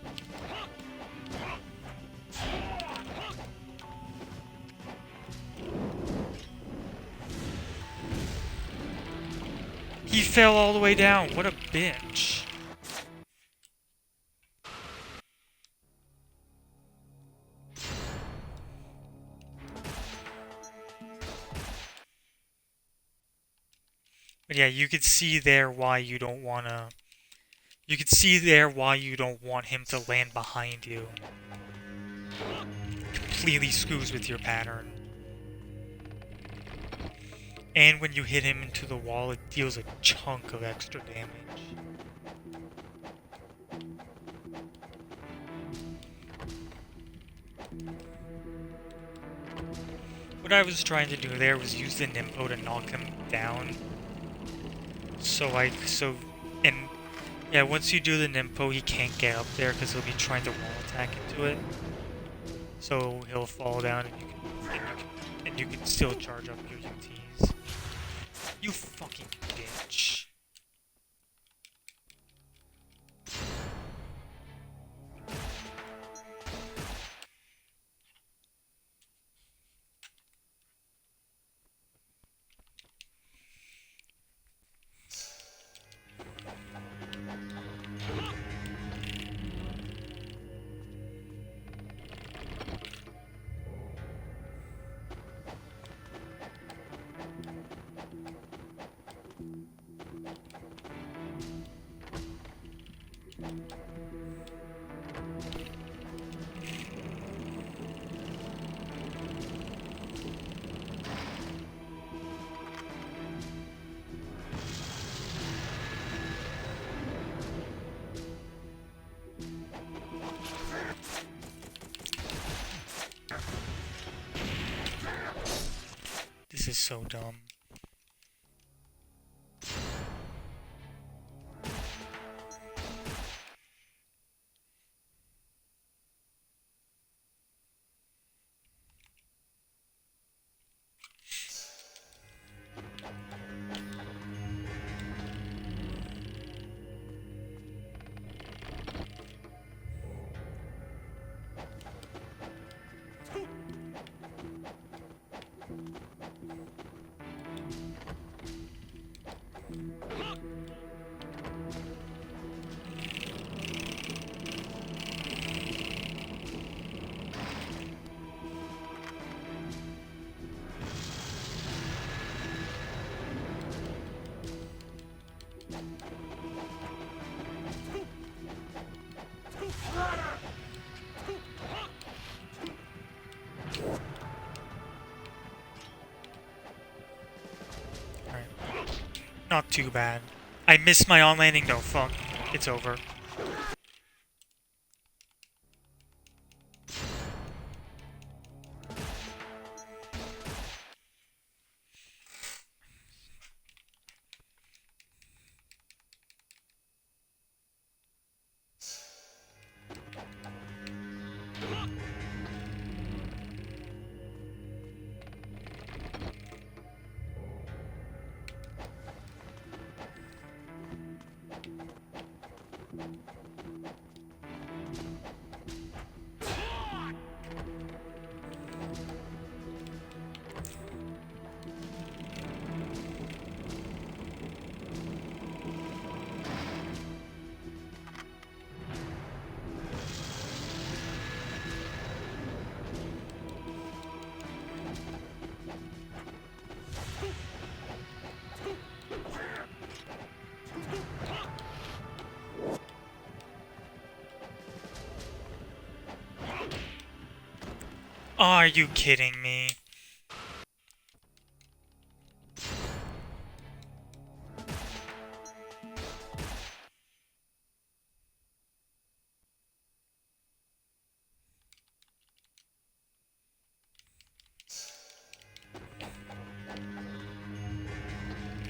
He fell all the way down. What a bitch. But yeah, you could see there why you don't wanna... You could see there why you don't want him to land behind you. Completely screws with your pattern. And when you hit him into the wall, it deals a chunk of extra damage. What I was trying to do there was use the Nympho to knock him down. And yeah, once you do the Nympho, he can't get up there because he'll be trying to wall attack into it. So he'll fall down and you can still charge up your UTs. You fucking bitch. This is so dumb. Not too bad. I missed my on-landing though, fuck. It's over. Are you kidding me?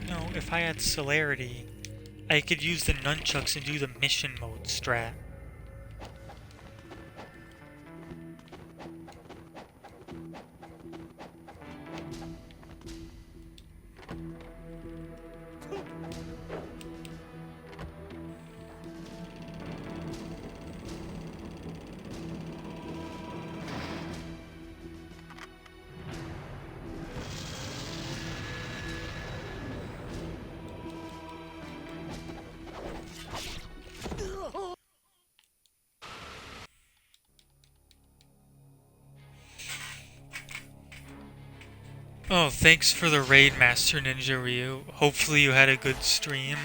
No, if I had celerity, I could use the nunchucks and do the mission mode strat. Oh, thanks for the raid, Master Ninja Ryu. Hopefully you had a good stream.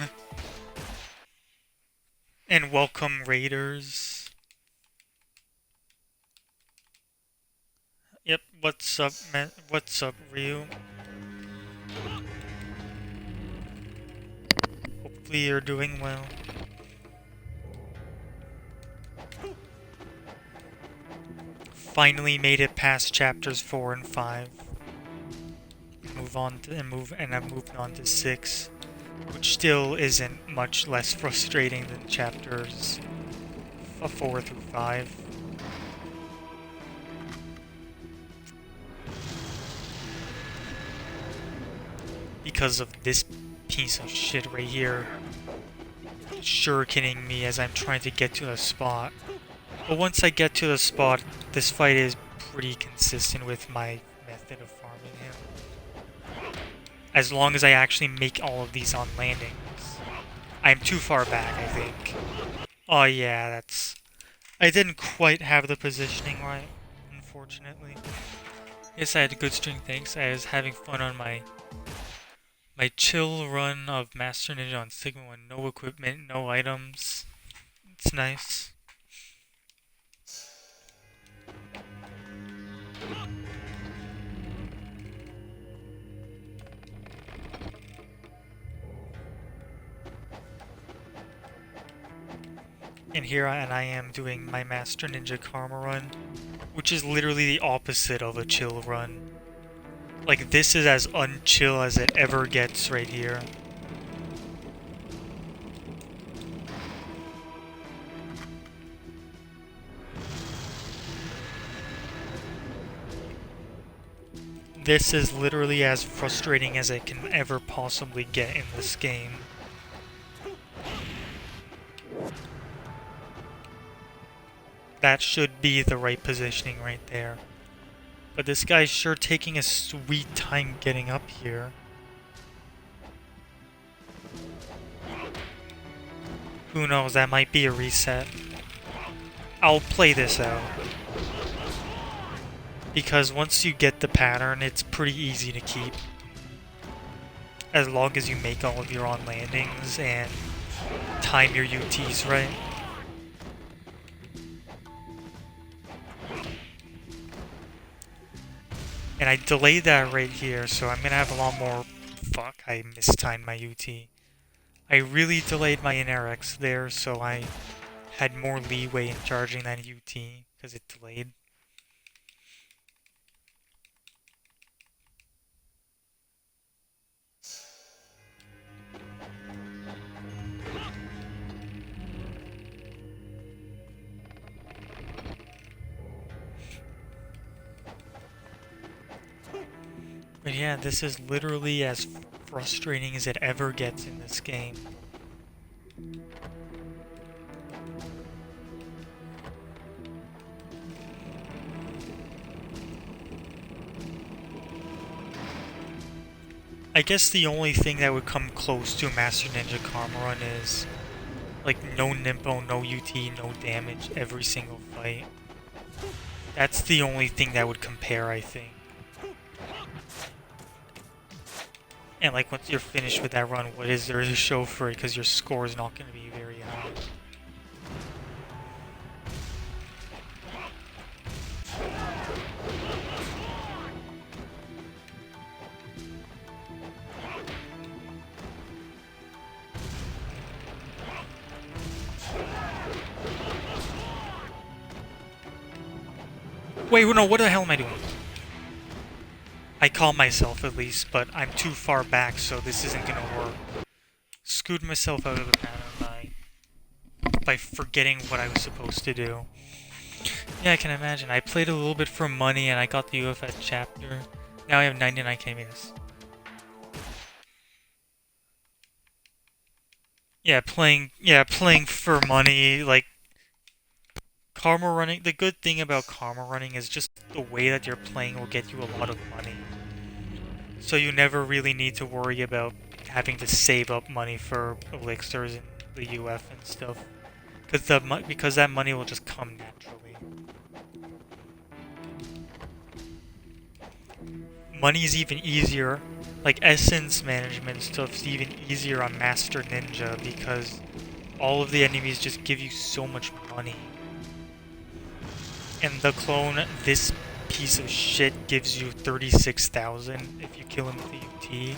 And welcome, raiders. Yep, what's up, what's up, Ryu? Hopefully you're doing well. Finally made it past chapters 4 and 5. I've moved on to 6, which still isn't much less frustrating than chapters 4 through 5. Because of this piece of shit right here shurikening me as I'm trying to get to the spot. But once I get to the spot, this fight is pretty consistent with my method of farming him. As long as I actually make all of these on landings. I'm too far back, I think. Oh yeah, that's... I didn't quite have the positioning right, unfortunately. Yes, I had a good string, thanks. I was having fun on my chill run of Master Ninja on Sigma 1. No equipment, no items. It's nice. And here I am doing my Master Ninja Karma run, which is literally the opposite of a chill run. Like, this is as unchill as it ever gets right here. This is literally as frustrating as it can ever possibly get in this game. That should be the right positioning right there. But this guy's sure taking a sweet time getting up here. Who knows, that might be a reset. I'll play this out. Because once you get the pattern, it's pretty easy to keep. As long as you make all of your on landings and time your UTs right. And I delayed that right here, so I'm gonna have a lot more... Fuck, I mistimed my UT. I really delayed my InRX there, so I had more leeway in charging that UT, because it delayed. But yeah, this is literally as frustrating as it ever gets in this game. I guess the only thing that would come close to a Master Ninja Karma run is like no Nimpo, no UT, no damage every single fight. That's the only thing that would compare, I think. And like once you're finished with that run, what is there to show for it? Because your score is not going to be very high. Wait, no, what the hell am I doing? I call myself at least, but I'm too far back, so this isn't gonna work. Screwed myself out of the pattern by forgetting what I was supposed to do. Yeah, I can imagine. I played a little bit for money and I got the UFS chapter. Now I have 99 KBS. Yeah, playing for money, like Karma running. The good thing about Karma running is just the way that you're playing will get you a lot of money. So you never really need to worry about having to save up money for elixirs and the UF and stuff. Because that money will just come naturally. Money's even easier. Like, essence management stuff's even easier on Master Ninja because all of the enemies just give you so much money. And the clone, this piece of shit, gives you 36,000 if you kill him with the UT.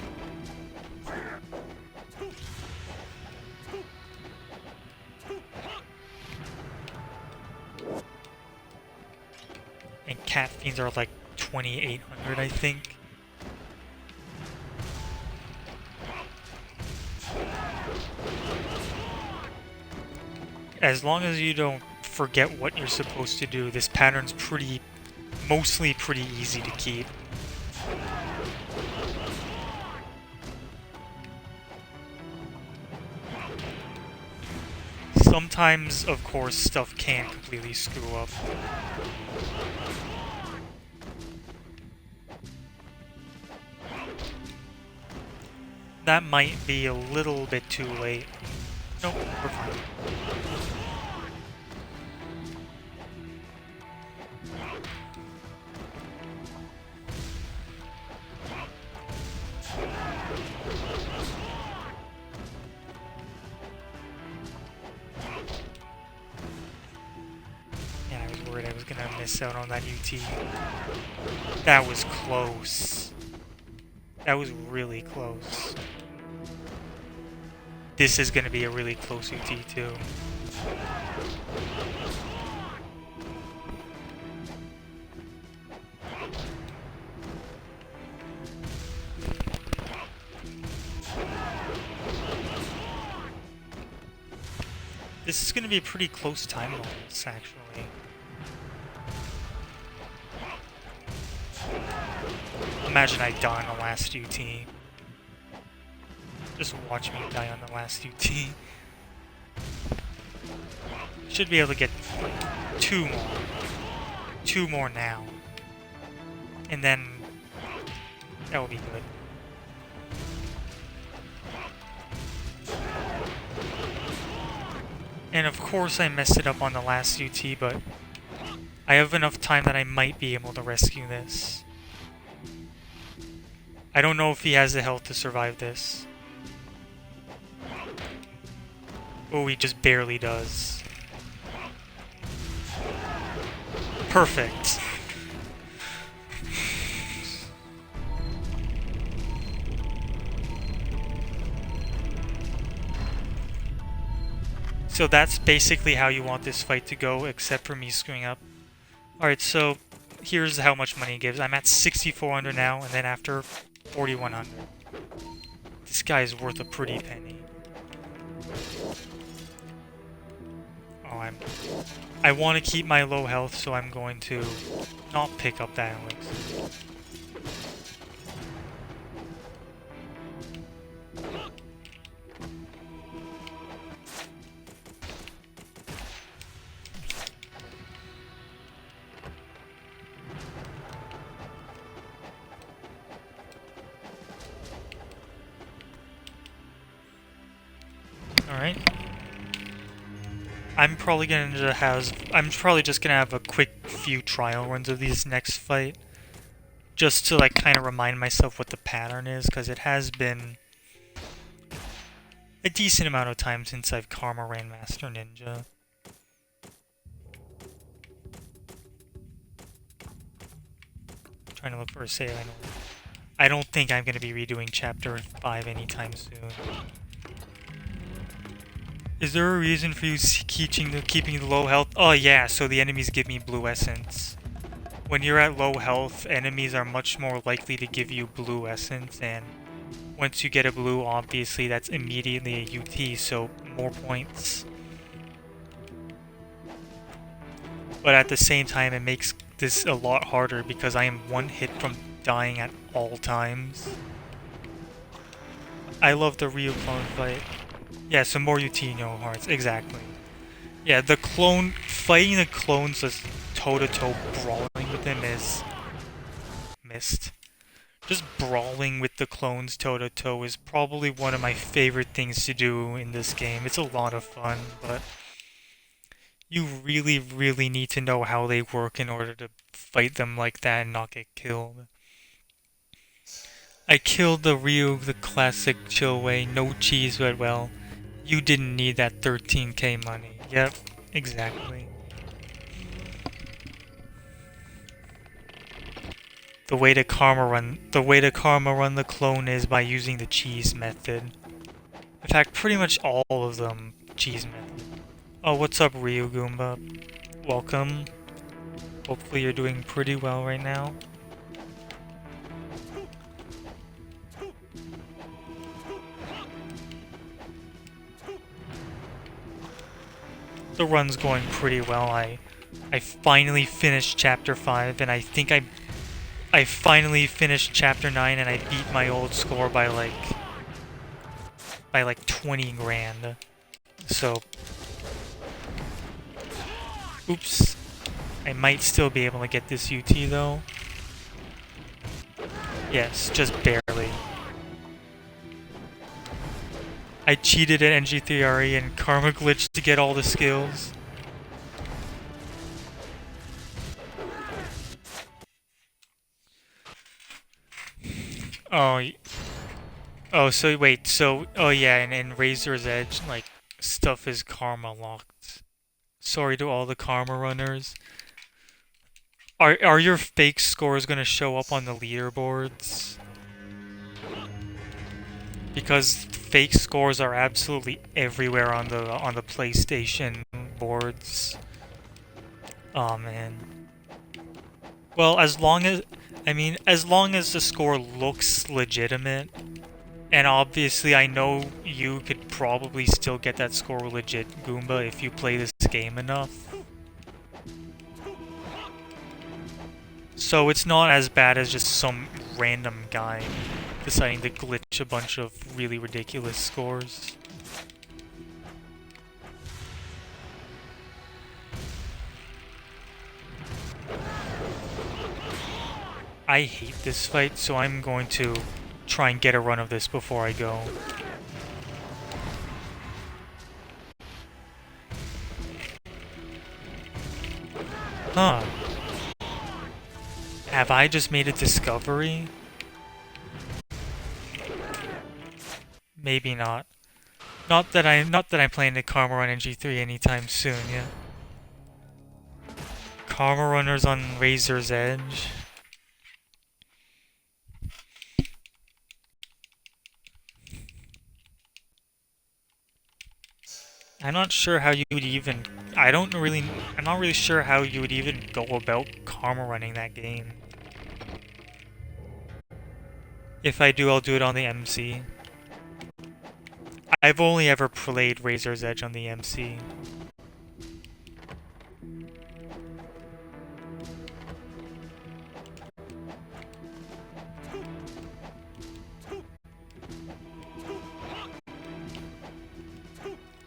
And cat fiends are like 2,800, I think. As long as you don't forget what you're supposed to do, this pattern's mostly pretty easy to keep. Sometimes, of course, stuff can completely screw up. That might be a little bit too late. Nope, we're fine. Yeah, I was worried I was gonna miss out on that UT. That was close. That was really close. This is gonna be a really close UT too. This is gonna be a pretty close time loss, actually. Imagine I die on the last UT. Just watch me die on the last UT. Should be able to get like, two more. Two more now. And then that will be good. And of course I messed it up on the last UT, but I have enough time that I might be able to rescue this. I don't know if he has the health to survive this. Oh, he just barely does. Perfect. So that's basically how you want this fight to go, except for me screwing up. Alright, so here's how much money it gives. I'm at 6,400 now, and then after 4,100. This guy is worth a pretty penny. Oh, I want to keep my low health, so I'm going to not pick up that elixir. Alright. I'm probably just gonna have a quick few trial runs of these next fight. Just to like kind of remind myself what the pattern is, because it has been a decent amount of time since I've Karma ran Master Ninja. I'm trying to look for a save. I don't think I'm gonna be redoing Chapter 5 anytime soon. Is there a reason for you keeping the low health? Oh yeah, so the enemies give me blue essence. When you're at low health, enemies are much more likely to give you blue essence, and once you get a blue, obviously that's immediately a UT, so more points. But at the same time, it makes this a lot harder because I am one hit from dying at all times. I love the Ryu clone fight. Yeah, some more UT no hearts, exactly. Yeah, fighting the clones just toe-to-toe brawling with them is missed. Just brawling with the clones toe-to-toe is probably one of my favorite things to do in this game. It's a lot of fun, but you really, really need to know how they work in order to fight them like that and not get killed. I killed the Ryu the classic chill way, no cheese but well. You didn't need that 13k money. Yep, exactly. The way to karma run the clone is by using the cheese method. In fact, pretty much all of them cheese method. Oh, what's up, Ryu Goomba? Welcome. Hopefully you're doing pretty well right now. The run's going pretty well. I finally finished chapter 5 and I think I finally finished chapter 9 and I beat my old score by like 20 grand. So oops. I might still be able to get this UT though. Yes, just barely. I cheated at NG3RE and Karma glitched to get all the skills. Oh, so wait, so, oh yeah, and in Razor's Edge, like, stuff is karma locked. Sorry to all the karma runners. Are your fake scores gonna show up on the leaderboards? Because fake scores are absolutely everywhere on the PlayStation boards. Oh man. Well, as long as the score looks legitimate, and obviously I know you could probably still get that score legit, Goomba, if you play this game enough. So it's not as bad as just some random guy deciding to glitch a bunch of really ridiculous scores. I hate this fight, so I'm going to try and get a run of this before I go. Huh. Have I just made a discovery? Maybe not. Not that I'm playing the Karma Run NG3 anytime soon, yeah. Karma Runners on Razor's Edge. I'm not sure how you would even... I'm not really sure how you would even go about karma running that game. If I do, I'll do it on the MC. I've only ever played Razor's Edge on the MC.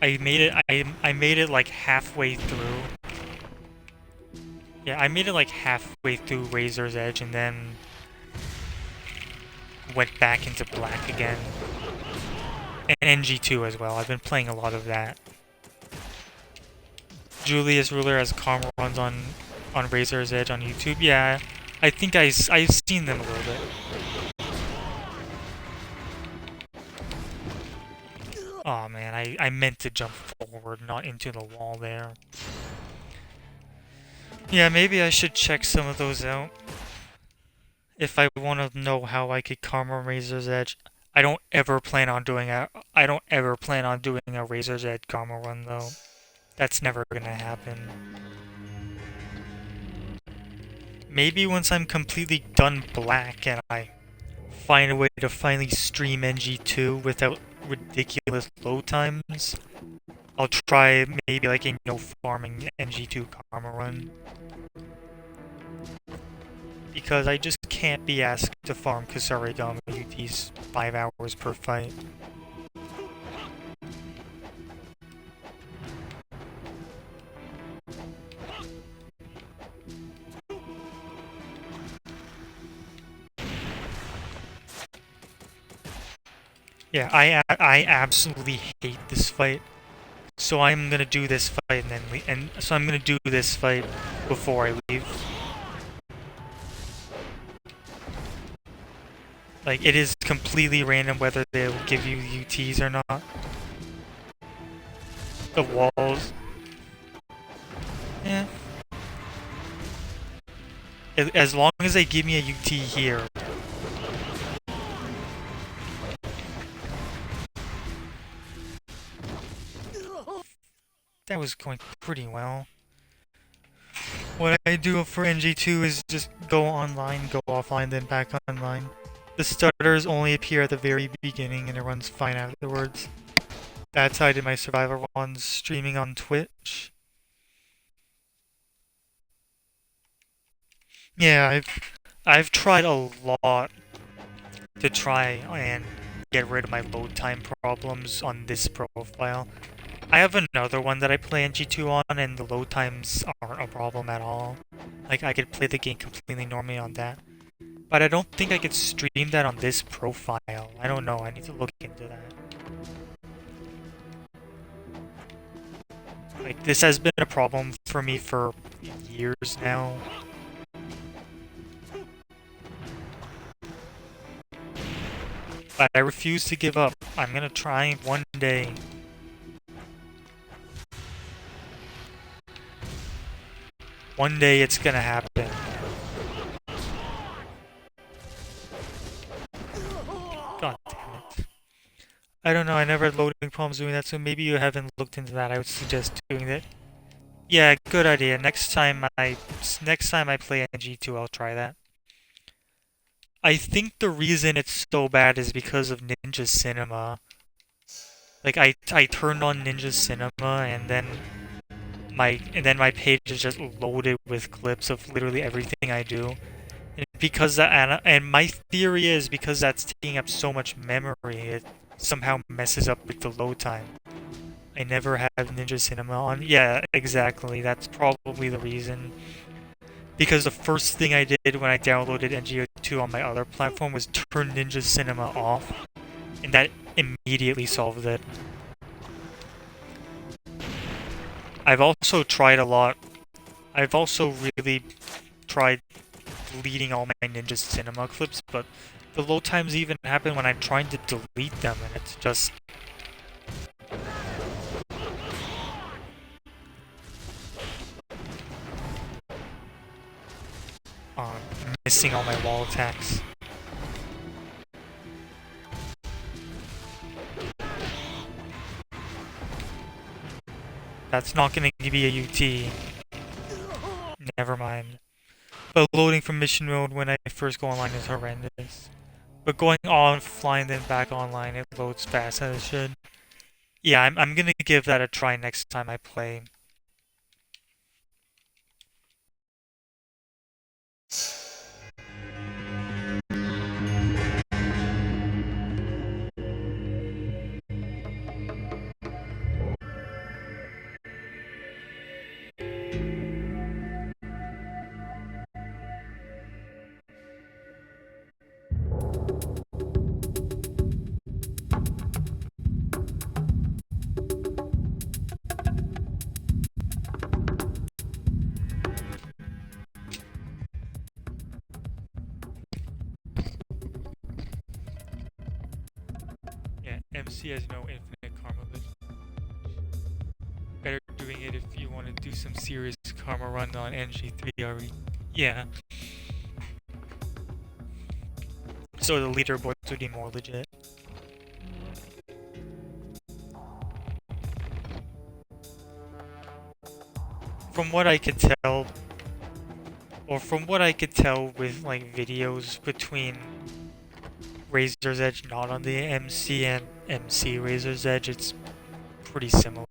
I made it like halfway through. Yeah, I made it like halfway through Razor's Edge and then went back into black again. And NG2 as well. I've been playing a lot of that. Julius Ruler has karma runs on Razor's Edge on YouTube. Yeah, I think I've seen them a little bit. Oh man, I meant to jump forward, not into the wall there. Yeah, maybe I should check some of those out. If I want to know how I could karma Razor's Edge. I don't ever plan on doing a Razor's Edge karma run though. That's never gonna happen. Maybe once I'm completely done black and I find a way to finally stream NG2 without ridiculous load times, I'll try maybe like a no farming NG2 karma run. Because I just can't be asked to farm Kusarigama UTs 5 hours per fight. Yeah, I absolutely hate this fight. So I'm gonna do this fight and then I'm gonna do this fight before I leave. Like, it is completely random whether they'll give you UTs or not. The walls. Yeah. As long as they give me a UT here. That was going pretty well. What I do for NG2 is just go online, go offline, then back online. The stutters only appear at the very beginning and it runs fine afterwards. That's how I did my Survivor ones, streaming on Twitch. Yeah, I've tried a lot to try and get rid of my load time problems on this profile. I have another one that I play NG2 on and the load times aren't a problem at all. Like, I could play the game completely normally on that. But I don't think I could stream that on this profile. I don't know, I need to look into that. Like, this has been a problem for me for years now. But I refuse to give up. I'm gonna try one day. One day it's gonna happen. God damn it. I don't know, I never had loading problems doing that, so maybe you haven't looked into that. I would suggest doing that. Yeah, good idea. Next time I play NG2, I'll try that. I think the reason it's so bad is because of Ninja Cinema. Like, I turned on Ninja Cinema and then my page is just loaded with clips of literally everything I do. And because that, and my theory is because that's taking up so much memory, it somehow messes up with the load time. I never have Ninja Cinema on. Yeah, exactly. That's probably the reason. Because the first thing I did when I downloaded NG2 on my other platform was turn Ninja Cinema off, and that immediately solved it. I've also tried a lot. I've also really tried deleting all my Ninja Cinema clips, but the load times even happen when I'm trying to delete them, and it's just... missing all my wall attacks. That's not gonna be a UT. Never mind. But loading from mission mode when I first go online is horrendous. But going offline then back online, it loads fast as it should. Yeah, I'm gonna give that a try next time I play. Yeah, MC has no infinite karma, but better doing it if you want to do some serious karma run on NG3 RE. Yeah. So the leaderboards would be more legit. From what I could tell, or from what I could tell with like videos between Razor's Edge not on the MC and MC Razor's Edge, it's pretty similar.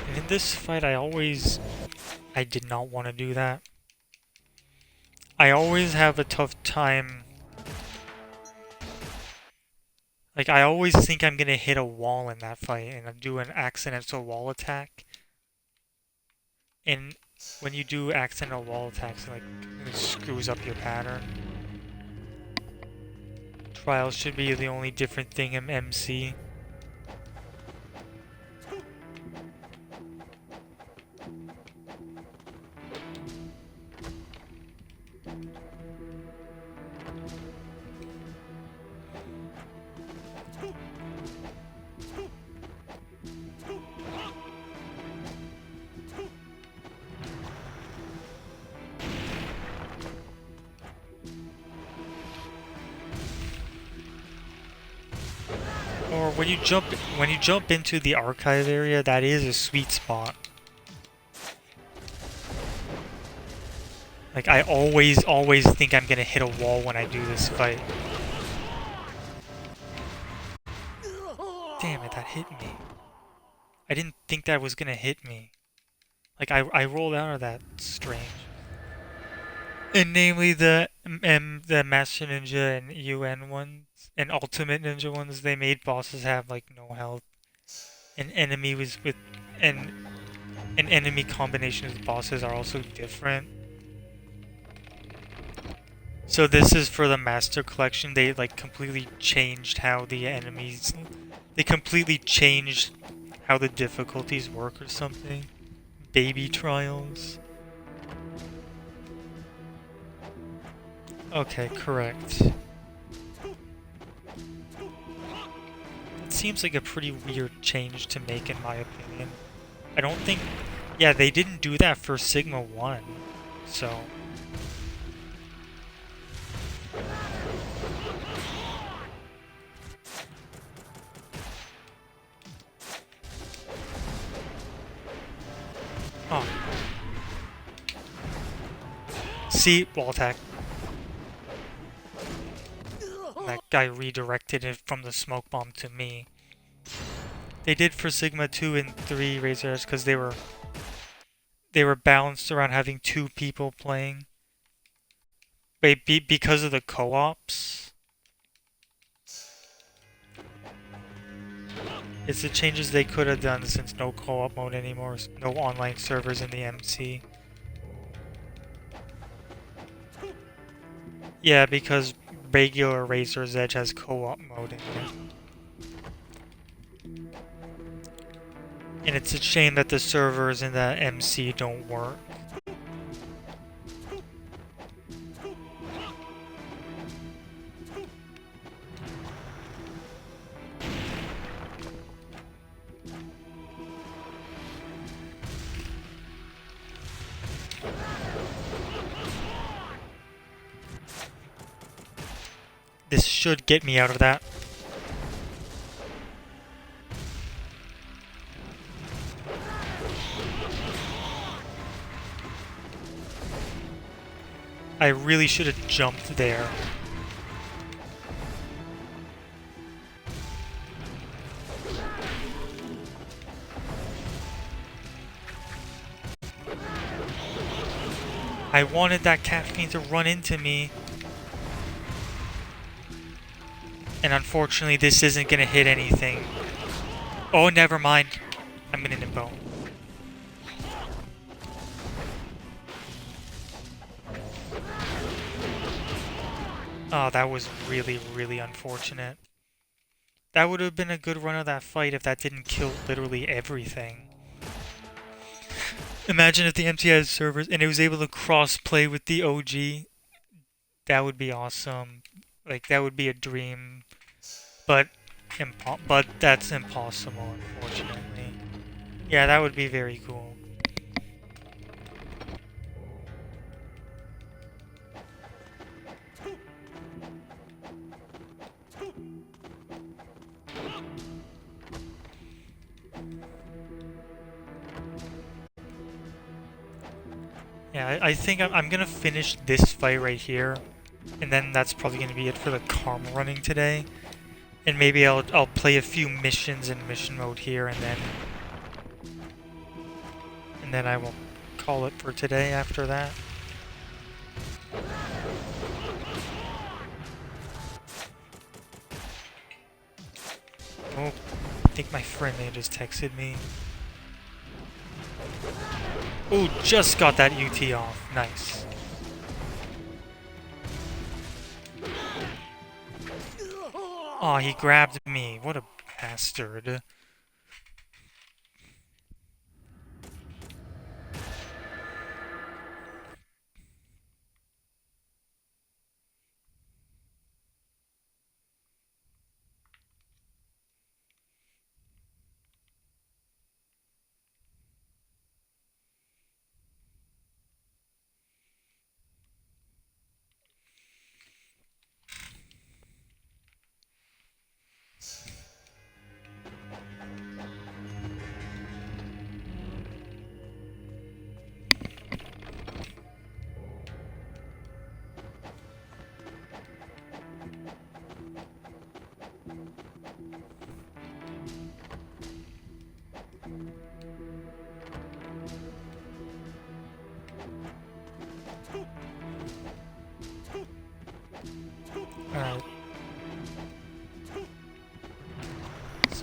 And in this fight, I did not want to do that. I always have a tough time. Like, I always think I'm gonna hit a wall in that fight, and I do an accidental wall attack. And when you do accidental wall attacks, like, it screws up your pattern. Trials should be the only different thing in MC. when you jump into the archive area, that is a sweet spot. Like I always think I'm gonna hit a wall when I do this fight. Damn it, that hit me. I didn't think that was gonna hit me. Like I rolled out of that strange. And namely the Master Ninja and UN ones and Ultimate Ninja ones, they made bosses have like no health. And enemy was with and an enemy combinations of bosses are also different. So this is for the Master Collection. They like completely changed how the enemies. They completely changed how the difficulties work or something. Baby trials. Okay, correct. It seems like a pretty weird change to make in my opinion. I don't think... Yeah, they didn't do that for Sigma 1, so... Oh. See? Wall attack. That guy redirected it from the smoke bomb to me. They did for Sigma 2 and 3 Razors because they were balanced around having two people playing. Wait, because of the co-ops? It's the changes they could have done since no co-op mode anymore, no online servers in the MC. Yeah, because regular Razor's Edge has co-op mode in it. And it's a shame that the servers in the MC don't work. This should get me out of that. I really should have jumped there. I wanted that cat fiend to run into me. And unfortunately, this isn't gonna hit anything. Oh, never mind. I'm gonna Nimbo. Oh, that was really, really unfortunate. That would have been a good run of that fight if that didn't kill literally everything. Imagine if the MT had servers and it was able to cross-play with the OG. That would be awesome. Like, that would be a dream. But that's impossible, unfortunately. Yeah, that would be very cool. Yeah, I think I'm gonna finish this fight right here, and then that's probably gonna be it for the karma running today. And maybe I'll play a few missions in mission mode here, and then I will call it for today after that. Oh, I think my friend may have just texted me. Oh, just got that UT off. Nice. Aw, he grabbed me. What a bastard.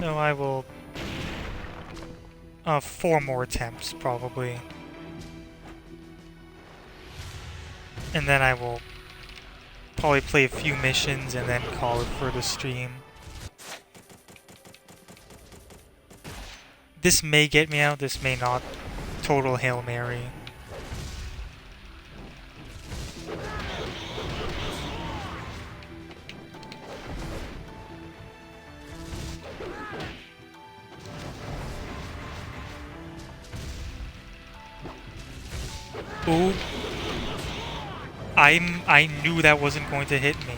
So I will... 4 more attempts, probably. And then I will probably play a few missions and then call it for the stream. This may get me out, this may not. Total Hail Mary. Ooh. I knew that wasn't going to hit me.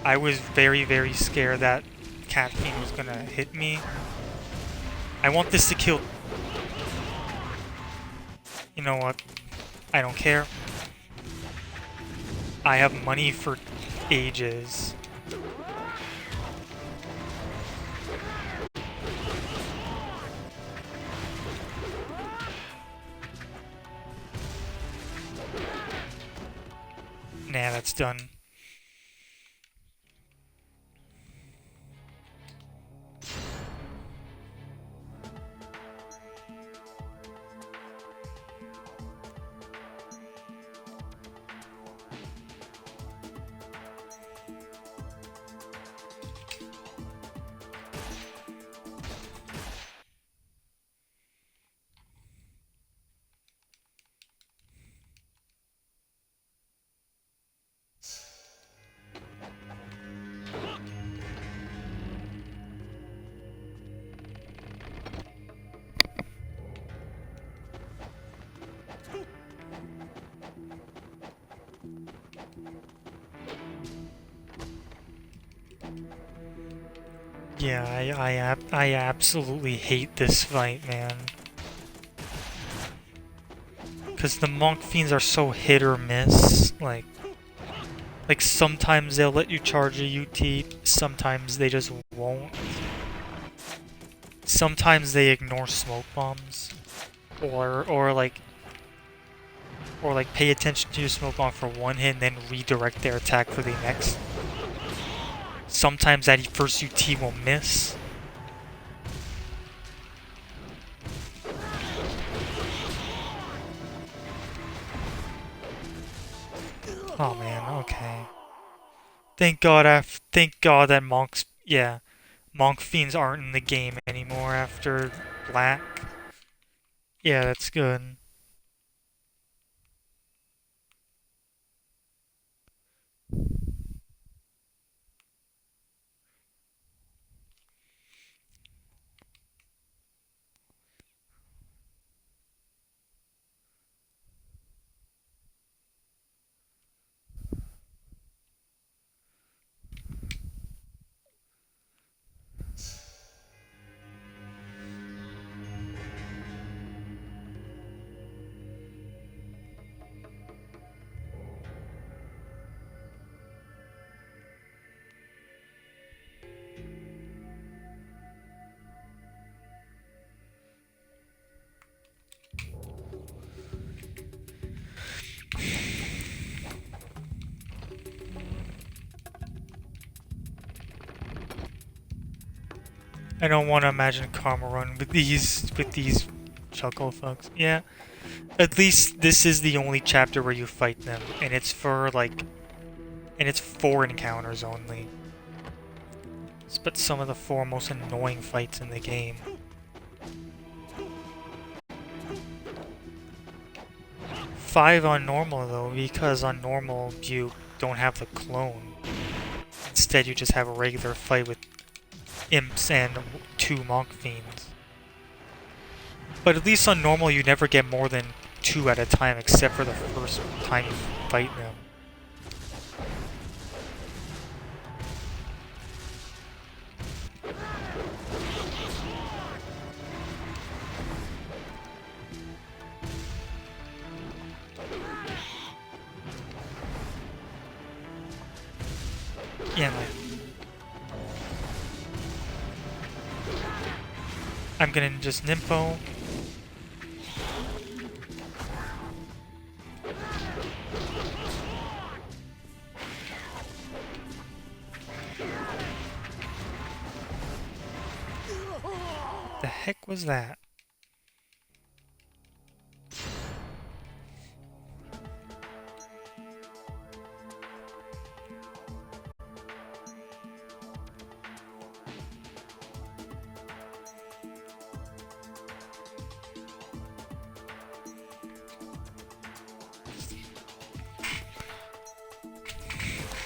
I was very, very scared that Cat Fiend was gonna hit me. I want this to kill... You know what? I don't care. I have money for ages. Nah, that's done. Yeah, I absolutely hate this fight, man. Because the Monk Fiends are so hit or miss. Like sometimes they'll let you charge a UT, sometimes they just won't. Sometimes they ignore smoke bombs. Or like pay attention to your smoke bomb for one hit and then redirect their attack for the next. Sometimes that first UT will miss. Oh man, okay. Thank God that Monk Fiends aren't in the game anymore after Black. Yeah, that's good. I don't want to imagine Karma Run with these chuckle fucks. Yeah. At least this is the only chapter where you fight them, and it's for and it's 4 encounters only. But some of the 4 most annoying fights in the game. 5 on normal though, because on normal you don't have the clone. Instead you just have a regular fight with imps and 2 Monk Fiends. But at least on normal you never get more than 2 at a time except for the first time you fight them. Yeah, I'm gonna just Nympho. The heck was that?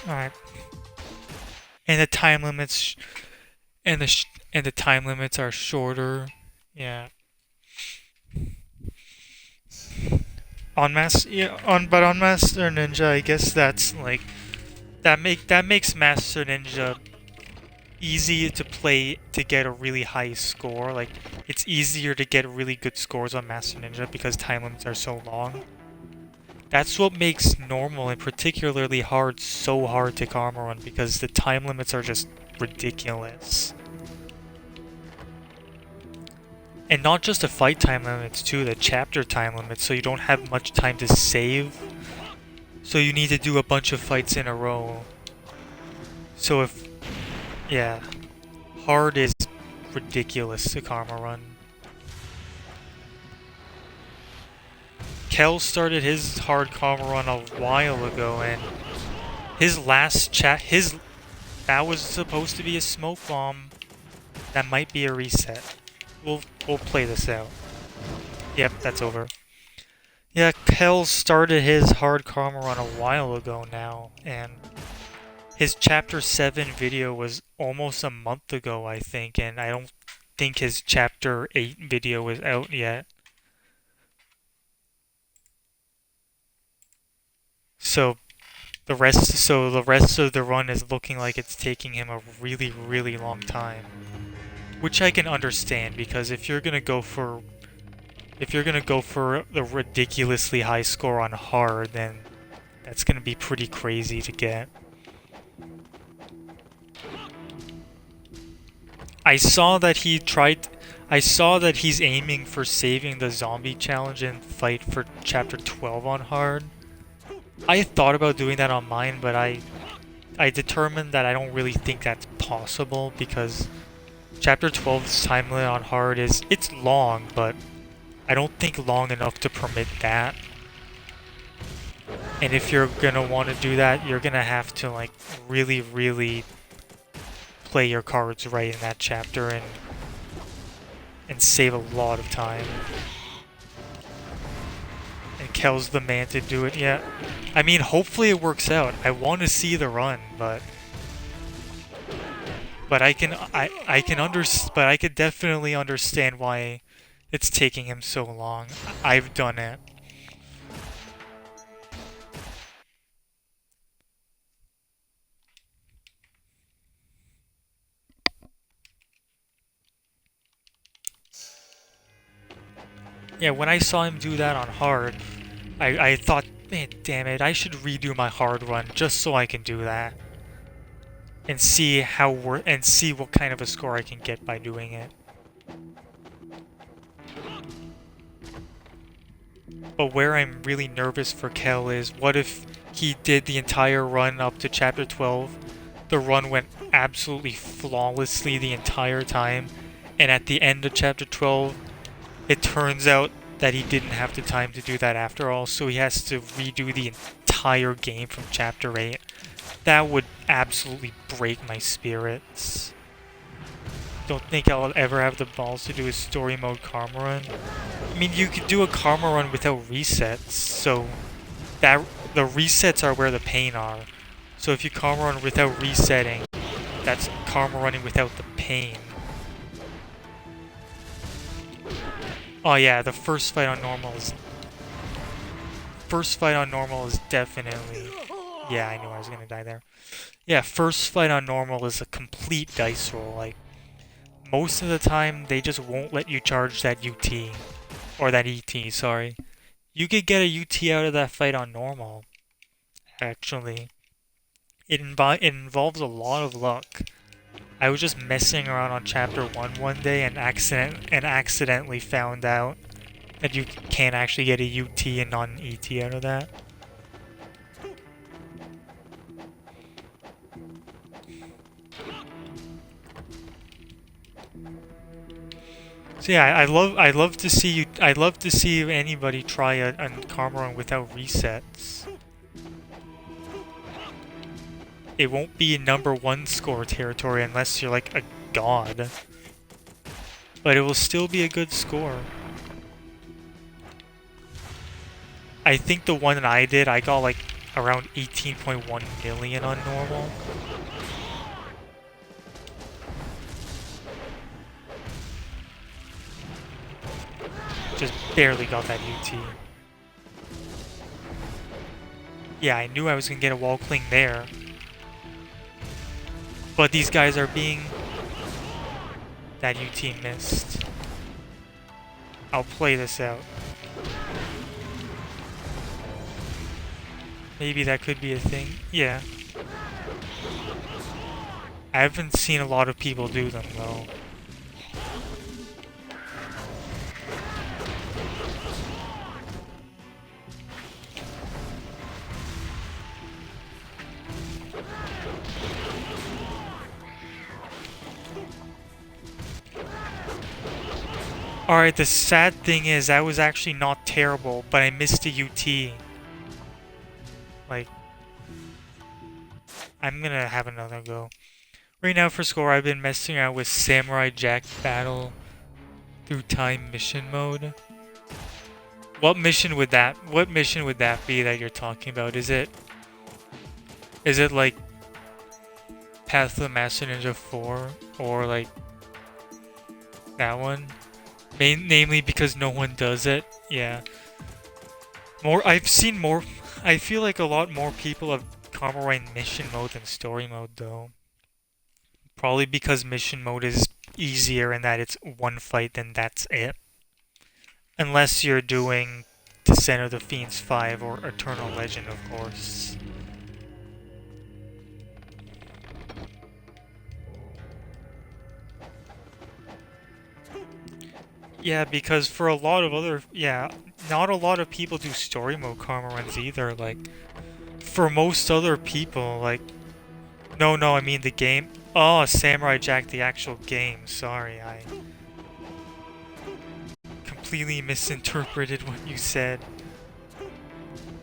Alright. And the time limits and the time limits are shorter. Yeah. On Master Ninja, I guess that's like that makes Master Ninja easy to play to get a really high score. Like it's easier to get really good scores on Master Ninja because time limits are so long. That's what makes normal and particularly hard so hard to karma run because the time limits are just ridiculous. And not just the fight time limits too, the chapter time limits, so you don't have much time to save. So you need to do a bunch of fights in a row. So if... yeah. Hard is ridiculous to karma run. Kel started his hard karma run a while ago, and his last that was supposed to be a smoke bomb. That might be a reset. We'll play this out. Yep, that's over. Yeah, Kel started his hard karma run a while ago now, and his chapter 7 video was almost a month ago, I think, and I don't think his chapter 8 video is out yet. So the rest of the run is looking like it's taking him a really, really long time. Which I can understand, because if you're gonna go for the ridiculously high score on hard, then that's gonna be pretty crazy to get. I saw that he's aiming for saving the zombie challenge and fight for chapter 12 on hard. I thought about doing that on mine, but I determined that I don't really think that's possible because chapter 12's time limit on hard it's long, but I don't think long enough to permit that. And if you're gonna want to do that, you're gonna have to like really, really play your cards right in that chapter and save a lot of time. And Kel's the man to do it. Yeah, I mean, hopefully it works out. I want to see the run, but I could definitely understand why it's taking him so long. I've done it. Yeah, when I saw him do that on hard, I thought, man, damn it, I should redo my hard run just so I can do that. And see what kind of a score I can get by doing it. But where I'm really nervous for Kel is, what if he did the entire run up to chapter 12, the run went absolutely flawlessly the entire time, and at the end of chapter 12, it turns out that he didn't have the time to do that after all, so he has to redo the entire game from chapter 8. That would absolutely break my spirits. Don't think I'll ever have the balls to do a story mode karma run. I mean, you could do a karma run without resets, so that the resets are where the pain are. So if you karma run without resetting, that's karma running without the pain. Oh yeah, the first fight on normal is definitely... yeah, I knew I was gonna die there. Yeah, first fight on normal is a complete dice roll. Like, most of the time, they just won't let you charge that UT. Or that ET, sorry. You could get a UT out of that fight on normal, actually. It involves a lot of luck. I was just messing around on chapter 1 one day and accidentally found out that you can't actually get a UT and not an ET out of that. So yeah, I'd love to see anybody try a karma run without resets. It won't be #1 score territory unless you're like a god. But it will still be a good score. I think the one that I did, I got like around 18.1 million on normal. Just barely got that UT. Yeah, I knew I was gonna get a wall cling there. But these guys are being... That UT missed. I'll play this out. Maybe that could be a thing. Yeah. I haven't seen a lot of people do them though. Alright, the sad thing is that was actually not terrible, but I missed a UT. Like, I'm gonna have another go. Right now for score, I've been messing around with Samurai Jack Battle Through Time mission mode. What mission would that be that you're talking about? Is it like Path of the Master Ninja 4 or like that one? Namely because no one does it. Yeah. I've seen more. I feel like a lot more people have Karma Run mission mode than story mode though. Probably because mission mode is easier in that it's one fight and that's it. Unless you're doing Descent of the Fiends 5 or Eternal Legend, of course. Yeah, because for a lot of other... Yeah, not a lot of people do story mode karma runs either. Like, for most other people, like... No, I mean the game... Oh, Samurai Jack, the actual game. Sorry, I... completely misinterpreted what you said.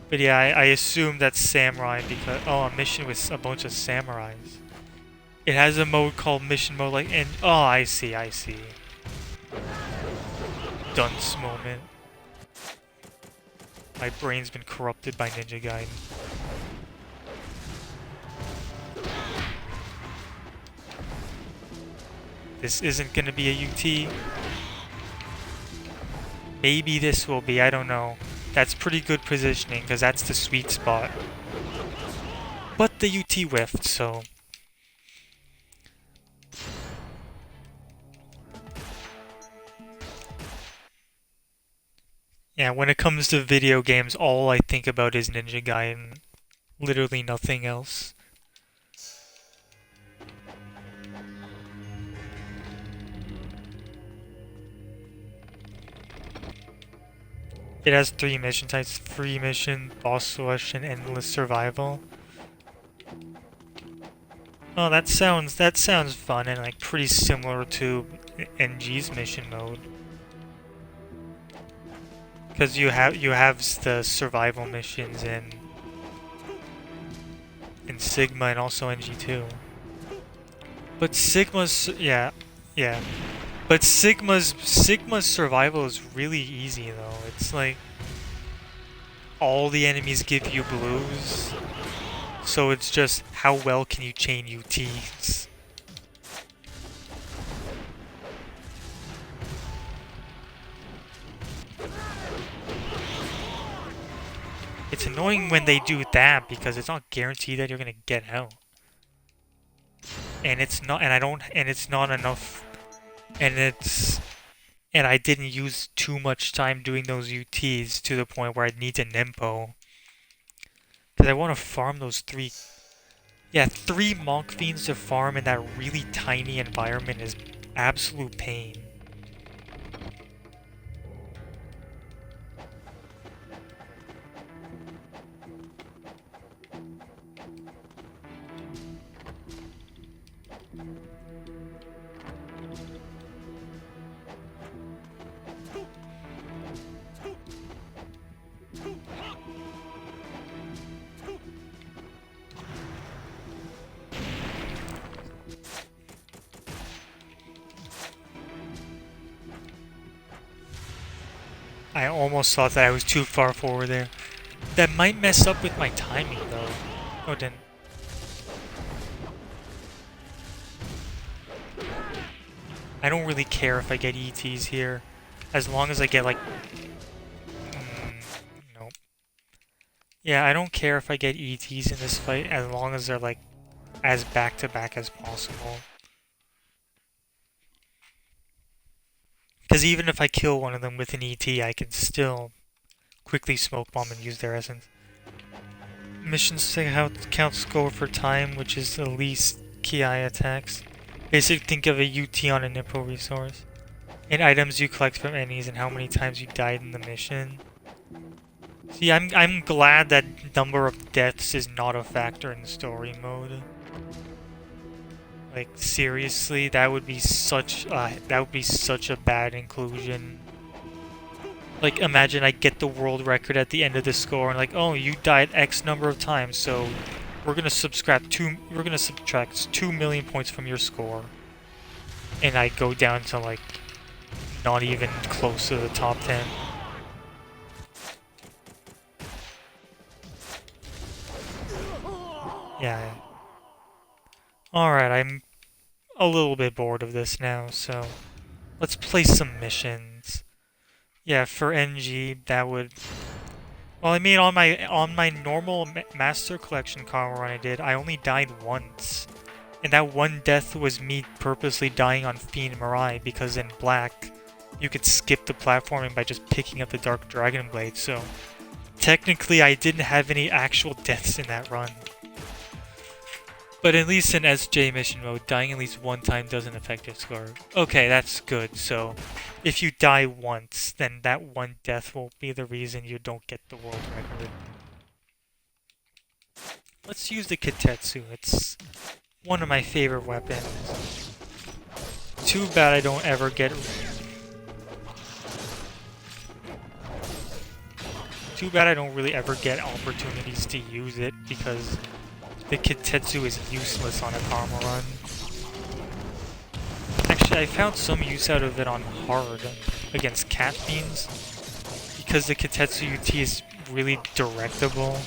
But yeah, I assume that's Samurai because... Oh, a mission with a bunch of samurais. It has a mode called mission mode, like... And oh, I see. Dunce moment. My brain's been corrupted by Ninja Gaiden. This isn't gonna be a UT. Maybe this will be, I don't know. That's pretty good positioning, because that's the sweet spot. But the UT whiffed, so... Yeah, when it comes to video games, all I think about is Ninja Gaiden. Literally nothing else. It has 3 mission types: free mission, boss rush, and endless survival. Oh, that sounds fun and like pretty similar to NG's mission mode. Because you have the survival missions in Sigma and also NG2. But Sigma's But Sigma's survival is really easy though. It's like all the enemies give you blues. So it's just how well can you chain UTs? It's annoying when they do that because it's not guaranteed that you're gonna get out. And it's not enough, and I didn't use too much time doing those UTs to the point where I need to Nimpo. Because I want to farm those 3... Yeah, 3 Monk Fiends to farm in that really tiny environment is absolute pain. I almost thought that I was too far forward there. That might mess up with my timing, though. Oh, it didn't. I don't really care if I get ETs here. As long as I get, like... nope. Yeah, I don't care if I get ETs in this fight, as long as they're, like, as back-to-back as possible. Because even if I kill one of them with an ET, I can still quickly smoke bomb and use their essence. Missions count score for time, which is the least ki attacks. Basically, think of a UT on a Nippo resource. And items you collect from enemies and how many times you died in the mission. See, I'm glad that number of deaths is not a factor in story mode. Like, seriously, that would be such a bad inclusion. Like, imagine I get the world record at the end of the score and like, oh, you died X number of times, so we're gonna subtract 2 million points from your score. And I go down to like not even close to the top 10. Yeah. Alright, I'm a little bit bored of this now, so let's play some missions. Yeah, for NG, that would... Well, I mean, on my normal Master Collection car run I did, I only died once. And that one death was me purposely dying on Fiend Mirai, because in Black, you could skip the platforming by just picking up the Dark Dragon Blade, so... Technically, I didn't have any actual deaths in that run. But at least in SJ mission mode, dying at least one time doesn't affect your score. Okay, that's good. So, if you die once, then that one death will be the reason you don't get the world record. Let's use the Kitetsu. It's one of my favorite weapons. Too bad I don't ever get... Too bad I don't really ever get opportunities to use it, because... the Kitetsu is useless on a Karma run. Actually, I found some use out of it on hard against Cat Fiends, because the Kitetsu UT is really directable.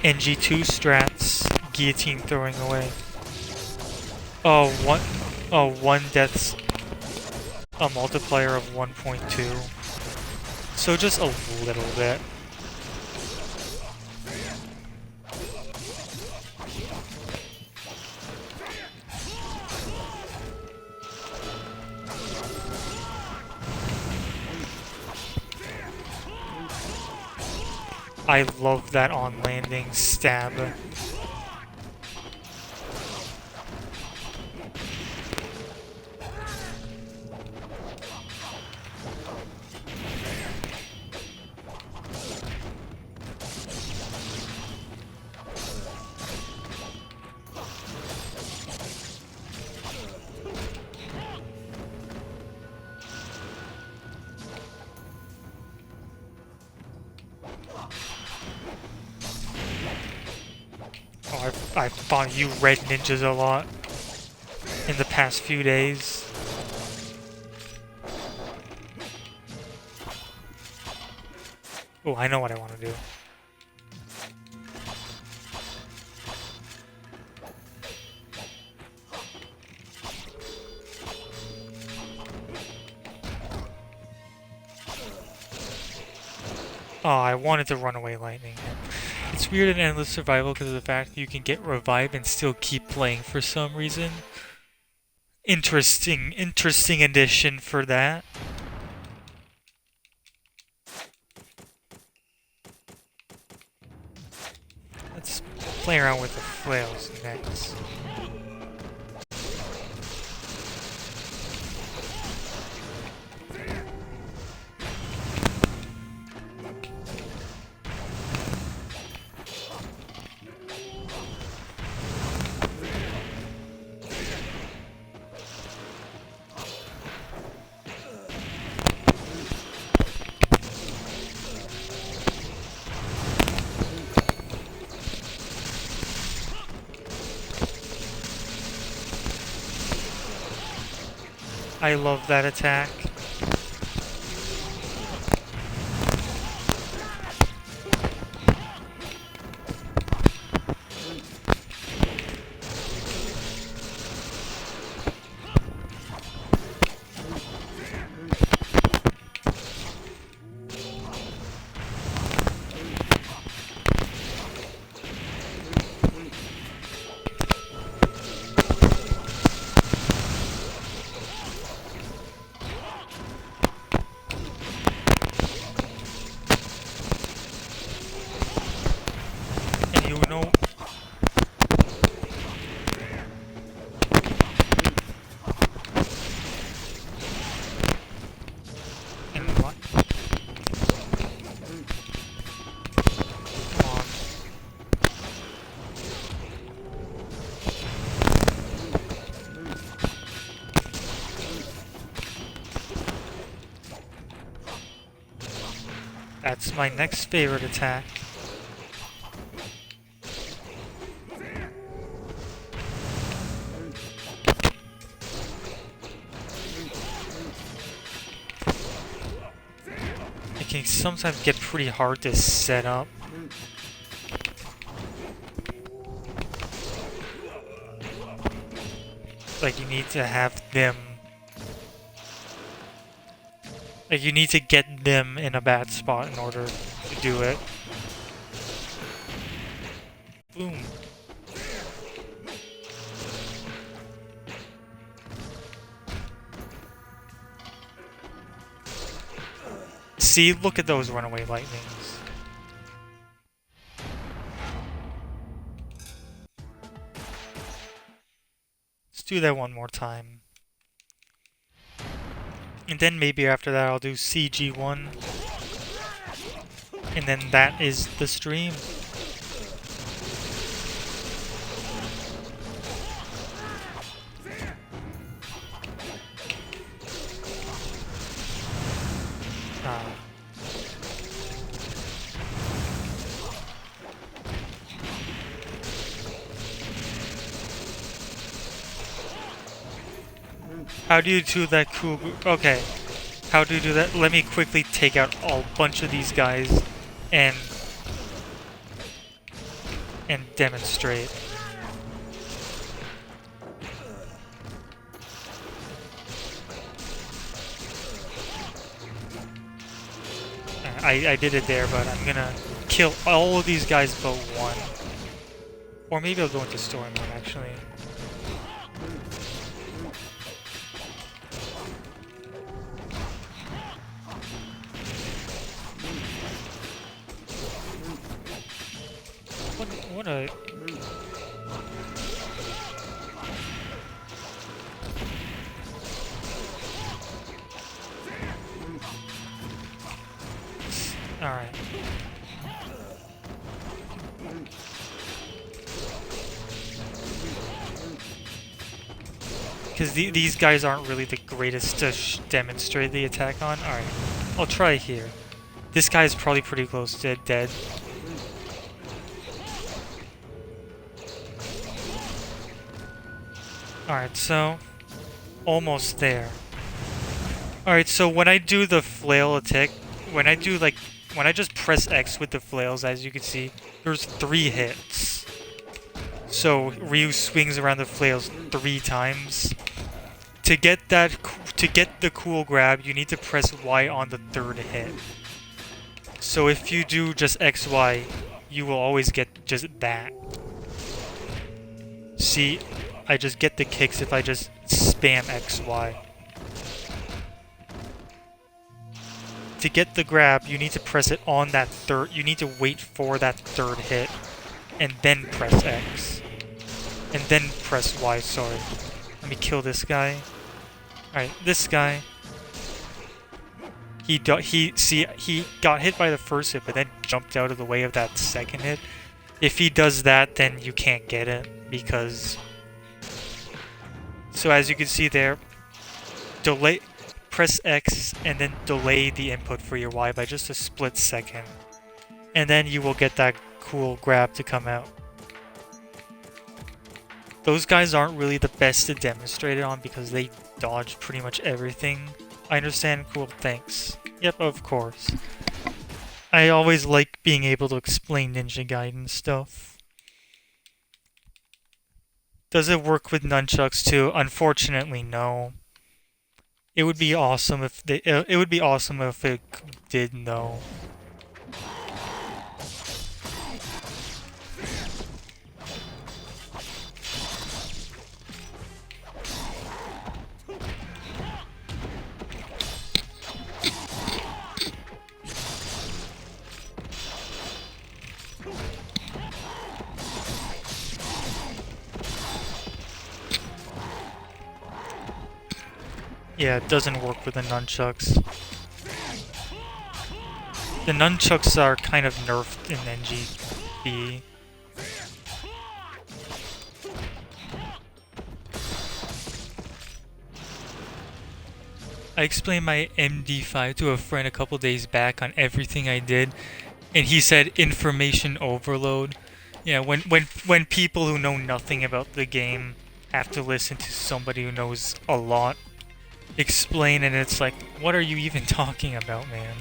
NG2 strats, guillotine throwing away. Oh, one death's a multiplier of 1.2. So just a little bit. I love that on landing stab. Oh, I've fought you red ninjas a lot in the past few days. Oh, I know what I want to do. Oh, I wanted to run away lightning. It's weird in Endless Survival because of the fact that you can get revived and still keep playing for some reason. Interesting addition for that. Let's play around with the flails next. I love that attack. And you know... And what? Come on. That's my next favorite attack. It can sometimes get pretty hard to set up. Like, you need to have them... Like, you need to get them in a bad spot in order to do it. Boom. See, look at those runaway lightnings. Let's do that one more time. And then maybe after that I'll do CG1. And then that is the stream. How do you do that cool... Okay. How do you do that? Let me quickly take out a bunch of these guys and demonstrate. I did it there, but I'm gonna kill all of these guys but one. Or maybe I'll go into story mode, actually. What a... Alright. Because these guys aren't really the greatest to demonstrate the attack on. Alright, I'll try here. This guy's probably pretty close to dead. Alright, so... almost there. Alright, so when I do the flail attack, when I just press X with the flails, as you can see, there's 3 hits. So Ryu swings around the flails 3 times. To get the cool grab, you need to press Y on the 3rd hit. So if you do just XY, you will always get just that. See, I just get the kicks if I just spam XY. To get the grab, you need to press it on that you need to wait for that 3rd hit, and then press X. And then press Y, sorry. Let me kill this guy. Alright, this guy. He got hit by the 1st hit, but then jumped out of the way of that 2nd hit. If he does that, then you can't get it, because... So as you can see there, press X and then delay the input for your Y by just a split second. And then you will get that cool grab to come out. those guys aren't really the best to demonstrate it on because they dodge pretty much everything. I understand, cool, thanks. Yep, of course. I always like being able to explain Ninja Gaiden stuff. Does it work with nunchucks too? Unfortunately, no. It would be awesome if it would be awesome if it did, though. Yeah, it doesn't work with the nunchucks. The nunchucks are kind of nerfed in NGB. I explained my MD5 to a friend a couple days back on everything I did, and he said information overload. Yeah, when people who know nothing about the game have to listen to somebody who knows a lot explain, and it's like, what are you even talking about, man?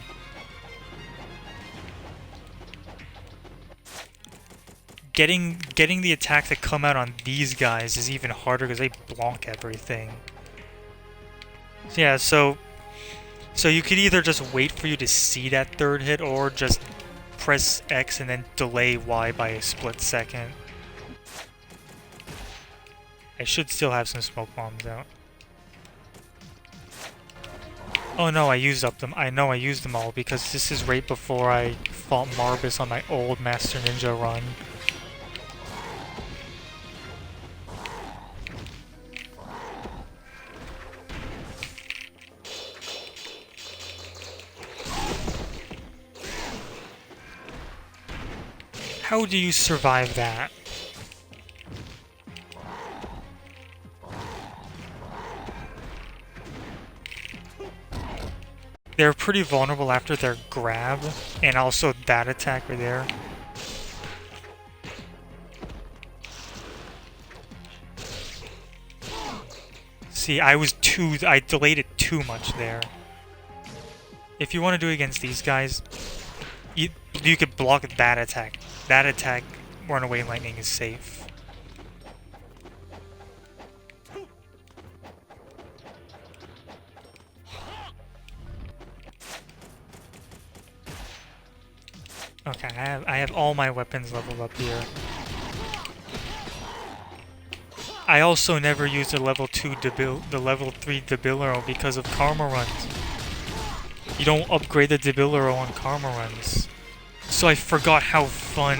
Getting the attack to come out on these guys is even harder because they block everything. So yeah, so you could either just wait for you to see that third hit, or just press X and then delay Y by a split second. I should still have some smoke bombs out. Oh no, I used up them. I know I used them all because this is right before I fought Marbus on my old Master Ninja run. How do you survive that? They're pretty vulnerable after their grab, and also that attack right there. See, I delayed it too much there. If you want to do it against these guys, you could block that attack. That attack, Runaway Lightning, is safe. Okay, I have all my weapons leveled up here. I also never used the level 3 Debilero because of Karma runs. You don't upgrade the Debilero on Karma runs. So I forgot how fun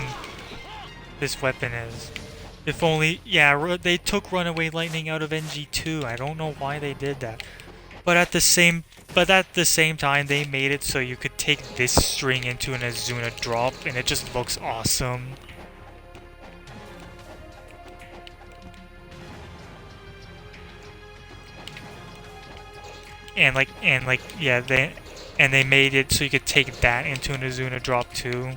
this weapon is. If only, yeah, they took Runaway Lightning out of NG2. I don't know why they did that. But at the same time, they made it so you could take this string into an Azuna drop, and it just looks awesome. And yeah, they made it so you could take that into an Azuna drop too.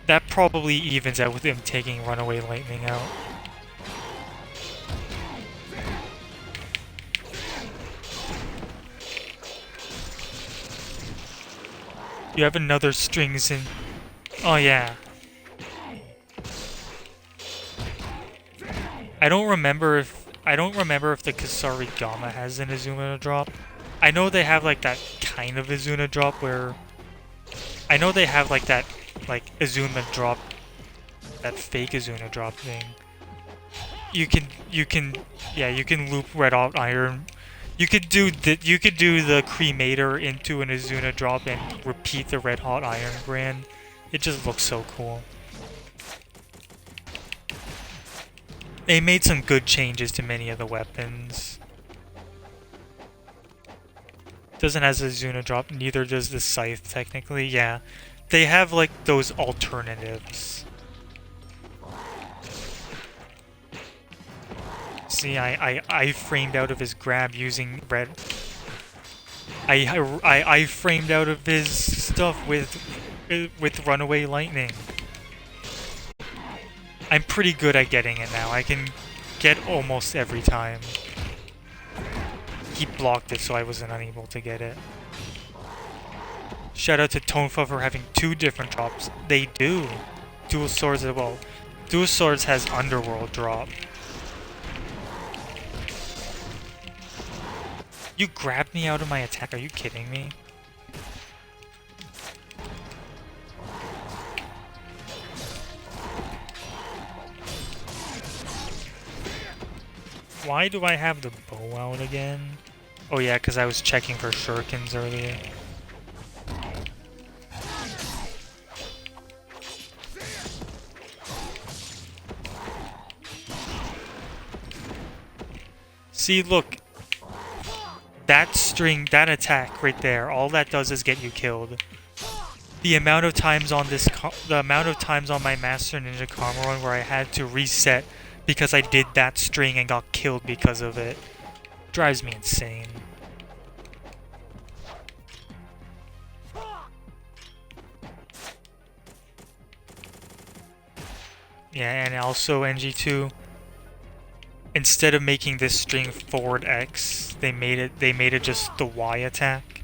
That probably evens out with him taking Runaway Lightning out. You have another strings in... Oh yeah. I don't remember if the Kasari Gama has an Azuna drop. I know they have like that kind of Azuna drop where... I know they have like that Azuna drop, that fake Azuna drop thing. You can loop Red Hot Iron. You could do the Cremator into an Azuna drop and repeat the Red Hot Iron Brand. It just looks so cool. They made some good changes to many of the weapons. Doesn't have Azuna drop, neither does the Scythe technically. Yeah, they have like those alternatives. See, I framed out of his grab using red. I framed out of his stuff with Runaway Lightning. I'm pretty good at getting it now. I can get almost every time. He blocked it, so I wasn't unable to get it. Shout out to Tonfa for having 2 different drops. They do. Dual Swords as well. Dual Swords has Underworld drop. You grabbed me out of my attack, are you kidding me? Why do I have the bow out again? Oh yeah, because I was checking for shurikens earlier. See, look. That string, that attack right there, all that does is get you killed. The amount of times on my Master Ninja Karma run where I had to reset because I did that string and got killed because of it drives me insane. Yeah, and also NG2, instead of making this string forward X, they made it just the Y attack.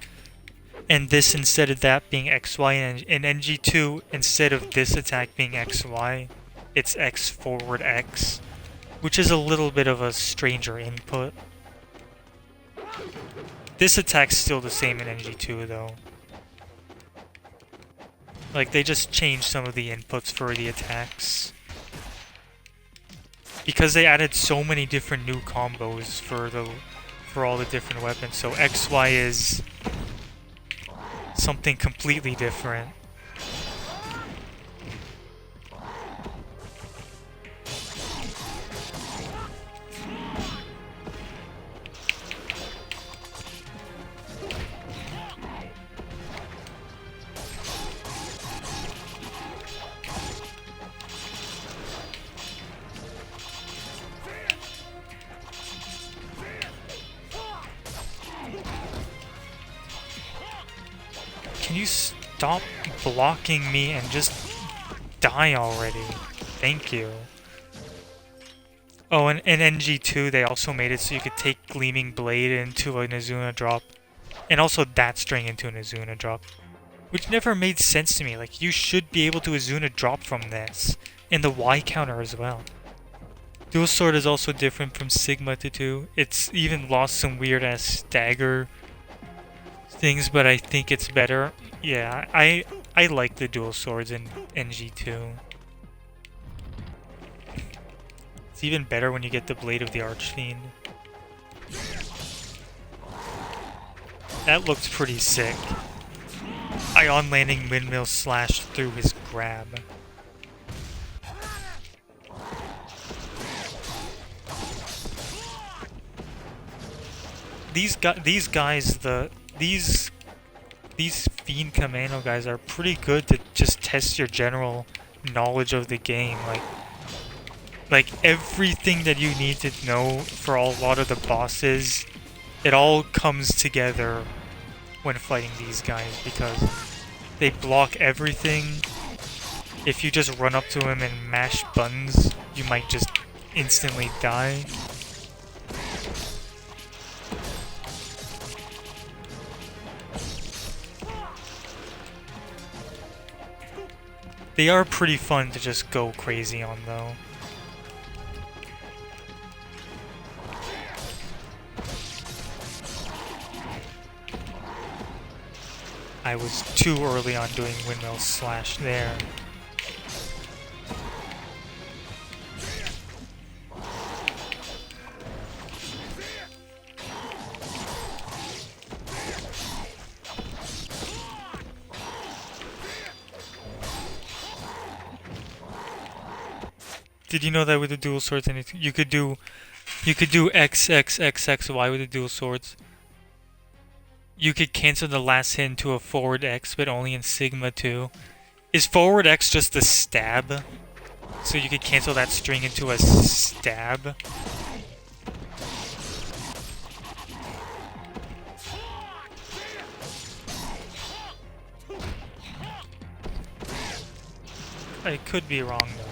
And this, instead of that being XY, and in NG2, instead of this attack being XY, it's X forward X, which is a little bit of a stranger input. This attack's still the same in NG2 though. Like, they just changed some of the inputs for the attacks. Because they added so many different new combos for all the different weapons, so XY is something completely different. Can you stop blocking me and just die already? Thank you. Oh, and in NG2 they also made it so you could take Gleaming Blade into an Azuna drop. And also that string into an Azuna drop. Which never made sense to me. Like, you should be able to Azuna drop from this. And the Y counter as well. Dual Sword is also different from Sigma to 2. It's even lost some weird ass stagger things, but I think it's better. Yeah, I like the dual swords in NG2. It's even better when you get the Blade of the Archfiend. That looks pretty sick. I on-landing windmill slash through his grab. These Fiend Commando guys are pretty good to just test your general knowledge of the game. Like everything that you need to know for a lot of the bosses, it all comes together when fighting these guys because they block everything. If you just run up to him and mash buttons, you might just instantly die. They are pretty fun to just go crazy on, though. I was too early on doing windmill slash there. Did you know that with the dual swords, and you could do X X X X Y with the dual swords? You could cancel the last hit into a forward X, but only in Sigma 2. Is forward X just a stab? So you could cancel that string into a stab? I could be wrong though.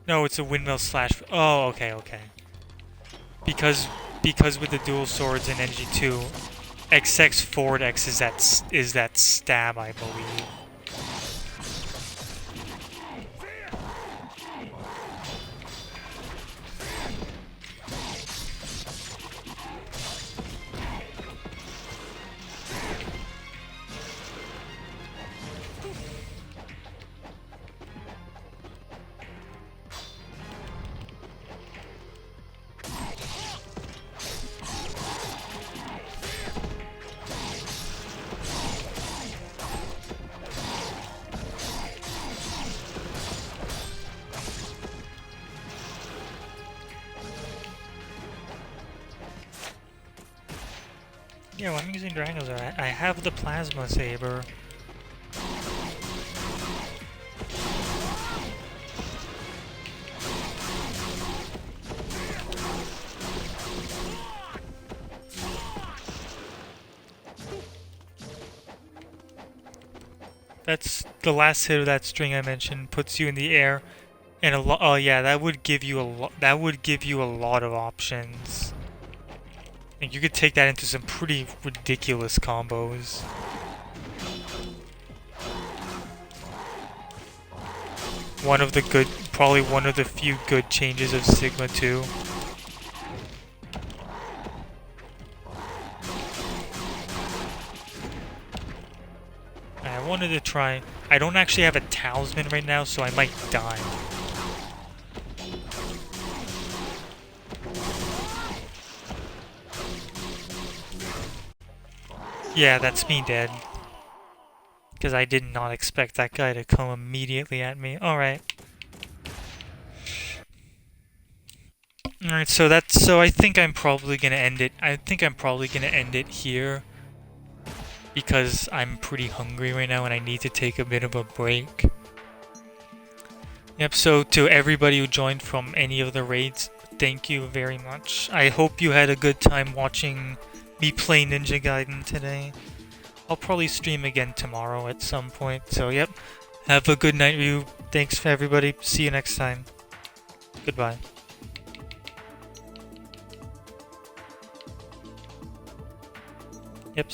No, it's a windmill slash. Oh, okay, okay. Because with the dual swords in NG2, XX forward X is that stab, I believe. Yeah, when I'm using Dragons, I have the Plasma Saber. That's the last hit of that string I mentioned, puts you in the air, and a lot. Oh yeah, that would give you a lot. That would give you a lot of options. And you could take that into some pretty ridiculous combos. Probably one of the few good changes of Sigma 2. I wanted to try. I don't actually have a talisman right now, so I might die. Yeah, that's me dead. Because I did not expect that guy to come immediately at me. Alright. Alright, so I think I'm probably gonna end it. I think I'm probably gonna end it here. Because I'm pretty hungry right now and I need to take a bit of a break. Yep, so to everybody who joined from any of the raids, thank you very much. I hope you had a good time watching me play Ninja Gaiden today. I'll probably stream again tomorrow at some point, so yep. Have a good night, Ryu. Thanks for everybody. See you next time. Goodbye. Yep.